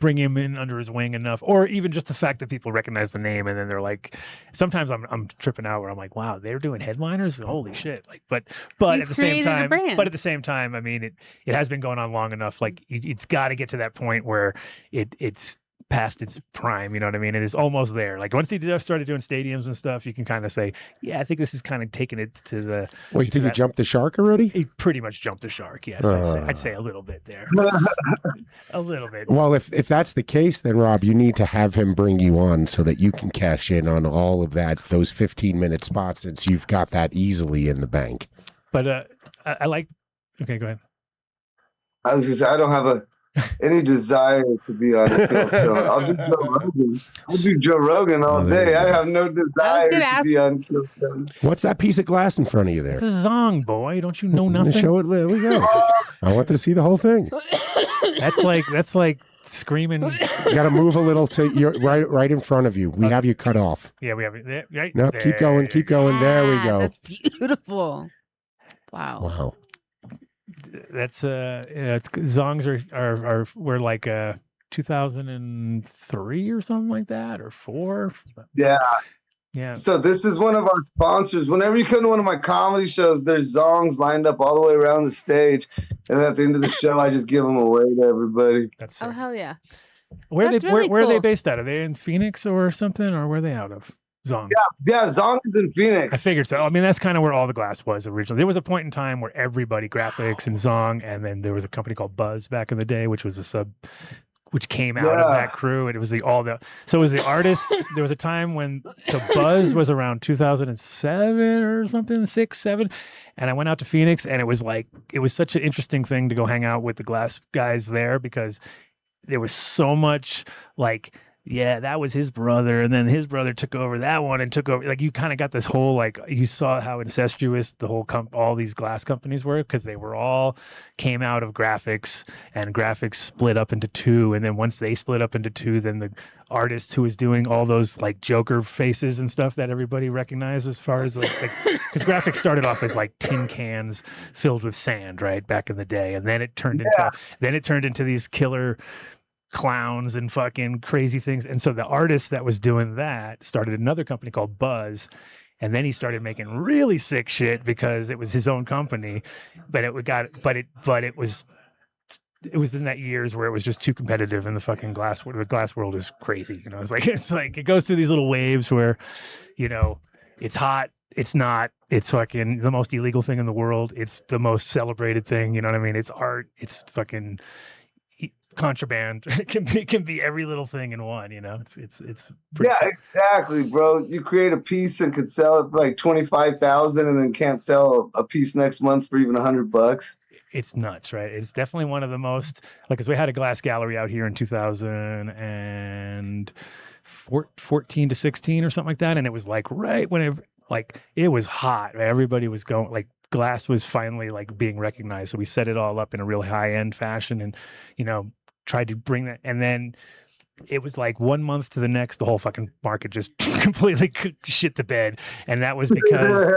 Speaker 1: bringing him in under his wing enough, or even just the fact that people recognize the name, and then they're like, sometimes I'm tripping out where I'm like, wow, they're doing headliners, holy shit! Like, but
Speaker 3: He's
Speaker 1: at the same
Speaker 3: created a
Speaker 1: time,
Speaker 3: brand.
Speaker 1: but at the same time, I mean, it has been going on long enough. Like, it's got to get to that point where it's past its prime, you know what I mean? It is almost there. Like once he started doing stadiums and stuff, you can kind of say, yeah, I think this is kind of taking it to the.
Speaker 4: Well, you think he jumped the shark already?
Speaker 1: He pretty much jumped the shark. Yes, I'd say a little bit there. A little bit.
Speaker 4: Well, if that's the case, then Rob, you need to have him bring you on so that you can cash in on all of those 15-minute spots, since you've got that easily in the bank.
Speaker 1: But I like. Okay, go ahead.
Speaker 6: I was just, I don't have any desire to be on the Kill Tony. I'll do Joe Rogan. I'll do Joe Rogan all day. I have no desire to be on Kill Tony.
Speaker 4: What's that piece of glass in front of you there?
Speaker 1: It's a zong, boy. Don't you know nothing?
Speaker 4: Show it. There we go.
Speaker 6: Oh,
Speaker 4: I want to see the whole thing.
Speaker 1: That's like screaming.
Speaker 4: You got to move a little to you're right in front of you. We have you cut off.
Speaker 1: Yeah, we have it. Right.
Speaker 4: No, keep going. There we go.
Speaker 3: That's beautiful. Wow.
Speaker 4: Wow.
Speaker 1: That's it's zongs are we're like 2003 or something like that, or 4.
Speaker 6: Yeah.
Speaker 1: Yeah.
Speaker 6: So this is one of our sponsors. Whenever you come to one of my comedy shows, there's zongs lined up all the way around the stage, and at the end of the show, I just give them away to everybody.
Speaker 1: That's sick.
Speaker 3: Oh hell yeah.
Speaker 1: Where
Speaker 3: That's
Speaker 1: are they
Speaker 3: really
Speaker 1: where are they
Speaker 3: cool.
Speaker 1: based out of? Are they in Phoenix or something, or where are they out of? Zong.
Speaker 6: Yeah, Zong is in Phoenix.
Speaker 1: I figured so. I mean, that's kind of where all the glass was originally. There was a point in time where everybody graphics and Zong, and then there was a company called Buzz back in the day, which was which came out of that crew, and it was so it was the artists. There was a time when Buzz was around 2007 or something, 6, 7, and I went out to Phoenix, and it was such an interesting thing to go hang out with the glass guys there, because there was so much like, yeah, that was his brother, and then his brother took over that one and took over. Like, you kind of got this whole, like, you saw how incestuous the whole all these glass companies were, because they were all came out of graphics, and graphics split up into 2, and then once they split up into 2, then the artist who was doing all those like Joker faces and stuff that everybody recognized, as far as like because graphics started off as like tin cans filled with sand, right, back in the day, and then it turned into these killer clowns and fucking crazy things. And so the artist that was doing that started another company called Buzz, and then he started making really sick shit because it was his own company, but it was in that years where it was just too competitive, and the fucking glass world is crazy. You know, it's like it goes through these little waves where, you know, it's hot, it's not, it's fucking the most illegal thing in the world, it's the most celebrated thing, you know what I mean? It's art, it's fucking contraband. It can be every little thing in one, you know. It's
Speaker 6: yeah, exactly, bro. You create a piece and could sell it for like 25,000, and then can't sell a piece next month for even $100.
Speaker 1: It's nuts, right? It's definitely one of the most, like, because we had a glass gallery out here in 2014 to 16 or something like that, and it was like right when it was hot. Everybody was going, like, glass was finally like being recognized, so we set it all up in a real high-end fashion, and, you know, tried to bring that, and then it was like 1 month to the next, the whole fucking market just completely shit the bed. And that was because,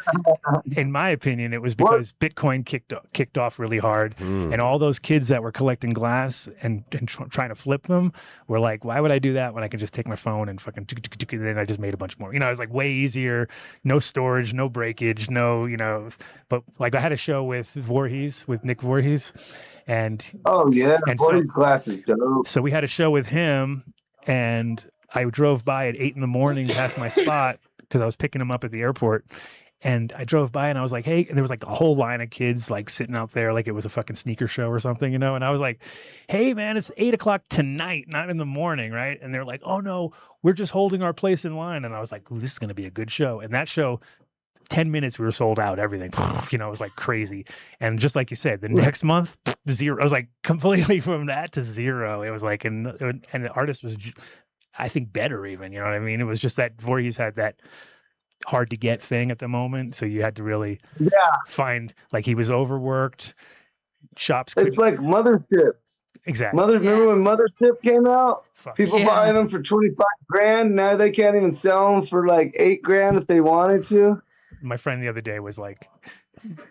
Speaker 1: in my opinion, it was because Bitcoin kicked off really hard. And all those kids that were collecting glass and trying to flip them were like, why would I do that when I can just take my phone and fucking, and then I just made a bunch more. You know, it was like way easier, no storage, no breakage, no, you know. But like, I had a show with Nick Voorhees. And
Speaker 6: oh yeah,
Speaker 1: and
Speaker 6: Voorhees glass is dope.
Speaker 1: So we had a show with him, and I drove by at 8 a.m. past my spot because I was picking him up at the airport. And I drove by and I was like, hey, and there was like a whole line of kids like sitting out there like it was a fucking sneaker show or something, you know? And I was like, hey man, it's 8 o'clock tonight, not in the morning, right? And they're like, oh no, we're just holding our place in line. And I was like, ooh, this is going to be a good show. And that show, 10 minutes, we were sold out, everything. You know, it was like crazy. And just like you said, the next month, 0. I was like completely from that to 0. It was like, and the artist was, I think, better even, you know what I mean? It was just that Voorhees had that hard to get thing at the moment. So you had to really find, like, he was overworked. Shops.
Speaker 6: It's like Motherships.
Speaker 1: Exactly.
Speaker 6: Remember when Mothership came out? People buying them for 25 grand. Now they can't even sell them for like 8 grand if they wanted to.
Speaker 1: My friend the other day was like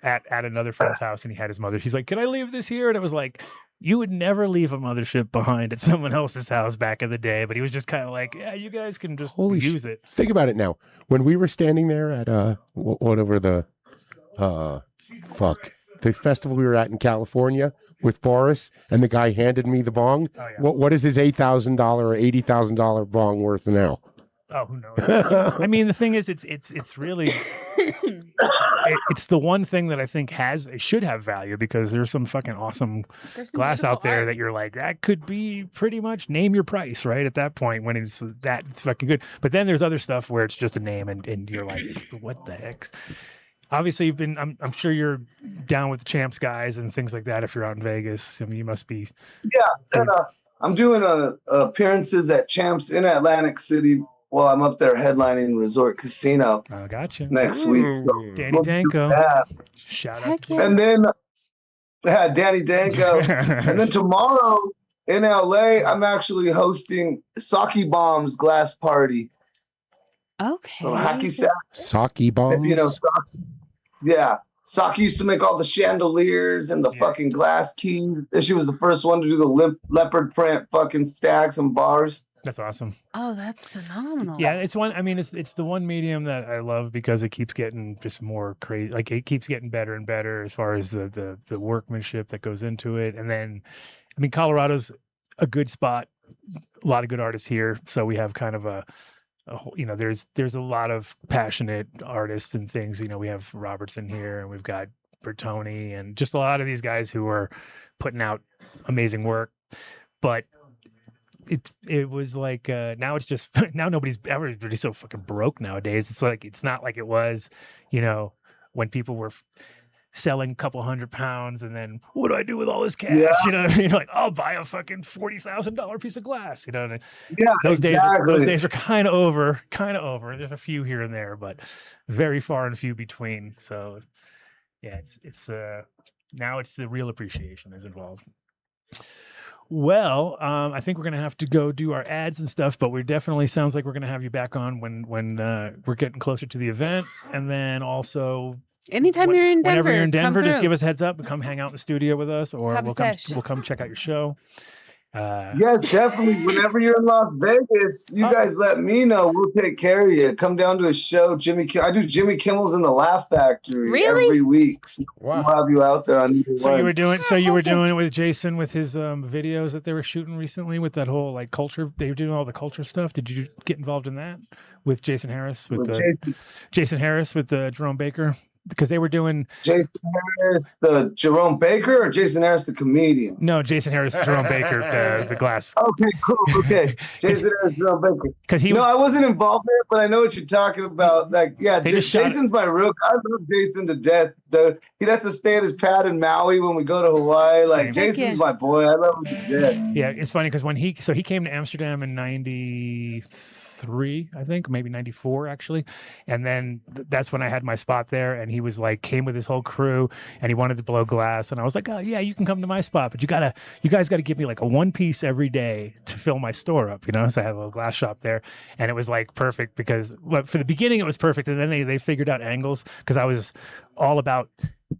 Speaker 1: at another friend's house, and he had his mother. He's like, can I leave this here? And it was like, you would never leave a Mothership behind at someone else's house back in the day. But he was just kind of like, yeah, you guys can just use it.
Speaker 4: Think about it now. When we were standing there at whatever the the festival we were at in California with Boris, and the guy handed me the bong.
Speaker 1: Oh, yeah.
Speaker 4: What is his $8,000 or $80,000 bong worth now?
Speaker 1: Oh, who knows? I mean, the thing is, it's really it's the one thing that I think should have value, because there's some fucking awesome glass out there that you're like, that could be pretty much name your price, right? At that point, when it's that fucking good. But then there's other stuff where it's just a name, and you're like, what the heck? Obviously, I'm sure you're down with the Champs guys and things like that. If you're out in Vegas, I mean, you must be.
Speaker 6: Yeah, I'm doing appearances at Champs in Atlantic City. Well, I'm up there headlining Resort Casino.
Speaker 1: Oh, gotcha.
Speaker 6: Next week. So
Speaker 1: Danny Danko. Shout out.
Speaker 6: And then Danny Danko. And then tomorrow in LA, I'm actually hosting Sake Bomb's glass party.
Speaker 3: Okay.
Speaker 6: So hacky sack.
Speaker 4: Sake bombs.
Speaker 6: You know, yeah. Saki used to make all the chandeliers and the fucking glass keys. She was the first one to do the leopard print fucking stacks and bars.
Speaker 1: That's awesome.
Speaker 3: Oh, that's phenomenal.
Speaker 1: Yeah, it's one. I mean, it's the one medium that I love because it keeps getting just more crazy. Like it keeps getting better and better as far as the workmanship that goes into it. And then, I mean, Colorado's a good spot. A lot of good artists here, so we have kind of a whole, you know, there's a lot of passionate artists and things. You know, we have Robertson here, and we've got Bertoni, and just a lot of these guys who are putting out amazing work. But it was like now it's just now everybody's so fucking broke nowadays. It's like it's not like it was, you know, when people were selling a couple £100 and then what do I do with all this cash? You know what I mean? Like, I'll buy a fucking $40,000 piece of glass. You know what I mean?
Speaker 6: Yeah,
Speaker 1: those days are kind of over. There's a few here and there, but very far and few between. So yeah, it's now it's the real appreciation is involved. Well, I think we're going to have to go do our ads and stuff, but we definitely sounds like we're going to have you back on when we're getting closer to the event. And then also
Speaker 3: anytime you're in Denver,
Speaker 1: whenever you're in Denver, just give us a heads up and come hang out in the studio with us, or we'll come check out your show.
Speaker 6: Yes, definitely. Whenever you're in Las Vegas, you guys let me know. We'll take care of you. Come down to a show. I do Jimmy Kimmel's in the Laugh Factory every week. So we'll have you out there on either one.
Speaker 1: You were doing it with Jason with his videos that they were shooting recently with that whole like culture. They were doing all the culture stuff. Did you get involved in that with Jason Harris Jason Harris with Jerome Baker? Because they were doing
Speaker 6: Jason Harris, the Jerome Baker, or Jason Harris, the comedian?
Speaker 1: No, Jason Harris, Jerome Baker, the glass.
Speaker 6: Okay, cool. Okay, Jason Harris, Jerome Baker. Because I wasn't involved in it, but I know what you're talking about. Like, yeah, Jason's my real. I love Jason to death. Dude. He lets us stay at his pad in Maui when we go to Hawaii. Like, Jason's my boy. I love him to death.
Speaker 1: Yeah, it's funny because when he came to Amsterdam in '93, I think, maybe '94 actually, and then that's when I had my spot there, and he was like came with his whole crew, and he wanted to blow glass, and I was like, oh yeah, you can come to my spot, but you guys gotta give me like a one piece every day to fill my store up, you know. So I have a little glass shop there, and it was like perfect because for the beginning it was perfect, and then they figured out angles because I was all about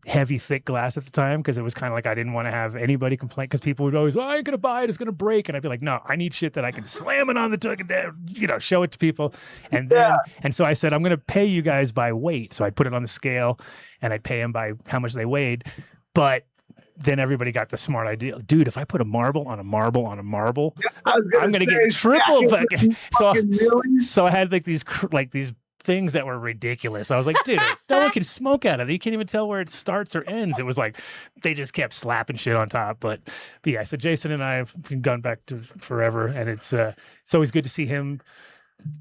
Speaker 1: heavy thick glass at the time because it was kind of like I didn't want to have anybody complain because people would always, I ain't gonna buy it, it's gonna break, and I'd be like, no, I need shit that I can slam it on the tuck and down, you know, show it to people. And then and so I said, I'm gonna pay you guys by weight. So I put it on the scale and I'd pay them by how much they weighed. But then everybody got the smart idea, dude, if I put a marble on a marble on a marble, I'm gonna get triple fucking so I had like these things that were ridiculous. I was like, dude, no one can smoke out of it. You can't even tell where it starts or ends. It was like they just kept slapping shit on top. But yeah, so Jason and I have gone back to forever, and it's always good to see him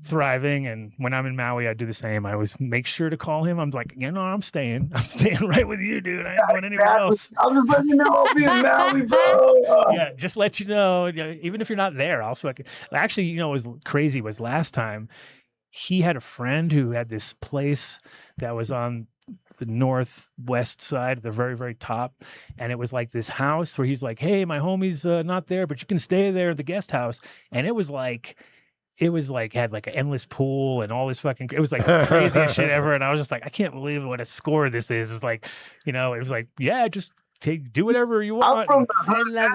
Speaker 1: thriving. And when I'm in Maui, I do the same. I always make sure to call him. I'm like, you know, I'm staying right with you, dude. I ain't going anywhere else.
Speaker 6: I'm just letting you know I'll be in Maui, bro.
Speaker 1: Yeah, just let you know, even if you're not there, actually, you know, what was crazy was last time he had a friend who had this place that was on the northwest side, the very, very top. And it was like this house where he's like, hey, my homie's not there, but you can stay there at the guest house. And it was like had like an endless pool and all this fucking, it was like the craziest shit ever. And I was just like, I can't believe what a score this is. It's like, you know, it was like, yeah, just do whatever you want.
Speaker 3: I love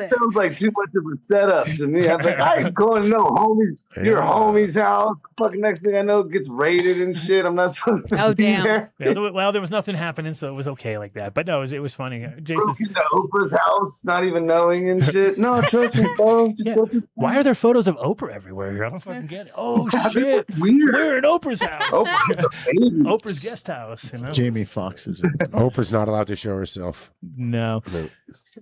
Speaker 3: it.
Speaker 6: Sounds like too much of a setup to me. I'm like, I ain't going to no homies, your homie's house. Fucking next thing I know, it gets raided and shit. I'm not supposed to be there.
Speaker 1: Yeah, well, there was nothing happening, so it was okay like that. But no, it was funny. Jason's
Speaker 6: into Oprah's house, not even knowing and shit. No, trust me, bro.
Speaker 1: Why are there photos of Oprah everywhere here? I don't fucking get it. Oh shit,
Speaker 6: weird.
Speaker 1: We're in Oprah's house. Oprah's guest house. You know?
Speaker 2: Jamie Foxx's.
Speaker 4: Oprah's not allowed to show herself.
Speaker 1: No.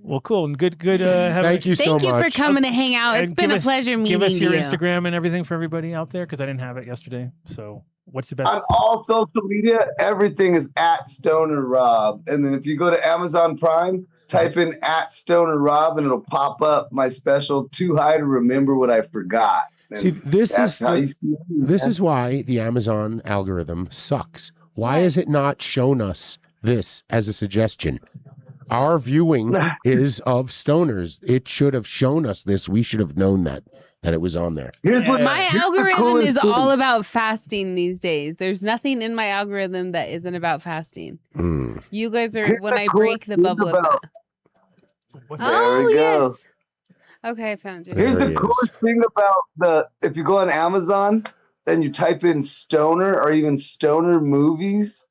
Speaker 1: Well, cool and good.
Speaker 4: Thank you so much.
Speaker 3: Thank you for coming to hang out. It's been a pleasure meeting you.
Speaker 1: Give us your Instagram and everything for everybody out there because I didn't have it yesterday. So, what's the best?
Speaker 6: On all social media, everything is @StonerRob, and then if you go to Amazon Prime, type in @StonerRob, and it'll pop up my special Too High to Remember What I Forgot. And
Speaker 4: see, this is why the Amazon algorithm sucks. Why is it not shown us this as a suggestion? Our viewing is of stoners. It should have shown us this. We should have known that it was on there.
Speaker 6: Here's what
Speaker 3: My
Speaker 6: here's the
Speaker 3: algorithm
Speaker 6: coolest
Speaker 3: is
Speaker 6: thing.
Speaker 3: all about fasting these days. There's nothing in my algorithm that isn't about fasting.
Speaker 4: Mm.
Speaker 3: You guys are
Speaker 6: Here's
Speaker 3: when
Speaker 6: the
Speaker 3: I break
Speaker 6: coolest
Speaker 3: the
Speaker 6: thing
Speaker 3: bubble of
Speaker 6: about-
Speaker 3: that.
Speaker 6: There we go.
Speaker 3: Yes. Okay, I found you.
Speaker 6: Here's
Speaker 4: There
Speaker 6: the
Speaker 4: he is.
Speaker 6: coolest thing about if you go on Amazon and you type in stoner or even stoner movies,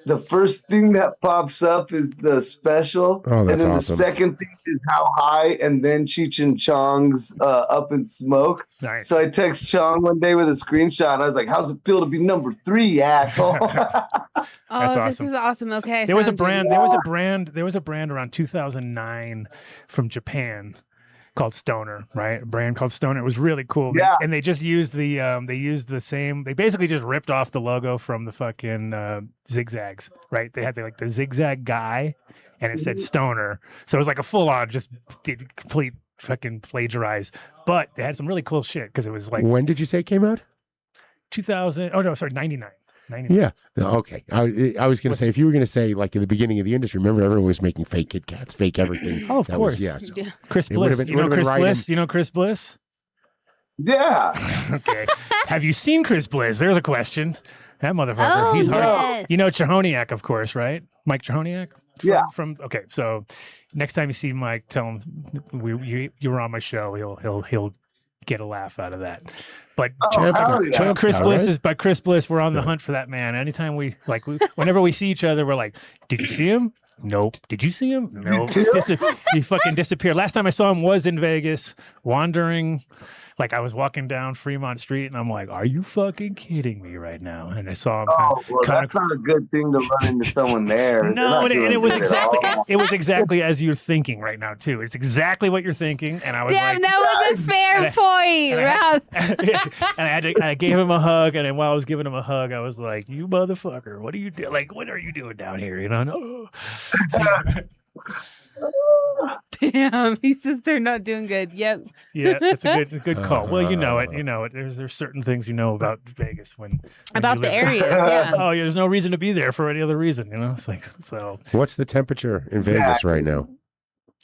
Speaker 6: the first thing that pops up is the special.
Speaker 4: Oh, that's
Speaker 6: and then
Speaker 4: awesome.
Speaker 6: the second thing is How High, and then Cheech and Chong's Up in Smoke.
Speaker 1: Nice.
Speaker 6: So I text Chong one day with a screenshot. And I was like, how's it feel to be number 3, asshole?
Speaker 3: Oh,
Speaker 1: That's
Speaker 3: this
Speaker 1: awesome.
Speaker 3: is awesome. Okay. I
Speaker 1: There was a
Speaker 3: found you.
Speaker 1: brand. There was a brand around 2009 from Japan called Stoner, right? A brand called Stoner. It was really cool.
Speaker 6: Yeah.
Speaker 1: And they just used the same. They basically just ripped off the logo from the fucking zigzags, right? They had the zigzag guy, and it said Stoner. So it was like a full on just complete fucking plagiarize. But they had some really cool shit because it was like
Speaker 4: When did you say it came out?
Speaker 1: 2000. Oh no, sorry, 99. 99.
Speaker 4: Yeah. Okay. I was going to say, if you were going to say, like, in the beginning of the industry, remember everyone was making fake Kit Kats, fake everything.
Speaker 1: Oh, of
Speaker 4: That
Speaker 1: course.
Speaker 4: Was, yes.
Speaker 3: Yeah.
Speaker 1: Chris
Speaker 4: It would've
Speaker 1: Bliss.
Speaker 4: been-
Speaker 1: You know
Speaker 4: would've been
Speaker 1: Chris
Speaker 4: right in-
Speaker 1: Bliss? You know Chris Bliss?
Speaker 6: Yeah.
Speaker 1: Okay. Have you seen Chris Bliss? There's a question. That motherfucker.
Speaker 3: Oh,
Speaker 1: He's hard.
Speaker 3: yes.
Speaker 1: You know Chehoniak, of course, right? Mike Chehoniak?
Speaker 6: Yeah.
Speaker 1: Okay. So next time you see Mike, tell him you were on my show. He'll get a laugh out of that. But
Speaker 6: hell yeah.
Speaker 1: Chris
Speaker 4: All
Speaker 1: Bliss
Speaker 4: right.
Speaker 1: is by Chris Bliss. We're on the
Speaker 4: Yeah.
Speaker 1: hunt for that man. Anytime whenever we see each other, we're like, did you see him? Nope. Did you see him? Nope. He fucking disappeared. Last time I saw him was in Vegas, wandering. Like I was walking down Fremont Street, and I'm like, "Are you fucking kidding me right now?" And I saw him.
Speaker 6: Oh, well,
Speaker 1: kind
Speaker 6: that's not a good thing to run into someone there. They're
Speaker 1: no,
Speaker 6: not
Speaker 1: and
Speaker 6: doing
Speaker 1: it was
Speaker 6: good at all.
Speaker 1: exactly as you're thinking right now too. It's exactly what you're thinking, and I was
Speaker 3: Damn,
Speaker 1: like,
Speaker 3: that was a fair
Speaker 1: and I-
Speaker 3: point,
Speaker 1: and
Speaker 3: Rob.
Speaker 1: I gave him a hug, and then while I was giving him a hug, I was like, "You motherfucker, what are you doing? Like, what are you doing down here?" You know? No.
Speaker 3: Damn, he says they're not doing good. Yep.
Speaker 1: Yeah, it's a good call. Well, you know it. There's certain things you know about Vegas when
Speaker 3: About
Speaker 1: you
Speaker 3: the
Speaker 1: live there.
Speaker 3: areas, yeah.
Speaker 1: Oh, yeah, there's no reason to be there for any other reason. It's like so.
Speaker 4: What's the temperature in Vegas right now?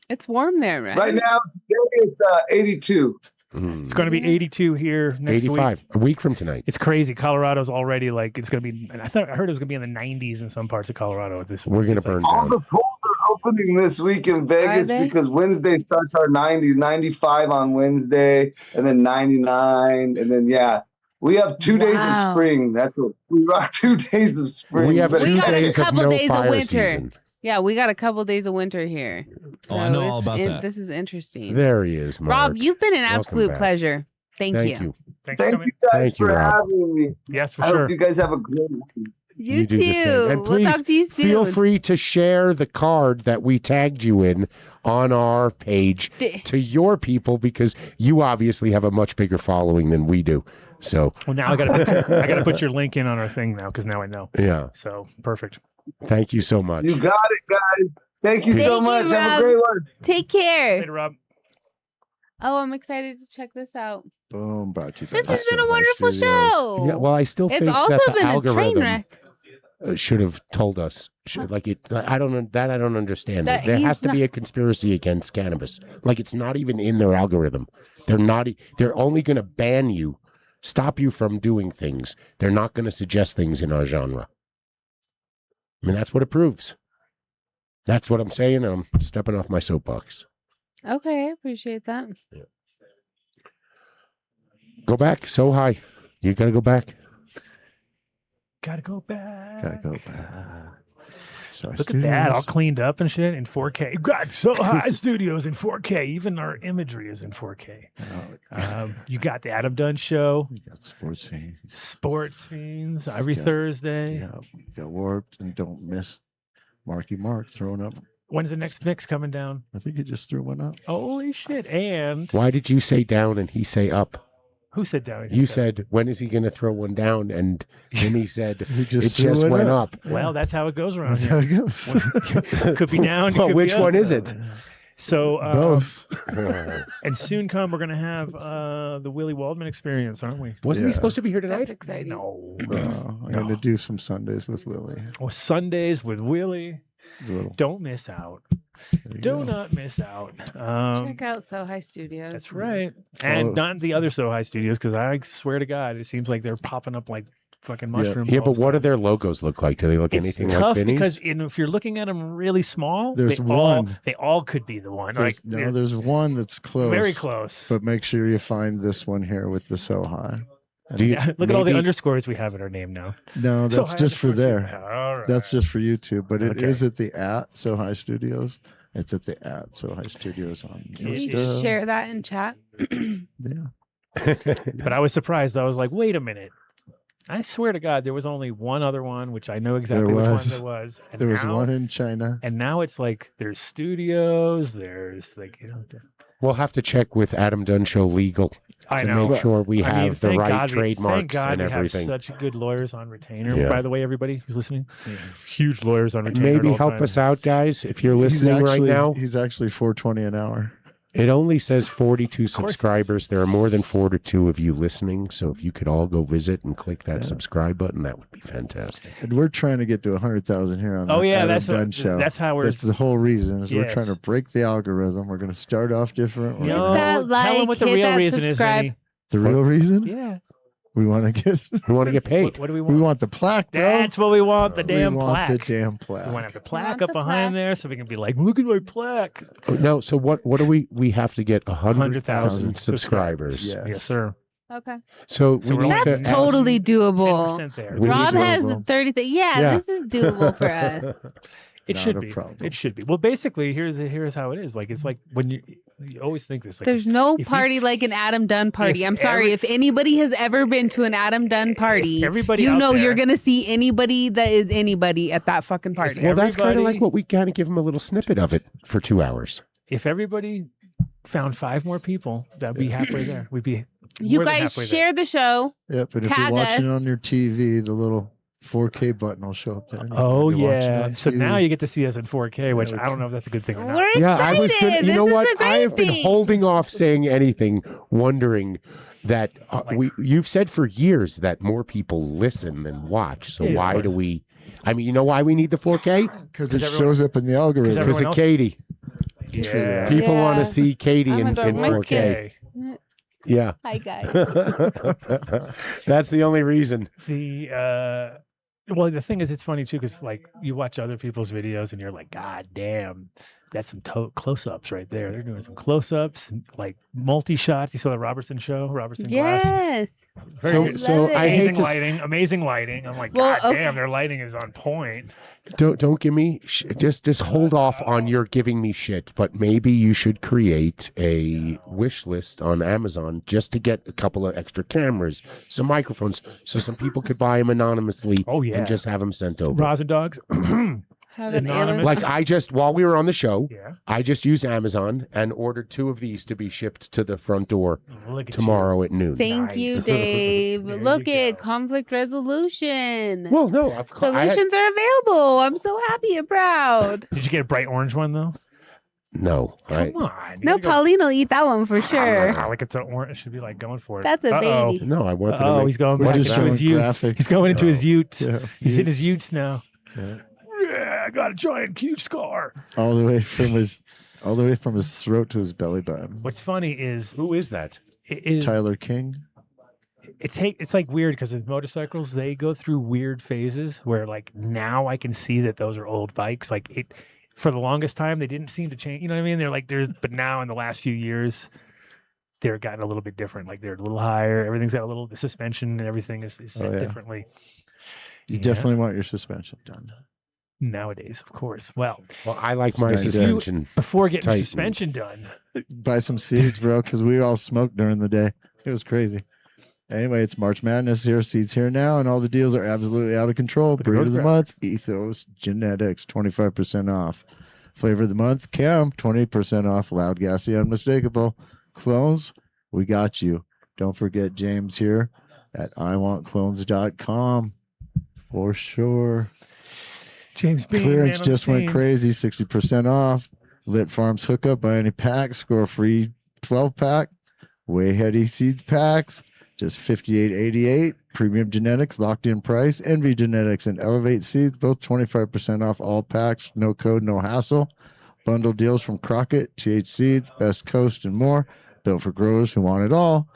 Speaker 3: It's warm there, right?
Speaker 6: Right now, it's 82.
Speaker 1: It's going to be 82 here next week.
Speaker 4: 85. A week from tonight.
Speaker 1: It's crazy. Colorado's already like it's going to be. And I heard it was going to be in the 90s in some parts of Colorado at this.
Speaker 4: We're going to
Speaker 1: It's like-
Speaker 4: burn
Speaker 6: All
Speaker 4: down.
Speaker 6: the pools are opening this week in Vegas
Speaker 3: they?
Speaker 6: because Wednesday starts our 90s, 95 on Wednesday, and then 99, and then we have 2 days of
Speaker 3: Wow.
Speaker 6: spring. That's what we rock. 2 days of spring.
Speaker 4: We have
Speaker 6: But-
Speaker 4: 2
Speaker 3: got a
Speaker 4: days of
Speaker 3: couple
Speaker 4: no
Speaker 3: days of
Speaker 4: fire
Speaker 3: winter.
Speaker 4: season.
Speaker 3: Yeah, we got a couple days of winter here.
Speaker 7: Oh, I know all
Speaker 3: it's-
Speaker 7: about that.
Speaker 3: This is interesting.
Speaker 4: There he is, Mark.
Speaker 3: Rob, you've been an
Speaker 4: Welcome
Speaker 3: absolute
Speaker 4: back.
Speaker 3: pleasure. Thank you.
Speaker 4: Thank you.
Speaker 1: Thanks for
Speaker 6: Thank
Speaker 1: coming.
Speaker 6: you guys
Speaker 4: Thank you,
Speaker 6: for
Speaker 4: Rob.
Speaker 6: having me.
Speaker 1: Yes, for
Speaker 6: I
Speaker 1: sure.
Speaker 6: hope you guys have a great week.
Speaker 3: You
Speaker 4: do
Speaker 3: too.
Speaker 4: the same. And
Speaker 3: We'll
Speaker 4: please
Speaker 3: talk to you soon.
Speaker 4: feel free to share the card that we tagged you in on our page to your people because you obviously have a much bigger following than we do. So,
Speaker 1: Well, now I gotta put your link in on our thing now because now I know.
Speaker 4: yeah.
Speaker 1: So perfect.
Speaker 4: Thank you so much.
Speaker 6: You got it, guys. Thank you
Speaker 3: Thank
Speaker 6: so
Speaker 3: you,
Speaker 6: much. Have
Speaker 3: Rob.
Speaker 6: a great one.
Speaker 3: Take care.
Speaker 1: Later, Rob.
Speaker 3: Oh, I'm excited to check this out.
Speaker 2: Boom, brought to you
Speaker 3: This
Speaker 2: by
Speaker 3: has been a
Speaker 2: Soil
Speaker 3: wonderful
Speaker 2: Studios.
Speaker 3: show.
Speaker 4: Yeah, well, I still
Speaker 3: It's
Speaker 4: think
Speaker 3: also
Speaker 4: that the
Speaker 3: been a train
Speaker 4: algorithm
Speaker 3: wreck.
Speaker 4: should have told us. I don't understand.
Speaker 3: That
Speaker 4: There has
Speaker 3: he's
Speaker 4: to be
Speaker 3: not-
Speaker 4: a conspiracy against cannabis. Like it's not even in their algorithm. They're only going to ban you, stop you from doing things. They're not going to suggest things in our genre. I mean, that's what it proves. That's what I'm saying. I'm stepping off my soapbox.
Speaker 3: Okay, I appreciate that.
Speaker 4: Go back so high. You got to go back.
Speaker 1: Gotta go back.
Speaker 2: Gotta go back. Soil
Speaker 1: Look at that, all
Speaker 2: Studios.
Speaker 1: cleaned up and shit in 4K. God, so high studios in 4K. Even our imagery is in 4K.
Speaker 2: Oh,
Speaker 1: You got the Adam Dunn show,
Speaker 2: you got sports fans.
Speaker 1: Sports Fiends every
Speaker 2: Yeah.
Speaker 1: Thursday.
Speaker 2: Yeah, got warped and don't miss Marky Mark throwing up.
Speaker 1: When's the next mix coming down?
Speaker 2: I think he just threw one up.
Speaker 1: Holy shit! And
Speaker 4: Why did you say down and he say up?
Speaker 1: who said down?
Speaker 4: You said, when is he going to throw one down? And then he said,
Speaker 2: He
Speaker 4: it
Speaker 2: just threw
Speaker 4: just
Speaker 2: it
Speaker 4: went up.
Speaker 1: Well, that's how it goes around
Speaker 2: That's how
Speaker 1: here.
Speaker 2: it goes.
Speaker 1: Could be down.
Speaker 4: Well,
Speaker 1: could
Speaker 4: which
Speaker 1: be up.
Speaker 4: one is it?
Speaker 1: So,
Speaker 2: Both.
Speaker 1: and soon come, we're gonna have the Willie Waldman experience, aren't we?
Speaker 4: Wasn't he
Speaker 2: Yeah.
Speaker 4: supposed to be here
Speaker 3: That's
Speaker 4: tonight?
Speaker 3: exciting.
Speaker 1: No.
Speaker 2: I'm going to do some Sundays with Willie.
Speaker 1: Well, Sundays with Willie. Don't miss out. Do not miss out.
Speaker 3: Check out So High Studios.
Speaker 1: That's right. And not the other So High Studios, because I swear to God, it seems like they're popping up like fucking mushrooms.
Speaker 4: Yeah, but what do their logos look like? Do they look anything like
Speaker 1: tough
Speaker 4: Vinny's?
Speaker 1: because if you're looking at them really small,
Speaker 2: There's
Speaker 1: they all could be the one.
Speaker 2: There's one that's close.
Speaker 1: Very close.
Speaker 2: But make sure you find this one here with the So High.
Speaker 1: Look at all the underscores we have in our name now.
Speaker 2: No, that's just for there.
Speaker 1: All right.
Speaker 2: That's just for YouTube. But it is at the So High Studios. It's at the So High Studios on.
Speaker 3: Can you share that in chat?
Speaker 2: Yeah.
Speaker 1: But I was surprised. I was like, wait a minute. I swear to God, there was only one other one, which I know exactly which one there was. And
Speaker 2: there was one in China.
Speaker 1: And now it's like there's studios, there's like,
Speaker 4: We'll have to check with Adam Dunn Show Legal to make sure we have the right trademarks and everything.
Speaker 1: We have such good lawyers on retainer, by the way, everybody who's listening. Huge lawyers on retainer.
Speaker 4: Maybe help us out, guys, if you're listening right now.
Speaker 2: He's actually $4.20 an hour.
Speaker 4: It only says 42 subscribers. There are more than 42 of you listening. So if you could all go visit and click that subscribe button, that would be fantastic.
Speaker 2: And we're trying to get to 100,000 here on the
Speaker 1: that's
Speaker 2: Dunn Show.
Speaker 1: That's how
Speaker 2: That's the whole reason is we're trying to break the algorithm. We're going to start off different.
Speaker 3: Hit that like,
Speaker 1: tell them what the real reason
Speaker 3: subscribe.
Speaker 1: is, Vinny.
Speaker 2: The real reason?
Speaker 1: Yeah.
Speaker 2: We want to get
Speaker 4: paid.
Speaker 1: What do we want?
Speaker 2: We want the plaque, bro.
Speaker 1: That's what we want, the damn plaque.
Speaker 2: We want the damn plaque.
Speaker 1: We want to have the plaque up behind there so we can be like, look at my plaque.
Speaker 4: No, so what do we have to get 100,000 subscribers?
Speaker 1: Yes, sir.
Speaker 3: Okay.
Speaker 4: So we need
Speaker 3: that's totally doable.
Speaker 1: 10% there.
Speaker 3: Rob has 30. Yeah, this is doable for us.
Speaker 1: It should be. It should be. Well, basically, here's how it is. Like it's like when you always think this. Like
Speaker 3: there's no party like an Adam Dunn party. I'm sorry if anybody has ever been to an Adam Dunn party.
Speaker 1: Everybody,
Speaker 3: you're gonna see anybody that is anybody at that fucking party.
Speaker 4: Well, that's kind of like what we kind of give them a little snippet of it for 2 hours.
Speaker 1: If everybody found 5 more people, that'd be halfway there. We'd be.
Speaker 3: You guys share the show.
Speaker 2: Yep, and if you're watching on your TV, the little 4K button will show up there.
Speaker 1: Oh yeah! So now you get to see us in 4K, which I don't know if that's a good thing or not.
Speaker 3: We're excited.
Speaker 4: I was good. You know what? I have been
Speaker 3: thing.
Speaker 4: holding off saying anything, wondering that you've said for years that more people listen than watch. So why do we? I mean, you know why we need the 4K?
Speaker 2: Because it shows up in the algorithm.
Speaker 4: Because of Katie.
Speaker 1: Yeah.
Speaker 4: People want to see Katie in 4K. Yeah.
Speaker 3: Hi guys.
Speaker 4: That's the only reason.
Speaker 1: Well, the thing is, it's funny too, because like you watch other people's videos and you're like, God damn, that's some close-ups right there. They're doing some close-ups, like multi-shots. You saw the Robertson Glass.
Speaker 3: Yes.
Speaker 1: So
Speaker 4: I hate
Speaker 1: amazing lighting. I'm like, God damn, their lighting is on point.
Speaker 4: Don't give me just hold off on your giving me shit. But maybe you should create a wish list on Amazon just to get a couple of extra cameras, some microphones, so some people could buy them anonymously. And just have them sent over.
Speaker 1: Rosin dogs.
Speaker 3: Anonymous.
Speaker 4: Like while we were on the show, I just used Amazon and ordered 2 of these to be shipped to the front door tomorrow at noon.
Speaker 3: Thank you, Dave. Look at conflict resolution.
Speaker 4: Well, no,
Speaker 3: solutions are available. I'm so happy and proud.
Speaker 1: Did you get a bright orange one though?
Speaker 4: No.
Speaker 1: Come on.
Speaker 3: No, Pauline will eat that one for sure.
Speaker 1: Like it's an orange. It should be like going for it.
Speaker 3: That's a baby.
Speaker 4: No, I want.
Speaker 1: He's going back into his ute. He's going into his ute. Yeah. He's in his utes now. Yeah, I got a giant huge scar.
Speaker 2: All the way from his throat to his belly button.
Speaker 1: What's funny is
Speaker 4: who is that?
Speaker 1: It is
Speaker 2: Tyler King.
Speaker 1: It's like weird because with motorcycles they go through weird phases where like now I can see that those are old bikes. Like it for the longest time they didn't seem to change. You know what I mean? They're like but now in the last few years they're gotten a little bit different. Like they're a little higher. Everything's got the suspension and everything is set differently.
Speaker 2: You definitely want your suspension done.
Speaker 1: Nowadays, of course. Well,
Speaker 4: I like my suspension.
Speaker 1: Before getting suspension done.
Speaker 2: Buy some seeds, bro, because we all smoked during the day. It was crazy. Anyway, it's March Madness here. Seeds here now, and all the deals are absolutely out of control. Breed of the month, Ethos Genetics, 25% off. Flavor of the month, Chem, 20% off. Loud, gassy, unmistakable. Clones, we got you. Don't forget James here at iwantclones.com for sure.
Speaker 1: James Bean,
Speaker 2: clearance just went crazy, 60% off. Lit Farms hookup, buy any pack, score a free 12-pack. Way Heady Seeds packs, just $58.88. Premium Genetics, locked in price. Envy Genetics and Elevate Seeds, both 25% off all packs. No code, no hassle. Bundle deals from Crockett, TH Seeds, Best Coast, and more. Built for growers who want it all.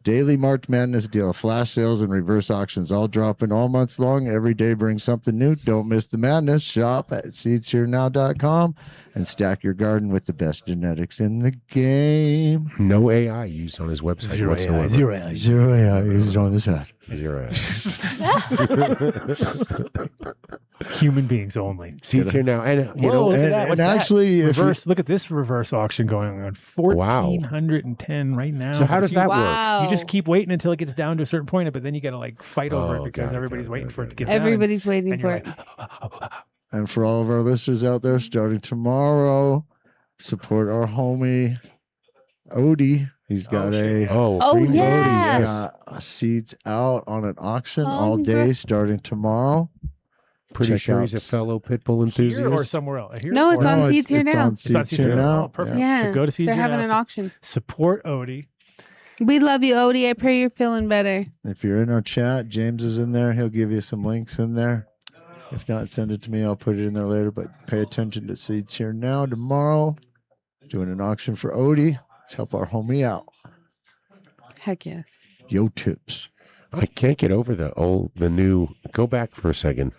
Speaker 2: Daily March Madness deal, flash sales and reverse auctions, all dropping all month long. Every day brings something new. Don't miss the madness. Shop at seedsherenow.com and stack your garden with the best genetics in the game.
Speaker 4: No AI used on his website whatsoever.
Speaker 1: Zero AI.
Speaker 2: Zero AI is on the side.
Speaker 4: Zero AI.
Speaker 1: Human beings only.
Speaker 4: Seeds here now, and you
Speaker 1: Whoa,
Speaker 4: know,
Speaker 1: look at that. What's that?
Speaker 2: actually, if you-
Speaker 1: Look at this reverse auction going on. 1,410 right now.
Speaker 4: so how does that work?
Speaker 3: Wow.
Speaker 1: You just keep waiting until it gets down to a certain point, but then you got to like fight over
Speaker 4: Oh,
Speaker 1: it because
Speaker 4: got it,
Speaker 1: everybody's
Speaker 4: got it,
Speaker 1: waiting
Speaker 4: got
Speaker 1: for
Speaker 4: it,
Speaker 1: it to get
Speaker 4: got
Speaker 1: down.
Speaker 3: Everybody's waiting
Speaker 1: and
Speaker 3: for
Speaker 1: you're
Speaker 3: it.
Speaker 1: like,
Speaker 2: And for all of our listeners out there, starting tomorrow, support our homie Odie. He's got
Speaker 1: shit.
Speaker 3: Oh,
Speaker 2: Green
Speaker 3: yeah.
Speaker 2: Odie's got seeds out on an auction
Speaker 3: Oh,
Speaker 2: all
Speaker 3: he's
Speaker 2: day
Speaker 3: got-
Speaker 2: starting tomorrow.
Speaker 4: Pretty
Speaker 2: Check
Speaker 4: sure he's a
Speaker 2: out-
Speaker 4: fellow pit bull
Speaker 1: here or
Speaker 4: enthusiast.
Speaker 1: somewhere else. Here
Speaker 3: No, it's
Speaker 1: or-
Speaker 3: on
Speaker 2: No,
Speaker 3: Seeds Here
Speaker 2: it's
Speaker 3: Now.
Speaker 2: on
Speaker 1: It's on
Speaker 2: Seeds Here Now.
Speaker 1: Oh, perfect.
Speaker 3: Yeah,
Speaker 1: So go to Seeds
Speaker 3: they're
Speaker 1: Here
Speaker 3: having
Speaker 1: Now.
Speaker 3: an auction.
Speaker 1: Support Odie.
Speaker 3: We love you, Odie. I pray you're feeling better.
Speaker 2: If you're in our chat, James is in there. He'll give you some links in there. If not, send it to me. I'll put it in there later. But pay attention to Seeds Here Now tomorrow. Doing an auction for Odie. Let's help our homie out.
Speaker 3: Heck yes.
Speaker 2: Yo tips.
Speaker 4: I can't get over the new. Go back for a second.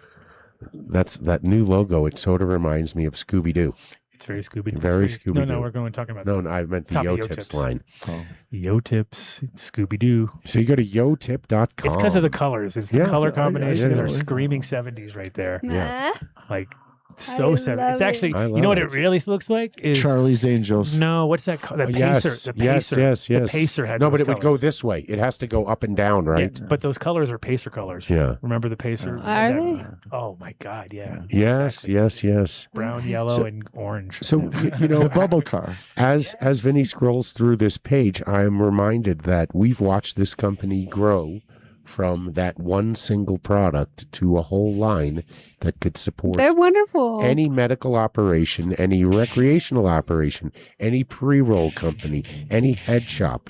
Speaker 4: That new logo. It sort of reminds me of Scooby Doo.
Speaker 1: It's very Scooby.
Speaker 4: Very
Speaker 1: No,
Speaker 4: Scooby-Doo.
Speaker 1: we're going talking about
Speaker 4: No, I meant the
Speaker 1: Top of
Speaker 4: Yo
Speaker 1: Yo
Speaker 4: Tips
Speaker 1: Tips.
Speaker 4: line.
Speaker 2: Oh.
Speaker 1: Yo Tips, Scooby Doo.
Speaker 4: So you go to yotip.com.
Speaker 1: It's because of the colors. It's the
Speaker 4: Yeah.
Speaker 1: color
Speaker 2: I
Speaker 1: combinations
Speaker 2: know.
Speaker 1: are screaming 70s right there.
Speaker 4: Yeah.
Speaker 1: Like so
Speaker 3: I
Speaker 1: 70s.
Speaker 3: love
Speaker 1: It's actually,
Speaker 4: I
Speaker 1: you know what
Speaker 4: love
Speaker 1: it
Speaker 4: it.
Speaker 1: really looks like is
Speaker 2: Charlie's Angels.
Speaker 1: no. What's that called? The Pacer.
Speaker 4: Yes,
Speaker 1: The
Speaker 4: yes,
Speaker 1: Pacer.
Speaker 4: yes, yes.
Speaker 1: The Pacer had
Speaker 4: No,
Speaker 1: those
Speaker 4: but it would go
Speaker 1: colors.
Speaker 4: this way. It has to go up and down, right?
Speaker 1: Yeah, but those colors are Pacer colors.
Speaker 4: Yeah.
Speaker 1: Remember the Pacer?
Speaker 3: Are they?
Speaker 1: Oh my God! Yeah.
Speaker 4: Yes, yes, yes.
Speaker 1: Brown, yellow,
Speaker 4: So-
Speaker 1: and orange.
Speaker 4: So you know,
Speaker 2: The bubble car.
Speaker 4: as Vinny scrolls through this page, I am reminded that we've watched this company grow from that one single product to a whole line that could support
Speaker 3: They're wonderful.
Speaker 4: any medical operation, any recreational operation, any pre-roll company, any head shop.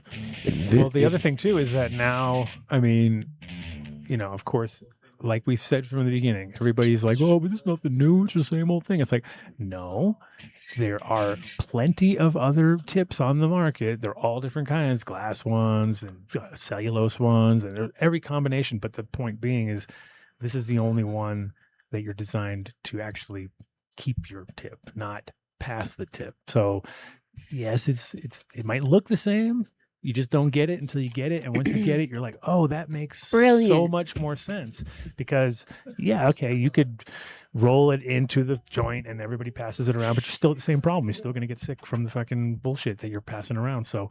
Speaker 1: Well, the other thing too is that now, I mean, you know, of course, like we've said from the beginning, everybody's like, "Oh, but there's nothing new. It's the same old thing." It's like, no, there are plenty of other tips on the market. They're all different kinds, glass ones and cellulose ones, and every combination. But the point being is, this is the only one that you're designed to actually keep your tip, not pass the tip. So, yes, it might look the same. You just don't get it until you get it. And once you get it, you're like, oh, that makes so
Speaker 3: Brilliant.
Speaker 1: much more sense. Because, yeah, okay, you could roll it into the joint and everybody passes it around, but you're still at the same problem. You're still going to get sick from the fucking bullshit that you're passing around. So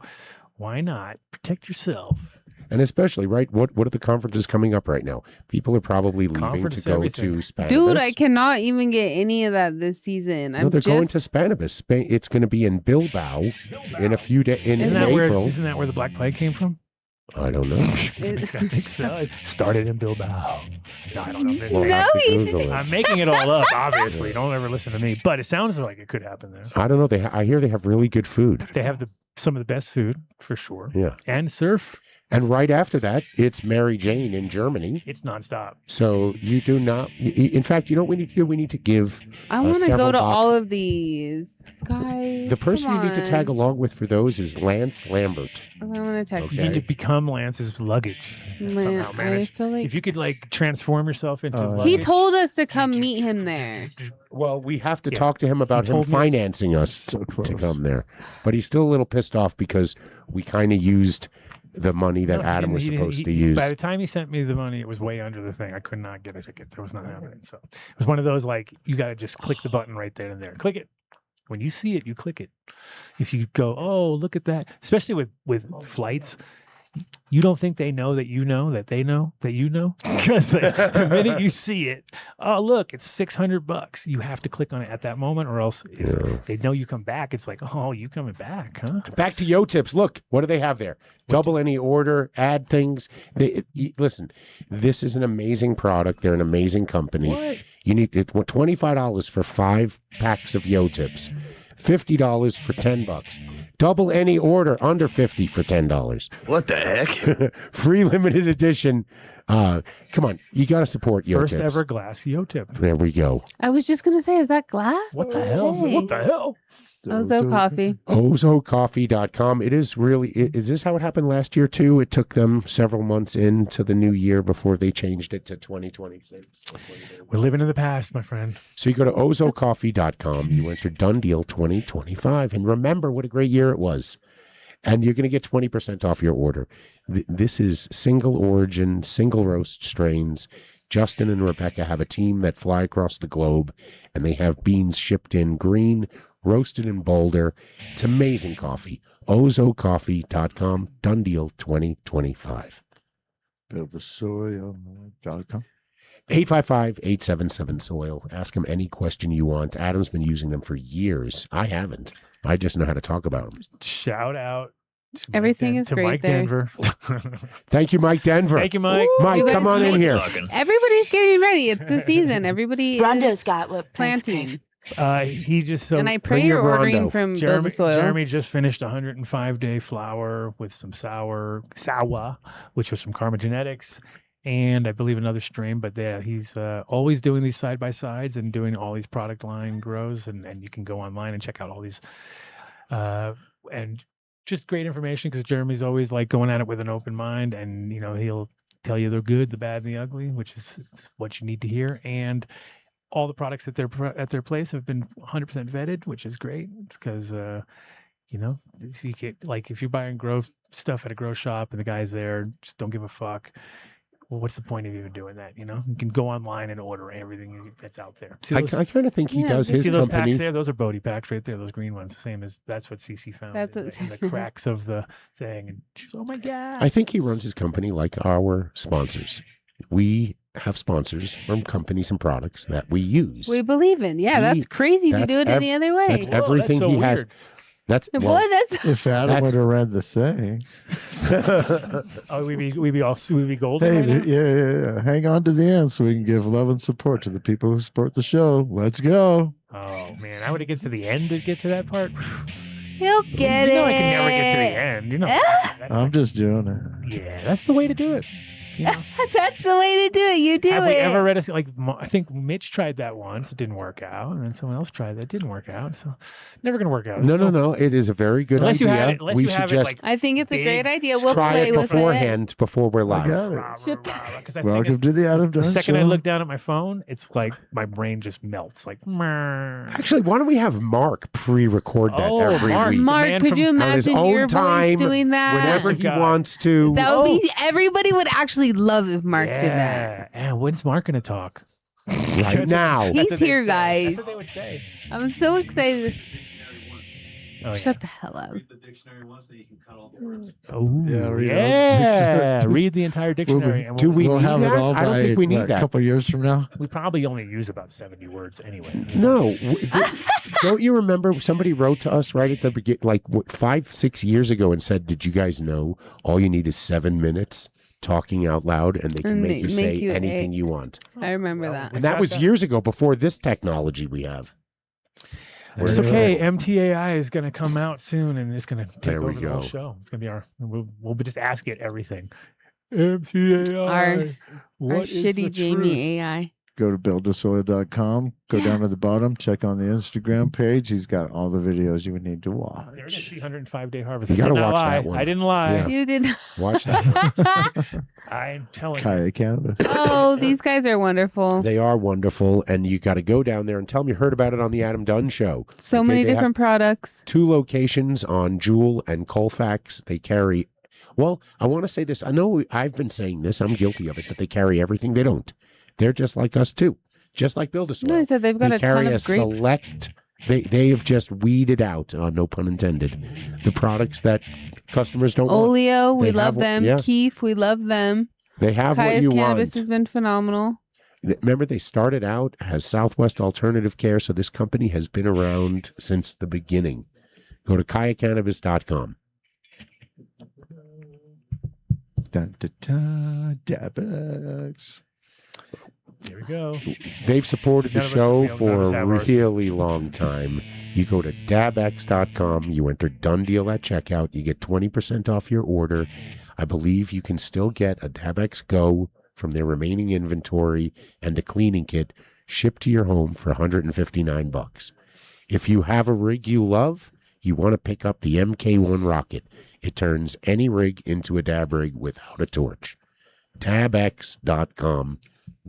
Speaker 1: why not protect yourself?
Speaker 4: and especially right, what are the conferences coming up right now? People are probably leaving
Speaker 1: Conference,
Speaker 4: to go
Speaker 1: everything.
Speaker 4: to Spannabis.
Speaker 3: Dude, I cannot even get any of that this season.
Speaker 4: No, they're going to Spannabis. It's going to be in Bilbao in a few days in
Speaker 1: Isn't that where
Speaker 4: April.
Speaker 1: the Black Plague came from?
Speaker 4: I don't know.
Speaker 1: I think so. It started in Bilbao. No, I don't know. There's-
Speaker 4: We'll
Speaker 3: No,
Speaker 4: have to
Speaker 3: he
Speaker 4: Google
Speaker 3: didn't.
Speaker 4: it.
Speaker 1: I'm making it all up, obviously. Don't ever listen to me. But it sounds like it could happen there.
Speaker 4: I don't know. I hear they have really good food.
Speaker 1: They have some of the best food, for sure.
Speaker 4: Yeah.
Speaker 1: And surf.
Speaker 4: And right after that, it's Mary Jane in Germany.
Speaker 1: It's nonstop.
Speaker 4: So you do not. In fact, you know what we need to do? We need to give
Speaker 3: I want to
Speaker 4: several
Speaker 3: go to all
Speaker 4: boxes.
Speaker 3: of these. Guys,
Speaker 4: the person
Speaker 3: come
Speaker 4: you need to tag
Speaker 3: on.
Speaker 4: along with for those is Lance Lambert.
Speaker 3: I want to text
Speaker 1: You
Speaker 4: Okay.
Speaker 1: need to become Lance's luggage. somehow
Speaker 3: I
Speaker 1: manage.
Speaker 3: feel like
Speaker 1: If you could like transform yourself into
Speaker 2: He
Speaker 1: luggage.
Speaker 3: he told us to come meet him there.
Speaker 4: Well, we have to
Speaker 1: Yeah.
Speaker 4: talk to him about
Speaker 1: He
Speaker 4: him
Speaker 1: told me-
Speaker 4: financing us
Speaker 2: So
Speaker 4: to
Speaker 2: close.
Speaker 4: come there. But he's still a little pissed off because we kind of used the money that
Speaker 1: No, he
Speaker 4: Adam
Speaker 1: didn't-
Speaker 4: was
Speaker 1: he didn't-
Speaker 4: supposed
Speaker 1: he-
Speaker 4: to use.
Speaker 1: By the time he sent me the money, it was way under the thing. I could not get a ticket. That was not happening. So it was one of those like you got to just click the button right then and there. Click it. When you see it, you click it. If you go, oh, look at that, especially with flights, you don't think they know that you know that they know that you know because the minute you see it, oh look, it's $600. You have to click on it at that moment, or else it's,
Speaker 4: Yeah.
Speaker 1: they know you come back. It's like, oh, you coming back, huh?
Speaker 4: Back to Yo Tips. Look, what do they have there? Double any order, add things. Listen, this is an amazing product. They're an amazing company.
Speaker 1: What?
Speaker 4: You need $25 for 5 packs of Yo Tips, $50 for $10. Double any order under 50 for $10.
Speaker 2: What the heck?
Speaker 4: Free limited edition. Come on, you got to support Yo
Speaker 1: First
Speaker 4: Tips.
Speaker 1: ever glass Yo Tip.
Speaker 4: There we go.
Speaker 3: I was just gonna say, is that glass?
Speaker 1: What the hell?
Speaker 3: Hey.
Speaker 1: What the hell?
Speaker 3: Ozo Coffee.
Speaker 4: Ozocoffee.com. It is really, is this how it happened last year too? It took them several months into the new year before they changed it to 2026.
Speaker 1: We're living in the past, my friend.
Speaker 4: So you go to ozocoffee.com, you enter Dunn Deal 2025, and remember what a great year it was. And you're going to get 20% off your order. This is single origin, single roast strains. Justin and Rebecca have a team that fly across the globe, and they have beans shipped in green, roasted in Boulder. It's amazing coffee. ozocoffee.com, Dunn Deal 2025.
Speaker 2: Build the soil.com.
Speaker 4: 855-877-SOIL. Ask him any question you want. Adam's been using them for years. I haven't. I just know how to talk about them.
Speaker 1: Shout out. To
Speaker 3: Everything is
Speaker 1: to
Speaker 3: great
Speaker 1: Mike
Speaker 3: there.
Speaker 1: Denver.
Speaker 4: Thank you, Mike Denver.
Speaker 1: Thank you, Mike.
Speaker 4: Mike,
Speaker 3: You guys
Speaker 4: come on in
Speaker 3: make-
Speaker 4: here.
Speaker 3: Everybody's getting ready. It's the season. Everybody
Speaker 7: Brenda's
Speaker 3: is
Speaker 7: got lip
Speaker 3: planting.
Speaker 1: He just
Speaker 3: And I pray
Speaker 4: bring
Speaker 3: you're
Speaker 4: your
Speaker 3: ordering
Speaker 4: Rondo.
Speaker 3: from Build
Speaker 1: Jeremy,
Speaker 3: the Soil.
Speaker 1: Jeremy just finished a 105-day flower with some sour, which was from Karma Genetics, and I believe another strain. But yeah, he's always doing these side by sides and doing all these product line grows, and you can go online and check out all these, and just great information because Jeremy's always like going at it with an open mind, and he'll tell you the good, the bad, and the ugly, which is what you need to hear, and all the products at their place have been 100% vetted, which is great because if you get if you're buying grow stuff at a grow shop and the guys there just don't give a fuck, well, what's the point of even doing that? You can go online and order everything that's out there. See
Speaker 4: I
Speaker 1: those,
Speaker 4: kind of think he does
Speaker 1: see
Speaker 4: his
Speaker 1: those
Speaker 4: company.
Speaker 1: packs there? Those are Bodhi packs right there. Those green ones, the same as that's what CC found
Speaker 3: That's
Speaker 1: in the cracks of the thing. And she's, oh my god!
Speaker 4: I think he runs his company like our sponsors. We have sponsors from companies and products that we use.
Speaker 3: We believe in. Yeah, that's crazy to
Speaker 4: that's
Speaker 3: do it any other way.
Speaker 4: That's
Speaker 1: Whoa,
Speaker 4: everything
Speaker 1: that's so
Speaker 4: he has.
Speaker 1: weird.
Speaker 4: That's
Speaker 3: Boy,
Speaker 4: well,
Speaker 3: that's
Speaker 2: If Adam
Speaker 4: That's-
Speaker 2: would have read the thing.
Speaker 1: Oh, we'd be golden.
Speaker 2: Hey,
Speaker 1: right now?
Speaker 2: yeah. Hang on to the end so we can give love and support to the people who support the show. Let's go.
Speaker 1: Oh man, I would have get to the end to get to that part.
Speaker 3: he'll get it.
Speaker 1: I can never get to the end. That's
Speaker 2: I'm just doing it.
Speaker 1: yeah, that's the way to do it.
Speaker 3: That's the way to do it. You do
Speaker 1: Have
Speaker 3: it.
Speaker 1: we ever read I think Mitch tried that once. It didn't work out, and then someone else tried that. It didn't work out. So never gonna work out.
Speaker 4: no. It is a very good
Speaker 1: Unless you
Speaker 4: idea.
Speaker 1: have it- unless
Speaker 4: we
Speaker 1: you
Speaker 4: should
Speaker 1: have it,
Speaker 4: just
Speaker 1: like,
Speaker 3: I think it's a
Speaker 1: big.
Speaker 3: great idea. We'll
Speaker 4: try
Speaker 3: play
Speaker 4: it
Speaker 3: with
Speaker 4: beforehand before we're
Speaker 2: I
Speaker 4: live.
Speaker 2: got it.
Speaker 1: Because
Speaker 2: Welcome to the Adam
Speaker 1: the
Speaker 2: Dunn
Speaker 1: second I
Speaker 2: Show.
Speaker 1: look down at my phone, it's like my brain just melts. Like, "Meh."
Speaker 4: Actually, why don't we have Mark pre-record that
Speaker 1: Oh,
Speaker 4: every
Speaker 1: Mark.
Speaker 4: week?
Speaker 1: The
Speaker 3: Mark,
Speaker 1: man
Speaker 3: could
Speaker 1: from-
Speaker 3: you
Speaker 4: on his
Speaker 3: imagine
Speaker 4: own
Speaker 3: your
Speaker 4: time,
Speaker 3: voice doing that?
Speaker 4: whenever he
Speaker 1: God.
Speaker 4: wants to.
Speaker 3: That would be everybody would actually love if Mark did that.
Speaker 1: Yeah, when's Mark gonna talk?
Speaker 4: right now.
Speaker 3: He's
Speaker 1: That's what they'd
Speaker 3: here,
Speaker 1: say.
Speaker 3: guys.
Speaker 1: That's what they would say.
Speaker 3: I'm so excited.
Speaker 1: Oh,
Speaker 3: Shut the hell up.
Speaker 8: Read the dictionary once, then you can cut all the words.
Speaker 1: Oh,
Speaker 2: Yeah, read all the
Speaker 1: yeah.
Speaker 2: dictionary.
Speaker 1: Read the entire dictionary. And
Speaker 4: Do we
Speaker 2: We'll
Speaker 4: need
Speaker 2: have
Speaker 4: that?
Speaker 2: it all
Speaker 4: I don't
Speaker 2: by
Speaker 4: think we need
Speaker 2: a
Speaker 4: that.
Speaker 2: couple years from now.
Speaker 1: we probably only use about 70 words anyway.
Speaker 4: No, don't you remember somebody wrote to us right at the beginning, like 5-6 years ago, and said, "Did you guys know all you need is 7 minutes talking out loud, and they can
Speaker 3: And
Speaker 4: make
Speaker 3: they
Speaker 4: you
Speaker 3: make
Speaker 4: say
Speaker 3: you
Speaker 4: anything you want."
Speaker 3: I remember that.
Speaker 4: And that was years ago, before this technology we have.
Speaker 1: It's okay. MTAI is going to come out soon, and it's going to take
Speaker 4: There we
Speaker 1: over the whole
Speaker 4: go.
Speaker 1: show. It's going to be we'll be just ask it everything. MTAI.
Speaker 3: Our
Speaker 1: what is the
Speaker 3: shitty Jamie
Speaker 1: truth?
Speaker 3: AI.
Speaker 2: Go to buildthesoil.com. Go down to the bottom. Check on the Instagram page. He's got all the videos you would need to
Speaker 1: There it is,
Speaker 2: watch.
Speaker 1: the 105-day harvest.
Speaker 4: You
Speaker 1: I
Speaker 4: gotta
Speaker 1: did not
Speaker 4: watch
Speaker 1: lie.
Speaker 4: that one.
Speaker 1: I didn't lie.
Speaker 4: Yeah.
Speaker 3: You did.
Speaker 4: Watch that.
Speaker 1: I'm telling you.
Speaker 2: Kaya Cannabis.
Speaker 3: Oh, these guys are wonderful.
Speaker 4: They are wonderful, and you got to go down there and tell them you heard about it on the Adam Dunn Show.
Speaker 3: So
Speaker 4: Okay,
Speaker 3: many
Speaker 4: they have
Speaker 3: different products.
Speaker 4: 2 locations on Jewel and Colfax. They carry, well, I want to say this. I know I've been saying this. I'm guilty of it, that they carry everything. They don't. They're just like us, too. Just like Build a Soil.
Speaker 3: No, I said they've got
Speaker 4: They
Speaker 3: a
Speaker 4: carry
Speaker 3: ton
Speaker 4: a
Speaker 3: of great.
Speaker 4: select. They have just weeded out, no pun intended, the products that customers don't want.
Speaker 3: Oleo, we
Speaker 4: They
Speaker 3: love
Speaker 4: have what-
Speaker 3: them.
Speaker 4: yeah.
Speaker 3: Keef, we love them.
Speaker 4: They have what
Speaker 3: Kaya's
Speaker 4: you
Speaker 3: Cannabis
Speaker 4: want.
Speaker 3: has been phenomenal.
Speaker 4: Remember, they started out as Southwest Alternative Care, so this company has been around since the beginning. Go to kayacannabis.com.
Speaker 2: Dun, dun, dun, Dabex.
Speaker 1: There we go.
Speaker 4: They've supported the
Speaker 1: None of us-
Speaker 4: show
Speaker 1: we don't
Speaker 4: for
Speaker 1: notice
Speaker 4: a
Speaker 1: that ours is-
Speaker 4: really long time. You go to dabx.com, you enter Dunn Deal at checkout, you get 20% off your order. I believe you can still get a Dabex Go from their remaining inventory and a cleaning kit shipped to your home for $159. If you have a rig you love, you want to pick up the MK1 rocket. It turns any rig into a dab rig without a torch. Dabx.com,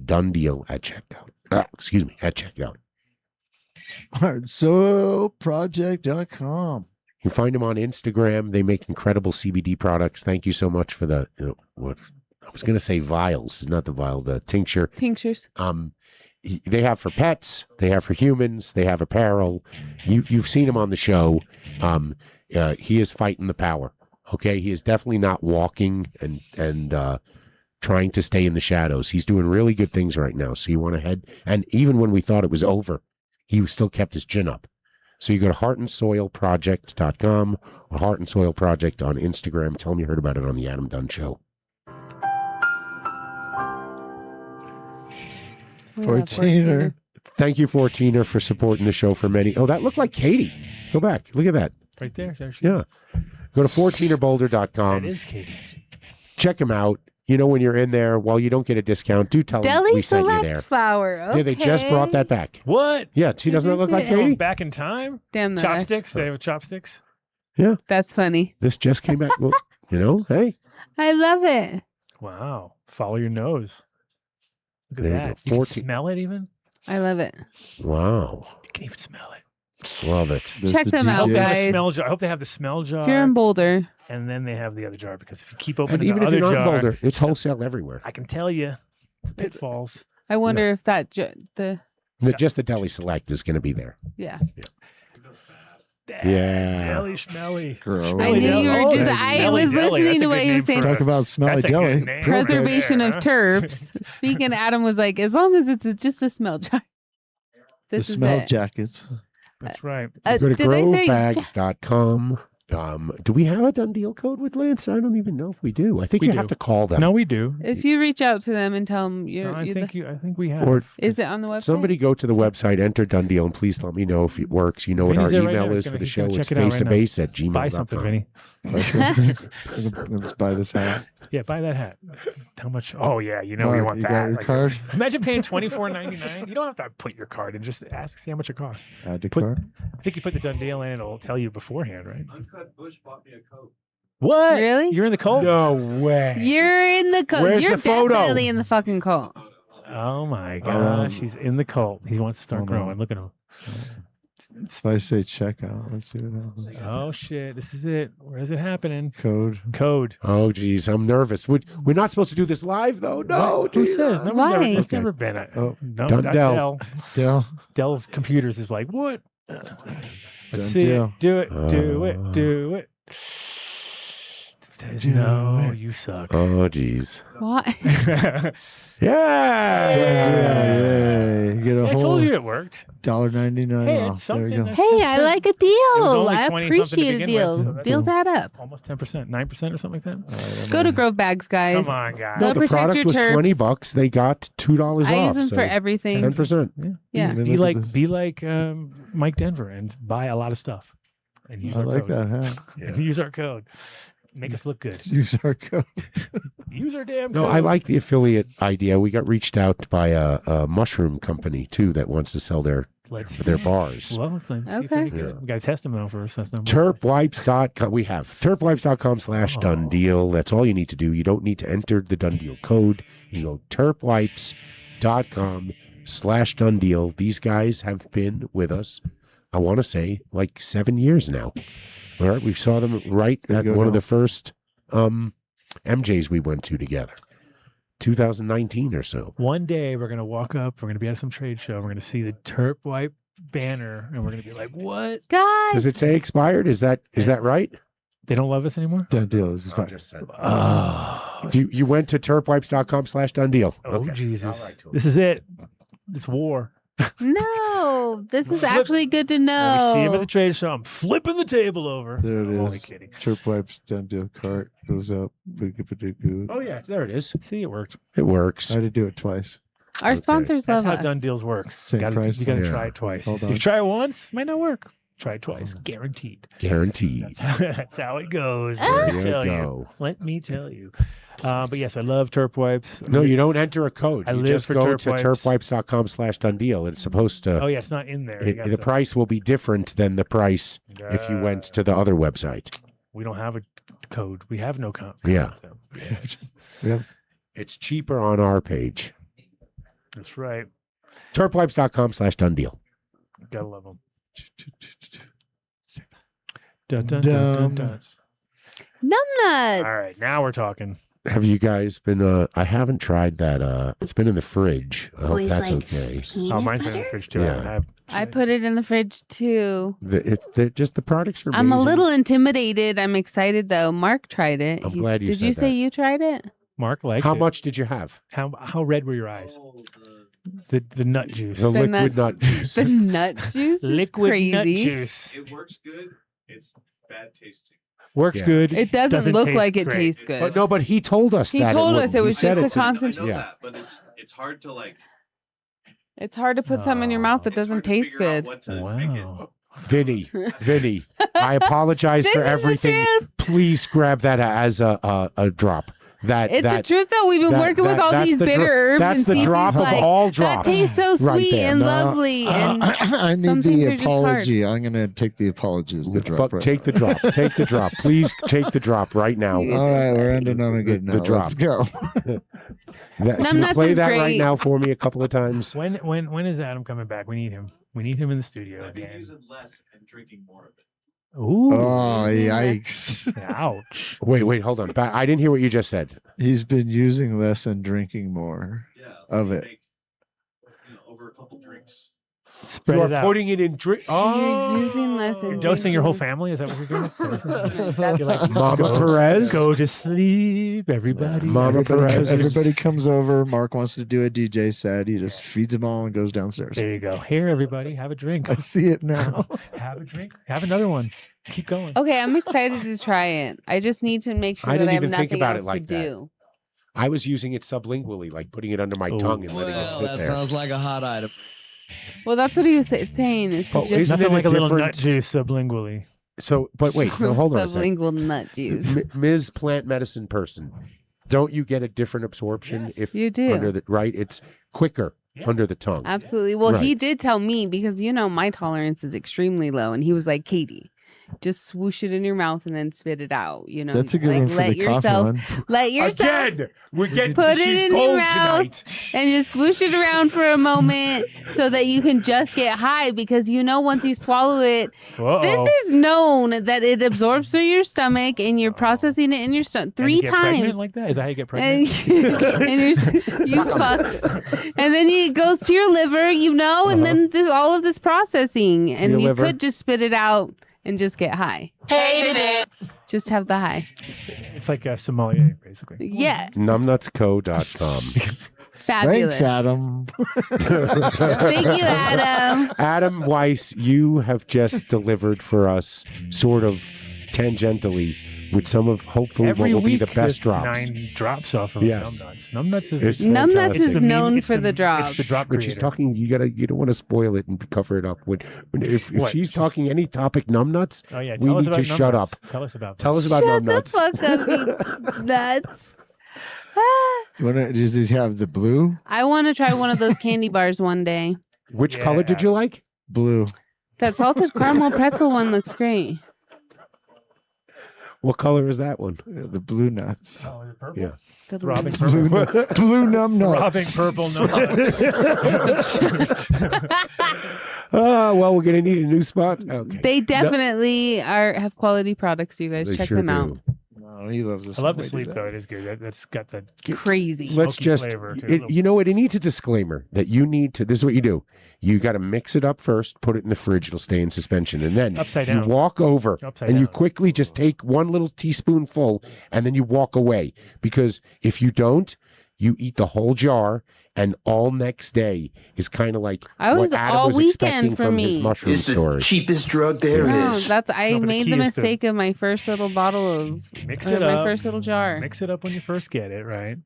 Speaker 4: Dunn Deal at checkout. At checkout.
Speaker 2: Soilproject.com.
Speaker 4: You can find them on Instagram. They make incredible CBD products. Thank you so much for the what I was going to say vials, not the vial, the tincture.
Speaker 3: Tinctures.
Speaker 4: They have for pets, they have for humans, they have apparel. You've seen him on the show. He is fighting the power. Okay, he is definitely not walking and trying to stay in the shadows. He's doing really good things right now. So you want to head, and even when we thought it was over, he still kept his chin up. So you go to heartandsoilproject.com or Heart and Soil Project on Instagram. Tell them you heard about it on the Adam Dunn Show.
Speaker 3: We love
Speaker 2: 14er.
Speaker 4: Thank you, 14er, for supporting the show for many. Oh, that looked like Katie. Go back. Look at that.
Speaker 1: Right there. There she
Speaker 4: Yeah.
Speaker 1: is.
Speaker 4: Go to 14erboulder.com.
Speaker 1: That is Katie.
Speaker 4: Check them out. You know, when you're in there, while you don't get a discount, do tell them
Speaker 3: Deli
Speaker 4: we sent you
Speaker 3: Select
Speaker 4: there.
Speaker 3: flour. Okay.
Speaker 4: Yeah, they just brought that back.
Speaker 1: What?
Speaker 4: Yeah, she doesn't that look like
Speaker 3: Interesting.
Speaker 4: Katie?
Speaker 1: Back in time?
Speaker 3: Damn that.
Speaker 1: Chopsticks? They have chopsticks?
Speaker 3: That's funny.
Speaker 4: This just came back. Well, you know, hey.
Speaker 3: I love it.
Speaker 1: Wow. Follow your nose. Look at
Speaker 4: There you
Speaker 1: that.
Speaker 4: go.
Speaker 1: You can
Speaker 4: 14
Speaker 1: smell it even?
Speaker 3: I love it.
Speaker 4: Wow.
Speaker 1: You can even smell it.
Speaker 4: Love it.
Speaker 2: There's
Speaker 3: Check
Speaker 2: the
Speaker 3: them out,
Speaker 2: DJs.
Speaker 1: They have a
Speaker 3: guys.
Speaker 1: smell jar. I hope they have the smell jar.
Speaker 3: If you're in Boulder,
Speaker 1: And then they have the other jar, because if you keep
Speaker 4: And
Speaker 1: opening
Speaker 4: even
Speaker 1: the
Speaker 4: if
Speaker 1: other
Speaker 4: you're not in
Speaker 1: jar,
Speaker 4: Boulder, it's wholesale everywhere.
Speaker 1: I can tell you the pitfalls.
Speaker 3: I wonder if that
Speaker 4: Just the Deli Select is going to be there.
Speaker 3: yeah.
Speaker 4: Yeah.
Speaker 1: Deli schmelly.
Speaker 2: Gross.
Speaker 3: I
Speaker 1: Smelly
Speaker 3: knew
Speaker 1: deli.
Speaker 3: you were
Speaker 1: Oh,
Speaker 3: just.
Speaker 1: that's
Speaker 3: I
Speaker 1: smelly
Speaker 3: was
Speaker 1: deli.
Speaker 3: listening
Speaker 1: That's a
Speaker 3: to what
Speaker 1: good
Speaker 3: you were
Speaker 1: name
Speaker 3: saying.
Speaker 1: for
Speaker 2: Talk about smelly
Speaker 1: That's a good
Speaker 2: deli.
Speaker 1: name.
Speaker 3: Preservation
Speaker 1: Right
Speaker 3: of terps. Speaking, Adam was like, as long as it's just a smell jar.
Speaker 2: The
Speaker 3: This is
Speaker 2: smell
Speaker 3: it.
Speaker 2: jackets.
Speaker 1: That's right.
Speaker 4: Go to
Speaker 3: did I say
Speaker 4: grovebags.com. Do we have a Dunn Deal code with Lance? I don't even know if we do. I think
Speaker 1: We
Speaker 4: you
Speaker 1: do.
Speaker 4: have to call them.
Speaker 1: No, we do.
Speaker 3: If you reach out to them and tell them
Speaker 1: No, I think we have.
Speaker 4: Or
Speaker 3: is it on the website?
Speaker 4: somebody go to the website, enter Dunn Deal, and please let me know if it works. You know what our
Speaker 1: Vinny's there right
Speaker 4: email
Speaker 1: now. He's
Speaker 4: is for
Speaker 1: gonna-
Speaker 4: the
Speaker 1: he's
Speaker 4: show.
Speaker 1: gonna
Speaker 4: It's
Speaker 1: check it out right
Speaker 4: faceabase at gmail.com.
Speaker 1: Buy something, Vinny.
Speaker 2: Let's buy this hat.
Speaker 1: Yeah, buy that hat. How much? Oh yeah, you know
Speaker 2: Mark,
Speaker 1: we want
Speaker 2: you
Speaker 1: that.
Speaker 2: got your
Speaker 1: Like,
Speaker 2: card?
Speaker 1: Imagine paying $24.99. You don't have to put your card in. Just ask, see how much it costs.
Speaker 2: Add to
Speaker 1: Put-
Speaker 2: cart.
Speaker 1: I think you put the Dunn Deal in, it'll tell you beforehand, right?
Speaker 8: Uncut Bush bought me a coat.
Speaker 1: What?
Speaker 3: Really?
Speaker 1: You're in the cold?
Speaker 4: No way.
Speaker 3: You're in the cult.
Speaker 4: Where's
Speaker 3: You're
Speaker 4: the photo?
Speaker 3: definitely in the fucking cult.
Speaker 1: Oh my gosh, he's in the cult. He wants to start
Speaker 2: Hold on.
Speaker 1: growing. Look at him.
Speaker 2: If I say checkout, let's see what happens.
Speaker 1: Oh shit, this is it. Where is it happening?
Speaker 2: Code.
Speaker 1: Code.
Speaker 4: Oh, geez, I'm nervous. We're not supposed to do this live, though. No.
Speaker 1: Who
Speaker 4: geez.
Speaker 1: says? Nobody's
Speaker 3: Why?
Speaker 1: Ever, there's
Speaker 4: Okay.
Speaker 1: never been a.
Speaker 2: Oh,
Speaker 1: no,
Speaker 4: Dun
Speaker 1: not
Speaker 4: Dell.
Speaker 1: Dell.
Speaker 2: Dell.
Speaker 1: Dell's computers is like, what? Let's
Speaker 2: Dun
Speaker 1: see
Speaker 2: Dell.
Speaker 1: it. Do it. Do it. Do it. It says,
Speaker 2: Do
Speaker 1: no,
Speaker 2: it.
Speaker 1: you suck.
Speaker 4: Oh, geez.
Speaker 3: Why?
Speaker 4: Yeah.
Speaker 2: Yay. Get a
Speaker 1: I
Speaker 2: whole
Speaker 1: told you it worked.
Speaker 2: $1.99
Speaker 1: Hey,
Speaker 2: off.
Speaker 1: it's
Speaker 2: There you
Speaker 1: something.
Speaker 2: go.
Speaker 1: That's
Speaker 3: Hey, I
Speaker 1: 10%.
Speaker 3: like a
Speaker 1: was
Speaker 3: deal.
Speaker 1: only
Speaker 3: I
Speaker 1: 20 something to
Speaker 3: appreciate a
Speaker 1: begin
Speaker 3: deal.
Speaker 1: with, so that's
Speaker 3: Deals
Speaker 2: cool.
Speaker 3: add up.
Speaker 1: Almost 10%, 9% or something like that.
Speaker 3: Go to Grove Bags, guys.
Speaker 1: Come on, guys.
Speaker 4: No,
Speaker 3: They'll
Speaker 4: the
Speaker 3: protect
Speaker 4: product
Speaker 3: your
Speaker 4: was
Speaker 3: terps.
Speaker 4: $20. They got $2
Speaker 3: I
Speaker 4: off.
Speaker 3: use them
Speaker 4: so
Speaker 3: for everything.
Speaker 4: 10%.
Speaker 3: Yeah.
Speaker 2: Let me
Speaker 1: Be
Speaker 2: look at
Speaker 1: like,
Speaker 2: this.
Speaker 1: be like Mike Denver and buy a lot of stuff. And use
Speaker 2: I
Speaker 1: our
Speaker 2: like
Speaker 1: code.
Speaker 2: that hat.
Speaker 1: And use our code. Make us look good.
Speaker 2: Use our code.
Speaker 1: Use our damn
Speaker 4: No,
Speaker 1: code.
Speaker 4: I like the affiliate idea. We got reached out by a mushroom company, too, that wants to sell their
Speaker 1: Let's
Speaker 4: bars.
Speaker 1: Well, let's see if
Speaker 3: Okay.
Speaker 1: they get it. We got to test them though first. That's number
Speaker 4: Terpwipes.com. We have terpwipes.com/Dunn Deal. That's all you need to do. You don't need to enter the Dunn Deal code. You go terpwipes.com/Dunn Deal. These guys have been with us, I want to say, like 7 years now. All right. We saw them right
Speaker 2: There
Speaker 4: at
Speaker 2: you go
Speaker 4: one of
Speaker 2: now.
Speaker 4: the first MJs we went to together. 2019 or so.
Speaker 1: One day we're gonna walk up. We're gonna be at some trade show. We're gonna see the Terp Wipe banner, and we're gonna be like, "What?
Speaker 3: Guys.
Speaker 4: Does it say expired? Is that right?
Speaker 1: They don't love us anymore?"
Speaker 2: Done deal. This is fine.
Speaker 4: just said.
Speaker 1: Oh,
Speaker 4: You went to terpwipes.com/Dunn Deal.
Speaker 1: oh Jesus! This is it. It's war.
Speaker 3: No, this is
Speaker 1: Flip.
Speaker 3: actually good to
Speaker 1: When we see him at
Speaker 3: know.
Speaker 1: the trade show, I'm flipping the table over.
Speaker 2: There it
Speaker 1: I'm only
Speaker 2: is.
Speaker 1: kidding.
Speaker 2: Chirp wipes. Done deal. Cart goes up.
Speaker 4: Oh yeah, there it is.
Speaker 1: See, it worked.
Speaker 4: It works.
Speaker 2: I had to do it twice.
Speaker 3: Our sponsors
Speaker 1: That's
Speaker 3: love
Speaker 1: how
Speaker 3: us.
Speaker 1: Dunn deals work.
Speaker 2: Same
Speaker 1: You
Speaker 2: price.
Speaker 1: got to
Speaker 4: Yeah.
Speaker 1: try it twice.
Speaker 2: Hold
Speaker 1: If
Speaker 2: on.
Speaker 1: you try it once, it might not work. Try it twice, guaranteed.
Speaker 4: Guaranteed.
Speaker 1: That's how it goes.
Speaker 4: There
Speaker 1: Let me
Speaker 4: you
Speaker 1: tell you.
Speaker 4: go.
Speaker 1: Let me tell you. But yes, I love turp wipes.
Speaker 4: No, you don't enter a code.
Speaker 1: I
Speaker 4: You
Speaker 1: live
Speaker 4: just
Speaker 1: for
Speaker 4: go
Speaker 1: turp
Speaker 4: to
Speaker 1: wipes.
Speaker 4: turpwipes.com/Dundeal. It's supposed to.
Speaker 1: Oh yeah, it's not in there. You got
Speaker 4: The
Speaker 1: some-
Speaker 4: price will be different than the price if you went to the other website.
Speaker 1: We don't have a code. We have no code.
Speaker 4: Yeah.
Speaker 1: So,
Speaker 4: It's cheaper on our page.
Speaker 1: that's right.
Speaker 4: Turpwipes.com/Dundeal.
Speaker 1: Gotta love them. Dun, dun, dun, dun, dun.
Speaker 3: Numbnuts.
Speaker 1: All right, now we're talking.
Speaker 4: Have you guys been? I haven't tried that. It's been in the fridge. I hope
Speaker 7: Always
Speaker 4: that's
Speaker 7: like
Speaker 4: okay.
Speaker 1: Oh, mine's been in the fridge too. I
Speaker 4: Yeah.
Speaker 1: haven't had-
Speaker 3: I put it in the fridge too.
Speaker 4: Just the products are amazing.
Speaker 3: I'm a little intimidated. I'm excited though. Mark tried it.
Speaker 4: I'm glad you
Speaker 3: Did
Speaker 4: said
Speaker 3: you say
Speaker 4: that.
Speaker 3: you tried it?
Speaker 1: Mark liked
Speaker 4: How
Speaker 1: it.
Speaker 4: much did you have?
Speaker 1: How red were your eyes? The nut juice.
Speaker 4: The
Speaker 3: The
Speaker 4: liquid nut juice.
Speaker 3: The nut juice is
Speaker 1: Liquid
Speaker 3: crazy.
Speaker 1: nut juice.
Speaker 8: It works good. It's bad tasting.
Speaker 1: Works
Speaker 4: Yeah.
Speaker 1: good.
Speaker 3: It doesn't look
Speaker 1: taste
Speaker 3: like it
Speaker 1: great.
Speaker 3: tastes good.
Speaker 4: But no, but he told us
Speaker 3: He
Speaker 4: that.
Speaker 3: told us it
Speaker 4: he
Speaker 3: was
Speaker 4: said
Speaker 3: just
Speaker 4: it's
Speaker 3: a
Speaker 4: a-
Speaker 3: constant-
Speaker 8: I know
Speaker 4: Yeah.
Speaker 8: that, but it's hard to like.
Speaker 3: It's hard to put something in your mouth that
Speaker 8: it's
Speaker 3: doesn't
Speaker 8: hard to
Speaker 3: taste
Speaker 8: figure out
Speaker 3: good.
Speaker 8: what to make it.
Speaker 1: Wow.
Speaker 4: Vinny, I apologize
Speaker 3: This
Speaker 4: for
Speaker 3: is the
Speaker 4: everything.
Speaker 3: truth.
Speaker 4: Please grab that as a drop.
Speaker 3: It's the truth though. We've been working with all
Speaker 4: that's
Speaker 3: these
Speaker 4: the
Speaker 3: bitter herbs.
Speaker 4: That's
Speaker 3: and
Speaker 4: the
Speaker 3: Cece's
Speaker 4: drop
Speaker 3: like,
Speaker 4: of all
Speaker 3: that
Speaker 4: drops.
Speaker 3: tastes so
Speaker 4: Right
Speaker 3: sweet
Speaker 4: there.
Speaker 3: and
Speaker 4: No,
Speaker 3: lovely. And
Speaker 2: I
Speaker 3: some
Speaker 2: need
Speaker 3: things
Speaker 2: the
Speaker 3: are just hard.
Speaker 2: apology. I'm gonna take the apology as the drop.
Speaker 4: Fuck,
Speaker 2: right
Speaker 4: take the drop. Take the drop. Please take the drop right now.
Speaker 3: You
Speaker 2: now. All right, we're ending on a good
Speaker 4: The
Speaker 2: note.
Speaker 4: drop.
Speaker 2: Let's go.
Speaker 4: Can you
Speaker 3: Numbnuts
Speaker 4: play
Speaker 3: is
Speaker 4: that right
Speaker 3: great.
Speaker 4: now for me a couple of times?
Speaker 1: When is Adam coming back? We need him. We need him in the studio
Speaker 8: I've been
Speaker 1: again.
Speaker 8: using less and drinking more of it.
Speaker 1: Ooh.
Speaker 2: Oh, yikes.
Speaker 1: Ouch.
Speaker 4: Wait, hold on. I didn't hear what you just said.
Speaker 2: He's been using less and drinking more.
Speaker 8: Yeah.
Speaker 2: Of
Speaker 8: you
Speaker 2: it.
Speaker 8: make, over a couple drinks.
Speaker 1: Spread
Speaker 4: You
Speaker 1: it
Speaker 4: are
Speaker 1: out.
Speaker 4: putting it in drink.
Speaker 3: You're using less and
Speaker 1: You're dosing your whole
Speaker 3: drinking.
Speaker 1: family? Is that what you're doing?
Speaker 3: That's
Speaker 1: You're like,
Speaker 4: Mama
Speaker 1: go,
Speaker 4: Perez.
Speaker 1: Go to sleep, everybody.
Speaker 4: Mama Perez.
Speaker 2: Everybody comes over. Mark wants to do a DJ set. He just feeds them all and goes downstairs.
Speaker 1: There you go. Here, everybody, have a drink.
Speaker 2: I see it now.
Speaker 1: Have a drink. Have another one. Keep going.
Speaker 3: Okay, I'm excited to try it. I just need to make sure
Speaker 4: I
Speaker 3: that
Speaker 4: didn't
Speaker 3: I have
Speaker 4: even think
Speaker 3: nothing
Speaker 4: about it
Speaker 3: else
Speaker 4: like
Speaker 3: to
Speaker 4: that.
Speaker 3: do.
Speaker 4: I was using it sublingually, like putting it under my tongue and letting it sit
Speaker 9: that
Speaker 4: there.
Speaker 9: sounds like a hot item.
Speaker 3: Well, that's what he was saying. It's
Speaker 4: Oh,
Speaker 3: just
Speaker 4: isn't
Speaker 1: Nothing
Speaker 4: it
Speaker 1: like a little
Speaker 4: different-
Speaker 1: nut juice sublingually.
Speaker 4: So, but wait, no, hold on a second.
Speaker 3: sublingual nut juice.
Speaker 4: Ms. Plant Medicine person, don't you get a different absorption
Speaker 1: Yes.
Speaker 4: if
Speaker 3: You do.
Speaker 4: under the right? It's quicker
Speaker 1: Yeah.
Speaker 4: under the tongue.
Speaker 3: Absolutely. Well, he
Speaker 4: Right.
Speaker 3: did tell me because my tolerance is extremely low, and he was like, "Katie, just swoosh it in your mouth and then spit it out."
Speaker 2: That's a good
Speaker 3: like
Speaker 2: one for
Speaker 3: let
Speaker 2: the coffee
Speaker 3: yourself
Speaker 2: one.
Speaker 3: let yourself
Speaker 4: Again, we're getting
Speaker 3: Put it
Speaker 4: she's
Speaker 3: in your
Speaker 4: gold
Speaker 3: mouth.
Speaker 4: tonight.
Speaker 3: and just swoosh it around for a moment so that you can just get high because once you swallow it,
Speaker 1: Whoa.
Speaker 3: this is known that it absorbs through your stomach and you're processing it in your stomach
Speaker 1: And you
Speaker 3: 3
Speaker 1: get pregnant
Speaker 3: times.
Speaker 1: like that? Is that how you get
Speaker 3: And,
Speaker 1: pregnant?
Speaker 3: you fucks. And then it goes to your liver, and then all of this processing. And
Speaker 4: your
Speaker 3: you
Speaker 4: liver.
Speaker 3: could just spit it out and just get high. Just have the high.
Speaker 1: It's like a sommelier, basically.
Speaker 3: Yeah.
Speaker 4: Numbnutsco.com.
Speaker 3: Fabulous.
Speaker 2: Thanks, Adam.
Speaker 3: Thank you, Adam.
Speaker 4: Adam Weiss, you have just delivered for us, sort of tangentially, with some of hopefully
Speaker 1: Every
Speaker 4: what will
Speaker 1: week,
Speaker 4: be the best
Speaker 1: there's
Speaker 4: drops.
Speaker 1: 9 drops off of
Speaker 4: Yes.
Speaker 1: Numbnuts. Numbnuts is
Speaker 4: It's
Speaker 3: Numbnuts
Speaker 4: fantastic.
Speaker 3: is known for the drops.
Speaker 1: It's the drop
Speaker 4: When
Speaker 1: creator.
Speaker 4: she's talking, you don't want to spoil it and cover it up. If
Speaker 1: What?
Speaker 4: she's talking any topic numbnuts,
Speaker 1: Oh yeah,
Speaker 4: we
Speaker 1: tell us
Speaker 4: need
Speaker 1: about
Speaker 4: to shut
Speaker 1: Numbnuts.
Speaker 4: up.
Speaker 1: Tell us about.
Speaker 4: Tell us
Speaker 1: this.
Speaker 4: about
Speaker 3: Shut the
Speaker 4: numbnuts.
Speaker 3: fuck up, you nuts.
Speaker 2: Does he have the blue?
Speaker 3: I want to try one of those candy bars one day.
Speaker 4: Which color did you like?
Speaker 2: Blue.
Speaker 3: That salted caramel pretzel one looks great.
Speaker 4: What color is that one?
Speaker 2: Yeah, the blue nuts.
Speaker 1: Oh, is it purple?
Speaker 4: Yeah.
Speaker 3: The
Speaker 1: Throbbing
Speaker 2: Blue,
Speaker 1: purple.
Speaker 2: blue numb nuts.
Speaker 1: Throbbing purple numbnuts.
Speaker 4: Well, we're gonna need a new spot. Okay.
Speaker 3: They definitely have quality products. You guys
Speaker 4: They
Speaker 3: check
Speaker 4: sure
Speaker 3: them
Speaker 4: do.
Speaker 3: out.
Speaker 2: No, he loves this.
Speaker 1: I love
Speaker 2: way
Speaker 1: the
Speaker 2: to
Speaker 1: sleep
Speaker 2: do that.
Speaker 1: though. It is good. That's got the
Speaker 3: Crazy.
Speaker 4: Let's
Speaker 1: smoky
Speaker 4: just,
Speaker 1: flavor to it.
Speaker 4: you know what? It needs a disclaimer that you need to. This is what you do. You got to mix it up first, put it in the fridge. It'll stay in suspension, and then
Speaker 1: Upside
Speaker 4: you
Speaker 1: down.
Speaker 4: walk over
Speaker 1: Upside
Speaker 4: and you
Speaker 1: down.
Speaker 4: quickly just take one little teaspoonful, and then you walk away. Because if you don't, you eat the whole jar, and all next day is kind of like
Speaker 3: I was
Speaker 4: what Adam
Speaker 3: all
Speaker 4: was expecting
Speaker 3: weekend for
Speaker 4: from his
Speaker 3: me.
Speaker 4: mushroom
Speaker 7: It's the
Speaker 4: story.
Speaker 7: cheapest drug there is.
Speaker 3: No, I
Speaker 1: No, but the
Speaker 3: made
Speaker 1: key
Speaker 3: the
Speaker 1: is to
Speaker 3: mistake of my first little bottle of
Speaker 1: Mix
Speaker 3: or
Speaker 1: it
Speaker 3: my
Speaker 1: up.
Speaker 3: first little jar.
Speaker 1: Mix it up when you first get it, right?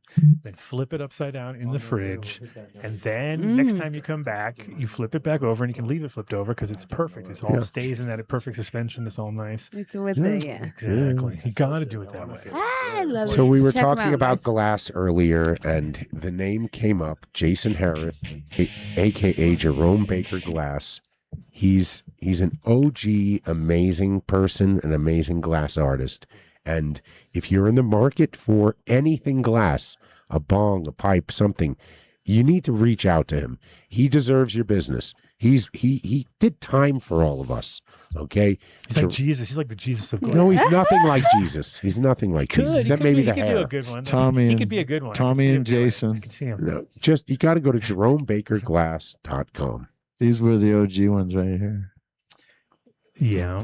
Speaker 1: Then flip it upside down in the fridge. And then next time you come back, you flip it back over and you can leave it flipped over because it's perfect. It's all stays in that perfect suspension. It's all nice.
Speaker 3: It's with it, yeah.
Speaker 1: Exactly. You got to do it that way.
Speaker 3: I love it.
Speaker 4: So we were
Speaker 3: Check 'em
Speaker 4: talking
Speaker 3: out,
Speaker 4: about
Speaker 3: guys.
Speaker 4: glass earlier, and the name came up. Jason Harris, aka Jerome Baker Glass. He's an OG, amazing person, an amazing glass artist. And if you're in the market for anything glass, a bong, a pipe, something, you need to reach out to him. He deserves your business. He did time for all of us. Okay.
Speaker 1: He's like Jesus. He's like the Jesus of glass.
Speaker 4: No, he's nothing like Jesus. He's nothing like Jesus.
Speaker 1: He
Speaker 4: Except
Speaker 1: could
Speaker 4: maybe
Speaker 1: be,
Speaker 4: the
Speaker 1: he could do
Speaker 4: hair.
Speaker 1: a good one.
Speaker 2: Tommy
Speaker 1: he
Speaker 2: and-
Speaker 1: could be a good one. I can
Speaker 2: Tommy
Speaker 1: see
Speaker 2: and
Speaker 1: him do it.
Speaker 2: Jason.
Speaker 1: I can see him.
Speaker 4: No, just you got to go to JeromeBakerGlass.com.
Speaker 2: These were the OG ones right here.
Speaker 1: Yeah.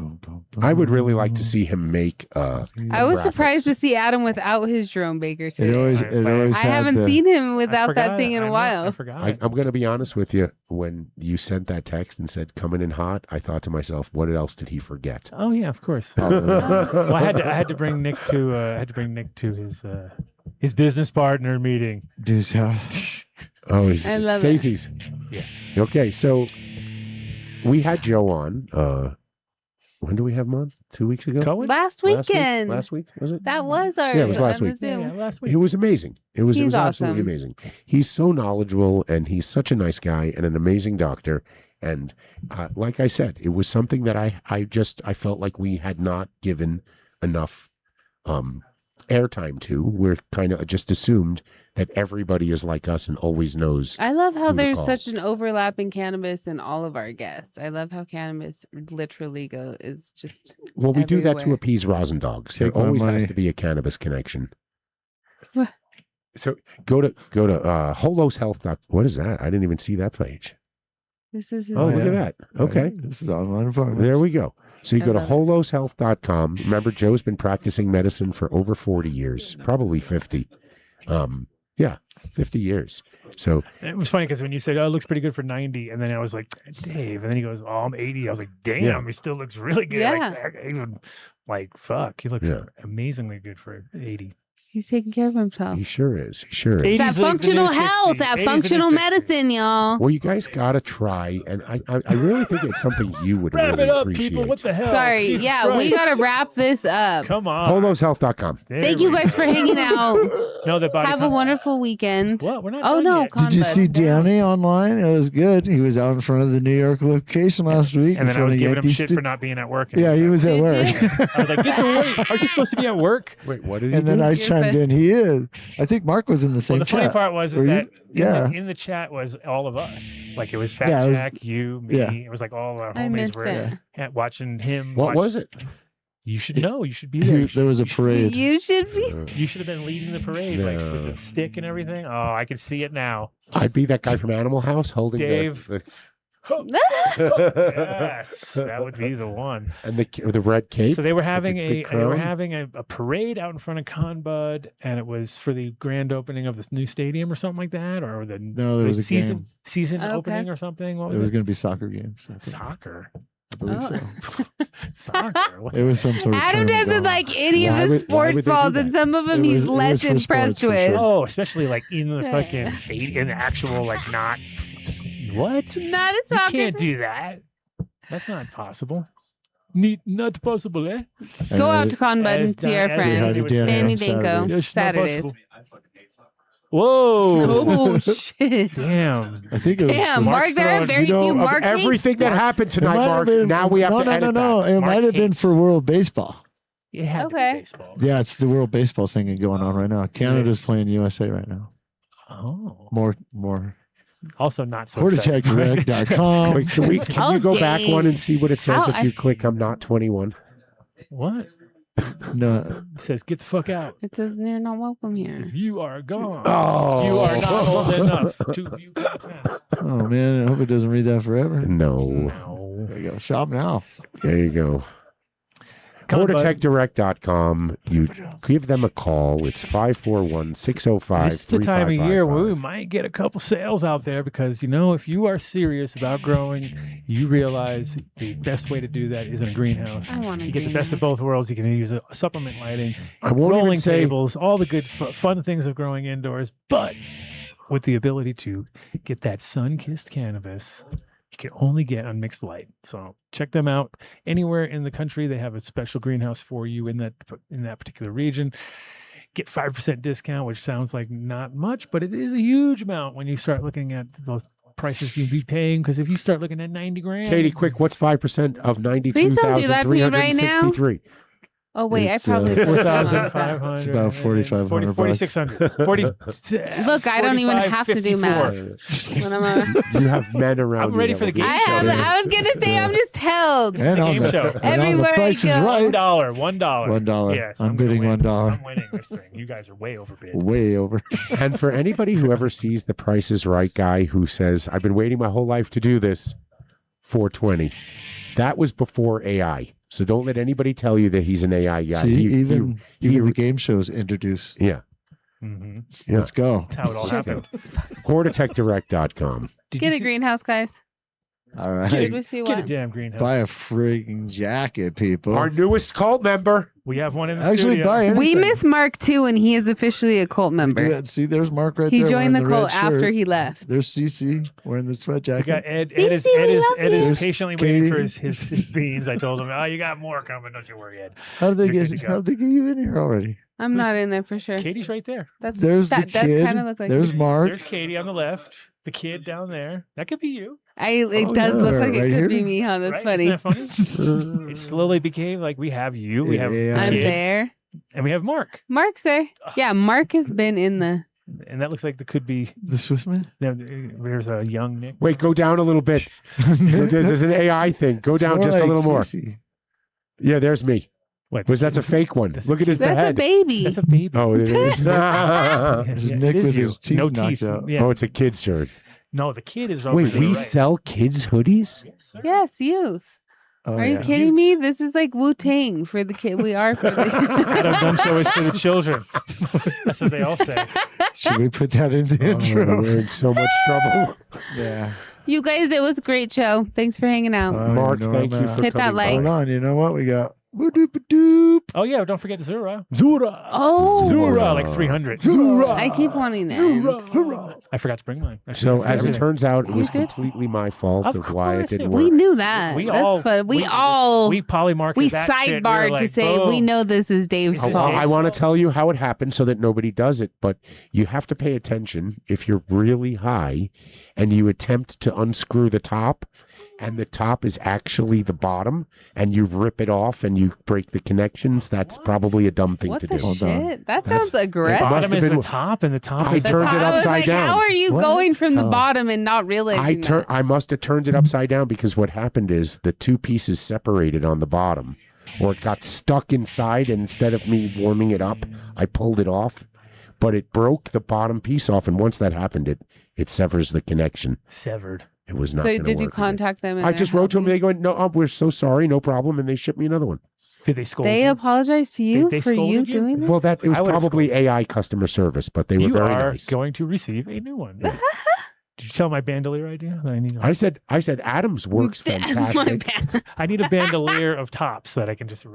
Speaker 4: I would really like to see him make.
Speaker 3: I was
Speaker 4: graphics.
Speaker 3: surprised to see Adam without his Jerome Baker
Speaker 2: It
Speaker 3: today.
Speaker 2: always,
Speaker 1: I
Speaker 3: I haven't seen him without that thing in a
Speaker 1: I
Speaker 3: while.
Speaker 1: forgot.
Speaker 4: I'm going to be honest with you. When you sent that text and said "coming in hot," I thought to myself, "What else did he forget?"
Speaker 1: Oh yeah, of course. Well, I had to bring Nick to his business partner meeting.
Speaker 2: Dude's house.
Speaker 4: Oh, he's
Speaker 3: I love it.
Speaker 4: Stacy's.
Speaker 1: Yes.
Speaker 4: Okay, so we had Joe on. When do we have him on? 2 weeks ago.
Speaker 1: Cohen?
Speaker 3: Last weekend.
Speaker 4: Last week was it?
Speaker 3: That was our.
Speaker 4: Yeah, it was last
Speaker 3: on the
Speaker 4: week.
Speaker 3: Zoom.
Speaker 1: Yeah, last week.
Speaker 4: It was amazing. It was
Speaker 3: He's
Speaker 4: absolutely
Speaker 3: awesome.
Speaker 4: amazing. He's so knowledgeable and he's such a nice guy and an amazing doctor. And like I said, it was something that I felt like we had not given enough airtime to. We're kind of just assumed that everybody is like us and always knows.
Speaker 3: I love how
Speaker 4: Who to
Speaker 3: there's
Speaker 4: call.
Speaker 3: such an overlap in cannabis in all of our guests. I love how cannabis literally is just.
Speaker 4: Well, we do that to
Speaker 3: everywhere.
Speaker 4: appease rosin dogs. There
Speaker 2: Take my
Speaker 4: always has
Speaker 2: money.
Speaker 4: to be a cannabis connection.
Speaker 3: What?
Speaker 4: So go to Holos Health. What is that? I didn't even see that page.
Speaker 3: This is his.
Speaker 4: Oh, look
Speaker 2: yeah.
Speaker 4: at that. Okay.
Speaker 2: This is online farming.
Speaker 4: There we go. So you
Speaker 3: I
Speaker 4: go to
Speaker 3: love it.
Speaker 4: holoshealth.com. Remember, Joe's been practicing medicine for over 40 years, probably 50. Yeah, 50 years. So
Speaker 1: It was funny because when you said, "Oh, it looks pretty good for 90," and then I was like, "Dave," and then he goes, "Oh, I'm 80." I was like, "Damn,
Speaker 4: Yeah.
Speaker 1: he still looks really good."
Speaker 3: Yeah.
Speaker 1: Like fuck, he looks
Speaker 4: Yeah.
Speaker 1: amazingly good for 80.
Speaker 3: He's taking care of himself.
Speaker 4: he sure is. He sure is.
Speaker 1: 80's
Speaker 3: That
Speaker 1: like the new
Speaker 3: functional
Speaker 1: 60.
Speaker 3: health, that
Speaker 1: 80's the new
Speaker 3: functional
Speaker 1: 60.
Speaker 3: medicine, y'all.
Speaker 4: Well, you guys got to try. And I really think it's something you would
Speaker 1: Wrap
Speaker 4: really
Speaker 1: it up,
Speaker 4: appreciate.
Speaker 1: people. What the hell?
Speaker 3: Sorry,
Speaker 1: Jesus
Speaker 3: yeah, we
Speaker 1: Christ.
Speaker 3: gotta wrap this up.
Speaker 1: Come on.
Speaker 4: holoshealth.com.
Speaker 1: There
Speaker 3: Thank
Speaker 1: we
Speaker 3: you guys for hanging out.
Speaker 1: No, the body.
Speaker 3: Have a wonderful weekend.
Speaker 1: What? We're not.
Speaker 3: Oh
Speaker 1: done
Speaker 3: no,
Speaker 1: yet.
Speaker 2: Did you
Speaker 3: Conbud.
Speaker 2: see Danny online? It was good. He was out in front of the New York location last week.
Speaker 1: And
Speaker 2: in
Speaker 1: then I
Speaker 2: front
Speaker 1: was
Speaker 2: of
Speaker 1: giving him
Speaker 2: Yankee
Speaker 1: shit
Speaker 2: Sta-
Speaker 1: for not being at work.
Speaker 2: Yeah, he was at
Speaker 3: Did
Speaker 2: work.
Speaker 3: you?
Speaker 1: I was like, "Get to work. Aren't you supposed to be at work?"
Speaker 4: Wait, what did he
Speaker 2: And then
Speaker 4: do?
Speaker 2: I
Speaker 3: You're
Speaker 2: chimed
Speaker 3: fine.
Speaker 2: in. He is. I think Mark was in the
Speaker 1: Well,
Speaker 2: same
Speaker 1: the funny
Speaker 2: chat.
Speaker 1: part was
Speaker 2: Were you?
Speaker 1: that
Speaker 2: Yeah.
Speaker 1: in the chat was all of us. Like it was Fat
Speaker 2: Yeah, it was-
Speaker 1: Jack, you, me.
Speaker 2: yeah.
Speaker 1: It was like all our
Speaker 3: I
Speaker 1: homies
Speaker 3: missed
Speaker 1: were
Speaker 3: it.
Speaker 1: watching him.
Speaker 4: What
Speaker 1: watch-
Speaker 4: was it?
Speaker 1: You should know. You should be there. You should-
Speaker 2: There was a
Speaker 1: you should-
Speaker 2: parade.
Speaker 3: You should be.
Speaker 1: You should have been leading the parade, like with
Speaker 4: No.
Speaker 1: the stick and everything. Oh, I can see it now.
Speaker 4: I'd be that guy from Animal House holding
Speaker 1: Dave.
Speaker 4: the
Speaker 1: Yes, that would be the one.
Speaker 4: and the red cape.
Speaker 1: So they were having
Speaker 4: the
Speaker 1: a parade out in front of Conbud, and it was for the grand opening of this new stadium or something like that, or the
Speaker 2: No, there
Speaker 1: the
Speaker 2: was a
Speaker 1: season
Speaker 2: game.
Speaker 3: Okay.
Speaker 1: opening or something. What
Speaker 2: It
Speaker 1: was
Speaker 2: was
Speaker 1: it?
Speaker 2: going to be soccer games. I think.
Speaker 1: Soccer.
Speaker 2: I believe
Speaker 3: Oh.
Speaker 2: so.
Speaker 1: Soccer. What?
Speaker 2: It was some sort of
Speaker 3: Adam
Speaker 2: tournament
Speaker 3: doesn't
Speaker 2: going on.
Speaker 3: like any
Speaker 4: Why
Speaker 3: of the
Speaker 4: would- why
Speaker 3: sports
Speaker 4: would they do
Speaker 3: balls,
Speaker 4: that?
Speaker 3: and some of them
Speaker 2: It
Speaker 3: he's
Speaker 2: was
Speaker 3: less
Speaker 2: for
Speaker 3: impressed
Speaker 2: sports, for
Speaker 3: with.
Speaker 2: sure.
Speaker 1: Oh, especially like in the fucking state, in the actual like not. What?
Speaker 3: Not a
Speaker 1: You
Speaker 3: soccer.
Speaker 1: can't do that. That's not possible. Not possible, eh?
Speaker 2: And
Speaker 3: Go
Speaker 2: I-
Speaker 3: out to Conbud
Speaker 1: As
Speaker 3: and see our
Speaker 1: Done- as
Speaker 2: Say hi
Speaker 3: friend
Speaker 2: to
Speaker 1: would
Speaker 2: Danny
Speaker 1: say.
Speaker 3: Danny
Speaker 2: on
Speaker 3: Danko.
Speaker 2: Saturdays.
Speaker 1: It's not
Speaker 3: Saturdays.
Speaker 1: possible.
Speaker 8: I fucking hate soccer.
Speaker 1: Whoa!
Speaker 3: Oh shit!
Speaker 1: Damn.
Speaker 2: I think it was.
Speaker 3: Damn, Mark,
Speaker 1: Mark's
Speaker 3: there are
Speaker 1: throwing-
Speaker 3: very
Speaker 4: you know,
Speaker 3: few
Speaker 4: of
Speaker 3: Mark
Speaker 4: everything
Speaker 3: hates.
Speaker 4: that happened
Speaker 2: It
Speaker 4: tonight,
Speaker 2: might have
Speaker 4: Mark.
Speaker 2: been-
Speaker 4: Now we have to edit
Speaker 2: No.
Speaker 4: that.
Speaker 2: It
Speaker 1: Mark
Speaker 2: might have been
Speaker 1: hates-
Speaker 2: for World Baseball.
Speaker 1: It had to be
Speaker 3: Okay.
Speaker 1: baseball.
Speaker 2: Yeah, it's the World Baseball thing going on right now. Canada's playing USA right now.
Speaker 1: Oh.
Speaker 2: More.
Speaker 1: Also not so exciting.
Speaker 2: HortiCheckDirect.com.
Speaker 4: Wait, can
Speaker 3: Oh,
Speaker 4: you go back
Speaker 3: dang.
Speaker 4: one and see what it says
Speaker 3: How
Speaker 4: if you click I'm not 21?
Speaker 1: What?
Speaker 2: No,
Speaker 1: It says, get the fuck out.
Speaker 3: It says you're not welcome here.
Speaker 1: You are gone.
Speaker 4: Oh.
Speaker 1: You are not old enough to view content.
Speaker 2: oh man, I hope it doesn't read that forever.
Speaker 4: No.
Speaker 1: No.
Speaker 2: There you go. Shop now.
Speaker 4: There you go. HortiTechDirect.com. You give them a call. It's 541-605-3555.
Speaker 1: This is the time of year where we might get a couple sales out there because, if you are serious about growing, you realize the best way to do that is in a greenhouse. You get the best of both worlds. You can use a supplement lighting, rolling tables, all the good fun things of growing indoors, but with the ability to get that sun-kissed cannabis you can only get on Mixed Light. So check them out. Anywhere in the country, they have a special greenhouse for you in that particular region. Get 5% discount, which sounds like not much, but it is a huge amount when you start looking at the prices you'd be paying. Because if you start looking at 90 grand,
Speaker 4: Katie, quick, what's 5% of 92,363?
Speaker 3: Oh wait, I probably
Speaker 1: 4,500.
Speaker 2: It's about 4,500.
Speaker 1: 4,600.
Speaker 3: Look, I don't even have to do math.
Speaker 4: You have men around.
Speaker 1: I'm ready for the game show.
Speaker 3: I was gonna say I'm just held.
Speaker 1: This is the game show.
Speaker 3: Everywhere I go.
Speaker 2: Right.
Speaker 1: $1.
Speaker 2: $1.
Speaker 1: Yes,
Speaker 2: I'm bidding $1.
Speaker 1: I'm winning this thing. You guys are way overbid.
Speaker 2: Way over.
Speaker 4: And for anybody who ever sees the Price is Right guy who says, "I've been waiting my whole life to do this," 420. That was before AI. So don't let anybody tell you that he's an AI guy.
Speaker 2: See, even the game shows introduced.
Speaker 4: Yeah.
Speaker 1: Mm-hmm.
Speaker 4: Yeah.
Speaker 2: Let's go.
Speaker 1: That's how it all happened.
Speaker 4: HortiTechDirect.com.
Speaker 3: Get a greenhouse, guys.
Speaker 2: All right.
Speaker 3: Did we see
Speaker 1: Get a
Speaker 3: one?
Speaker 1: damn greenhouse.
Speaker 2: Buy a frigging jacket, people.
Speaker 4: Our newest cult member.
Speaker 1: We have one in the
Speaker 2: Actually,
Speaker 1: studio.
Speaker 2: buy anything.
Speaker 3: We miss Mark too, and he is officially a cult
Speaker 2: We
Speaker 3: member.
Speaker 2: do it. See, there's Mark right
Speaker 3: He
Speaker 2: there.
Speaker 3: joined the
Speaker 2: wearing
Speaker 3: cult
Speaker 2: red shirt.
Speaker 3: after he left.
Speaker 2: There's CC wearing the sweat
Speaker 1: We
Speaker 2: jacket.
Speaker 1: got Ed.
Speaker 3: See,
Speaker 1: Ed is
Speaker 2: There's
Speaker 1: patiently waiting for
Speaker 2: Katie.
Speaker 1: his beans. I told him, "Oh, you got more coming. Don't you worry, Ed."
Speaker 2: How did
Speaker 1: You're
Speaker 2: they
Speaker 1: good
Speaker 2: get?
Speaker 1: to go.
Speaker 2: How did they get you in here already?
Speaker 3: I'm not in there for sure.
Speaker 1: Katie's right there.
Speaker 2: There's the
Speaker 3: That does
Speaker 2: kid.
Speaker 3: kind of look like
Speaker 2: There's
Speaker 3: me.
Speaker 2: Mark.
Speaker 1: There's Katie on the left. The kid down there. That could be you.
Speaker 3: It
Speaker 2: Oh,
Speaker 3: does
Speaker 2: yeah,
Speaker 3: look like
Speaker 2: right
Speaker 3: it could be
Speaker 2: here.
Speaker 3: me, huh? That's
Speaker 1: Right?
Speaker 3: funny.
Speaker 1: Isn't that funny? It slowly became like we have you. We have
Speaker 2: Yeah.
Speaker 1: the
Speaker 3: I'm
Speaker 1: kid,
Speaker 3: there.
Speaker 1: and we have Mark.
Speaker 3: Mark's there. Yeah, Mark has been in the.
Speaker 1: And that looks like that could be.
Speaker 2: The Swiss man.
Speaker 1: There's a young Nick.
Speaker 4: Wait, go down a little bit. There's an AI thing. Go down just a little more.
Speaker 2: CC.
Speaker 4: Yeah, there's me.
Speaker 1: What?
Speaker 4: That's a fake one. Look at his
Speaker 3: That's a
Speaker 4: head.
Speaker 3: baby.
Speaker 1: That's a baby.
Speaker 4: Oh, it is.
Speaker 2: There's
Speaker 1: Yeah,
Speaker 2: Nick
Speaker 1: it is
Speaker 2: with
Speaker 1: you.
Speaker 2: his teeth
Speaker 1: no
Speaker 2: knocked
Speaker 1: teeth.
Speaker 2: out.
Speaker 1: Yeah.
Speaker 4: Oh, it's a kid's shirt.
Speaker 1: No, the kid is over
Speaker 4: Wait,
Speaker 1: to the
Speaker 4: we
Speaker 1: right.
Speaker 4: sell kids' hoodies?
Speaker 1: Yes, sir.
Speaker 3: Yes, youth.
Speaker 2: Oh,
Speaker 3: Are you
Speaker 2: yeah.
Speaker 3: kidding me? This is like Wu Tang for the kid. We are for
Speaker 1: Adam
Speaker 3: the.
Speaker 1: Dunn show is for the children. That's what they all say.
Speaker 2: Should we put that in the intro?
Speaker 4: We're in so much trouble.
Speaker 2: Yeah.
Speaker 3: You guys, it was a great show. Thanks for hanging out.
Speaker 2: I don't
Speaker 4: Mark,
Speaker 2: even know
Speaker 4: thank
Speaker 2: where
Speaker 4: you
Speaker 2: I'm
Speaker 4: for
Speaker 2: at.
Speaker 3: Hit that
Speaker 4: coming
Speaker 3: like.
Speaker 2: Hold
Speaker 4: by.
Speaker 2: on. You know what? We got. Woo-doop-a-doop.
Speaker 1: Oh yeah, don't forget ZooRaa.
Speaker 3: Oh,
Speaker 1: ZooRaa, like 300.
Speaker 3: I keep wanting that.
Speaker 1: I forgot to bring mine. I
Speaker 4: So
Speaker 1: forgot to
Speaker 4: as it
Speaker 1: bring
Speaker 4: turns out, it
Speaker 3: You
Speaker 4: was
Speaker 3: did?
Speaker 4: completely my fault
Speaker 1: Of
Speaker 4: of why it
Speaker 1: course
Speaker 4: didn't
Speaker 1: it
Speaker 4: work.
Speaker 3: We knew that.
Speaker 1: We
Speaker 3: That's
Speaker 1: all-
Speaker 3: fun. We
Speaker 1: we polymarketed
Speaker 3: we
Speaker 1: that shit. We were
Speaker 3: sidebarred
Speaker 1: like,
Speaker 3: to say we
Speaker 1: boom.
Speaker 3: know this is Dave's
Speaker 1: This is
Speaker 3: fault.
Speaker 1: Dave's
Speaker 4: I want
Speaker 1: fault.
Speaker 4: to tell you how it happened so that nobody does it, but you have to pay attention if you're really high and you attempt to unscrew the top and the top is actually the bottom and you rip it off and you break the connections. That's probably a dumb thing
Speaker 3: What
Speaker 4: to
Speaker 3: the
Speaker 4: do.
Speaker 2: Hold on.
Speaker 3: shit? That
Speaker 4: That's-
Speaker 3: sounds aggressive.
Speaker 4: must
Speaker 1: Bottom
Speaker 4: have
Speaker 1: is
Speaker 4: been-
Speaker 1: the top, and the top
Speaker 4: I
Speaker 1: is the
Speaker 4: turned
Speaker 1: top.
Speaker 4: it
Speaker 3: I was
Speaker 4: upside
Speaker 3: like,
Speaker 4: down.
Speaker 3: how are you
Speaker 2: What?
Speaker 3: going from the
Speaker 2: Oh.
Speaker 3: bottom and not realizing that?
Speaker 4: I must have turned it upside down because what happened is the two pieces separated on the bottom, or it got stuck inside, and instead of me warming it up, I pulled it off, but it broke the bottom piece off, and once that happened, it severs the connection.
Speaker 1: Severed.
Speaker 4: It was not.
Speaker 3: So
Speaker 4: gonna
Speaker 3: did you
Speaker 4: work again.
Speaker 3: contact them? and
Speaker 4: I
Speaker 3: they're
Speaker 4: just wrote to them.
Speaker 3: helping
Speaker 4: They go, "No, we're so sorry, no problem," and they shipped me another one.
Speaker 1: Did they scold
Speaker 3: They
Speaker 1: you?
Speaker 3: apologize to you
Speaker 1: They
Speaker 3: for you
Speaker 1: scolded you?
Speaker 3: doing this?
Speaker 4: Well, it was
Speaker 1: I would've
Speaker 4: probably AI customer service, but they were
Speaker 1: You
Speaker 4: very
Speaker 1: are
Speaker 4: nice.
Speaker 1: going to receive a new one. Did you tell my bandolier idea?
Speaker 4: I said, Adams works fantastic.
Speaker 1: I need a bandolier of tops that I can just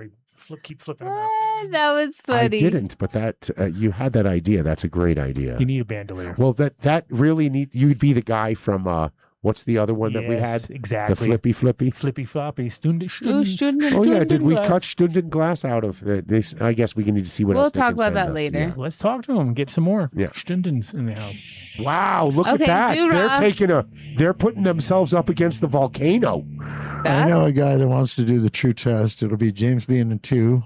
Speaker 1: keep flipping them out.
Speaker 3: That was
Speaker 4: I
Speaker 3: funny.
Speaker 4: didn't, but that you had that idea. That's a great idea.
Speaker 1: You need a bandolier.
Speaker 4: Well, that really you'd be the guy from what's the other one that we
Speaker 1: Yes,
Speaker 4: had?
Speaker 1: exactly.
Speaker 4: The flippy.
Speaker 1: Flippy floppy. Stunden.
Speaker 4: Oh yeah, did we
Speaker 1: glass.
Speaker 4: cut Stunden glass out of this? I guess we need to see what
Speaker 3: We'll
Speaker 4: else they
Speaker 3: talk
Speaker 4: can
Speaker 3: about
Speaker 4: send
Speaker 3: that
Speaker 4: us.
Speaker 3: later.
Speaker 4: Yeah.
Speaker 1: Let's talk to them. Get some more.
Speaker 4: Yeah.
Speaker 1: Stundens in the house.
Speaker 4: Wow, look
Speaker 3: Okay,
Speaker 4: at that!
Speaker 3: ZooRaa.
Speaker 4: They're putting themselves up against the volcano.
Speaker 2: I know a guy that wants to do the true test. It'll be James being in 2.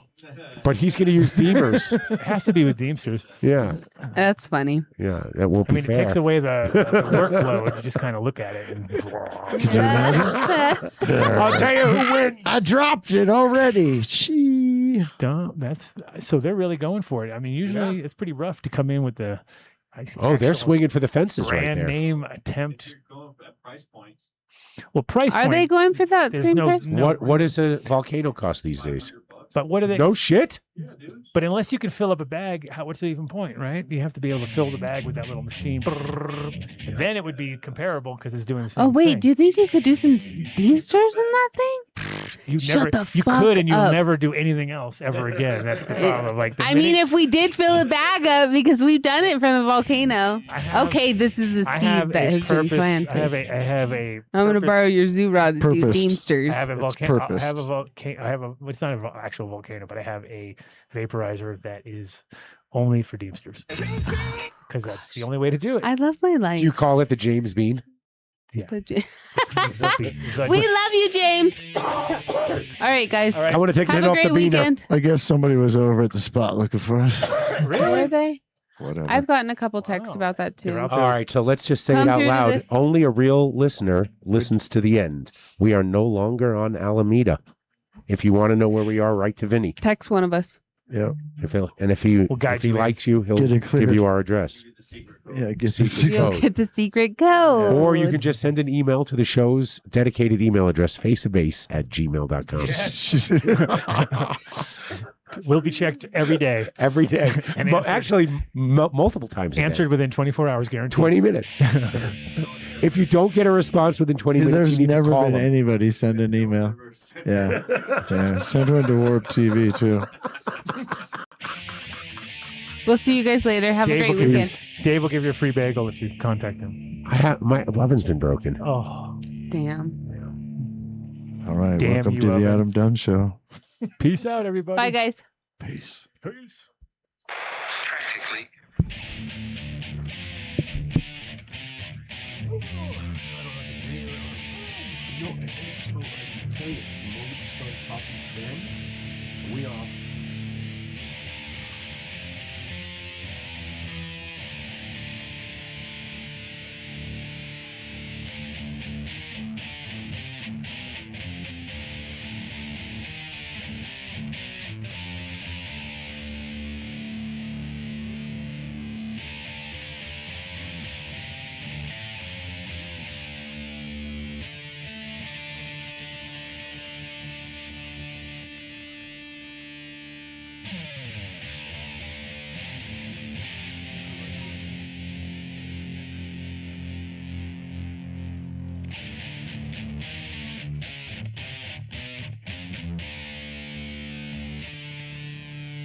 Speaker 4: But he's going to use Deemers.
Speaker 1: It has to be with Deemsters.
Speaker 4: Yeah,
Speaker 3: That's funny.
Speaker 4: yeah, that won't
Speaker 1: I
Speaker 4: be
Speaker 1: mean,
Speaker 4: fair.
Speaker 1: it takes away the workload. You just kind of look at it and.
Speaker 2: Could you imagine?
Speaker 4: I'll tell you who wins.
Speaker 2: I dropped it already. She.
Speaker 1: That's so they're really going for it. I mean, usually it's pretty rough to come in with the.
Speaker 4: Oh, they're
Speaker 1: actual
Speaker 4: swinging for the fences right
Speaker 1: brand
Speaker 4: there.
Speaker 1: name attempt.
Speaker 8: You're going for that price point.
Speaker 1: Well, price
Speaker 3: Are
Speaker 1: point.
Speaker 3: they going for that
Speaker 1: There's
Speaker 3: same
Speaker 1: no-
Speaker 3: price?
Speaker 1: no-
Speaker 4: What does a volcano cost these days?
Speaker 1: But what are they?
Speaker 4: No shit.
Speaker 1: But unless you can fill up a bag, what's the even point, right? You have to be able to fill the bag with that little machine. And then it would be comparable because it's doing the same
Speaker 3: Oh wait,
Speaker 1: thing.
Speaker 3: do you think you could do some Deemsters in that thing?
Speaker 1: You
Speaker 3: Shut the
Speaker 1: you
Speaker 3: fuck
Speaker 1: could, and you'll
Speaker 3: up.
Speaker 1: never do anything else ever again. That's the problem. Like,
Speaker 3: I mean, if we did fill a bag up, because we've done it from the volcano. Okay, this is a seed that has been planted.
Speaker 1: I have a.
Speaker 3: I'm going to borrow your ZooRaa to do
Speaker 2: Purposed.
Speaker 3: Deemsters.
Speaker 1: I have a
Speaker 2: It's
Speaker 1: volcano. I
Speaker 2: purposed.
Speaker 1: have a volcano. I have a. It's not an actual volcano, but I have a vaporizer that is only for Deemsters because that's the only way to do it.
Speaker 3: I love my life.
Speaker 4: Do you call it the James Bean?
Speaker 1: Yeah.
Speaker 3: We love you, James. All right, guys.
Speaker 1: All right.
Speaker 4: I want to take a
Speaker 3: Have
Speaker 4: hit
Speaker 3: a
Speaker 4: off the
Speaker 3: great
Speaker 4: bean.
Speaker 3: weekend.
Speaker 2: I guess somebody was over at the spot looking for us.
Speaker 3: Were they?
Speaker 2: Whatever.
Speaker 3: I've gotten a couple texts
Speaker 1: Wow.
Speaker 3: about that
Speaker 1: They're
Speaker 3: too.
Speaker 1: out
Speaker 4: All right, so let's just say
Speaker 3: Come
Speaker 4: it out
Speaker 3: through to
Speaker 4: loud.
Speaker 3: this.
Speaker 4: Only a real listener listens to the end. We are no longer on Alameda. If you want to know where we are, write to Vinny.
Speaker 3: Text one of us.
Speaker 2: Yep.
Speaker 4: If he
Speaker 1: guide
Speaker 4: if he
Speaker 1: you in.
Speaker 4: likes you, he'll
Speaker 2: Get it
Speaker 4: give
Speaker 2: cleared.
Speaker 4: you our address.
Speaker 2: Yeah, get
Speaker 4: Secret
Speaker 2: the
Speaker 3: You'll
Speaker 4: code.
Speaker 3: get the secret code.
Speaker 4: Or you can just send an email to the show's dedicated email address, faceabase@gmail.com.
Speaker 1: Will be checked every day.
Speaker 4: Every day.
Speaker 1: And answered.
Speaker 4: Actually, multiple times a day.
Speaker 1: Answered within 24 hours, guaranteed.
Speaker 4: 20 minutes. If you don't get a response within 20 minutes,
Speaker 2: There's
Speaker 4: you need
Speaker 2: never
Speaker 4: to call
Speaker 2: been
Speaker 4: them.
Speaker 2: anybody send an email. Yeah. Yeah. Send one to Warp TV too.
Speaker 3: We'll see you guys later. Have a great weekend.
Speaker 1: Dave will give you a free bagel if you contact him.
Speaker 4: I have my oven's been broken.
Speaker 1: Oh,
Speaker 3: Damn.
Speaker 2: All right.
Speaker 1: Damn
Speaker 2: welcome
Speaker 1: you,
Speaker 2: to the
Speaker 1: Oven.
Speaker 2: Adam Dunn Show.
Speaker 1: peace out, everybody.
Speaker 3: Bye, guys.
Speaker 2: Peace.
Speaker 1: Peace.
Speaker 7: Practically.
Speaker 1: I don't know.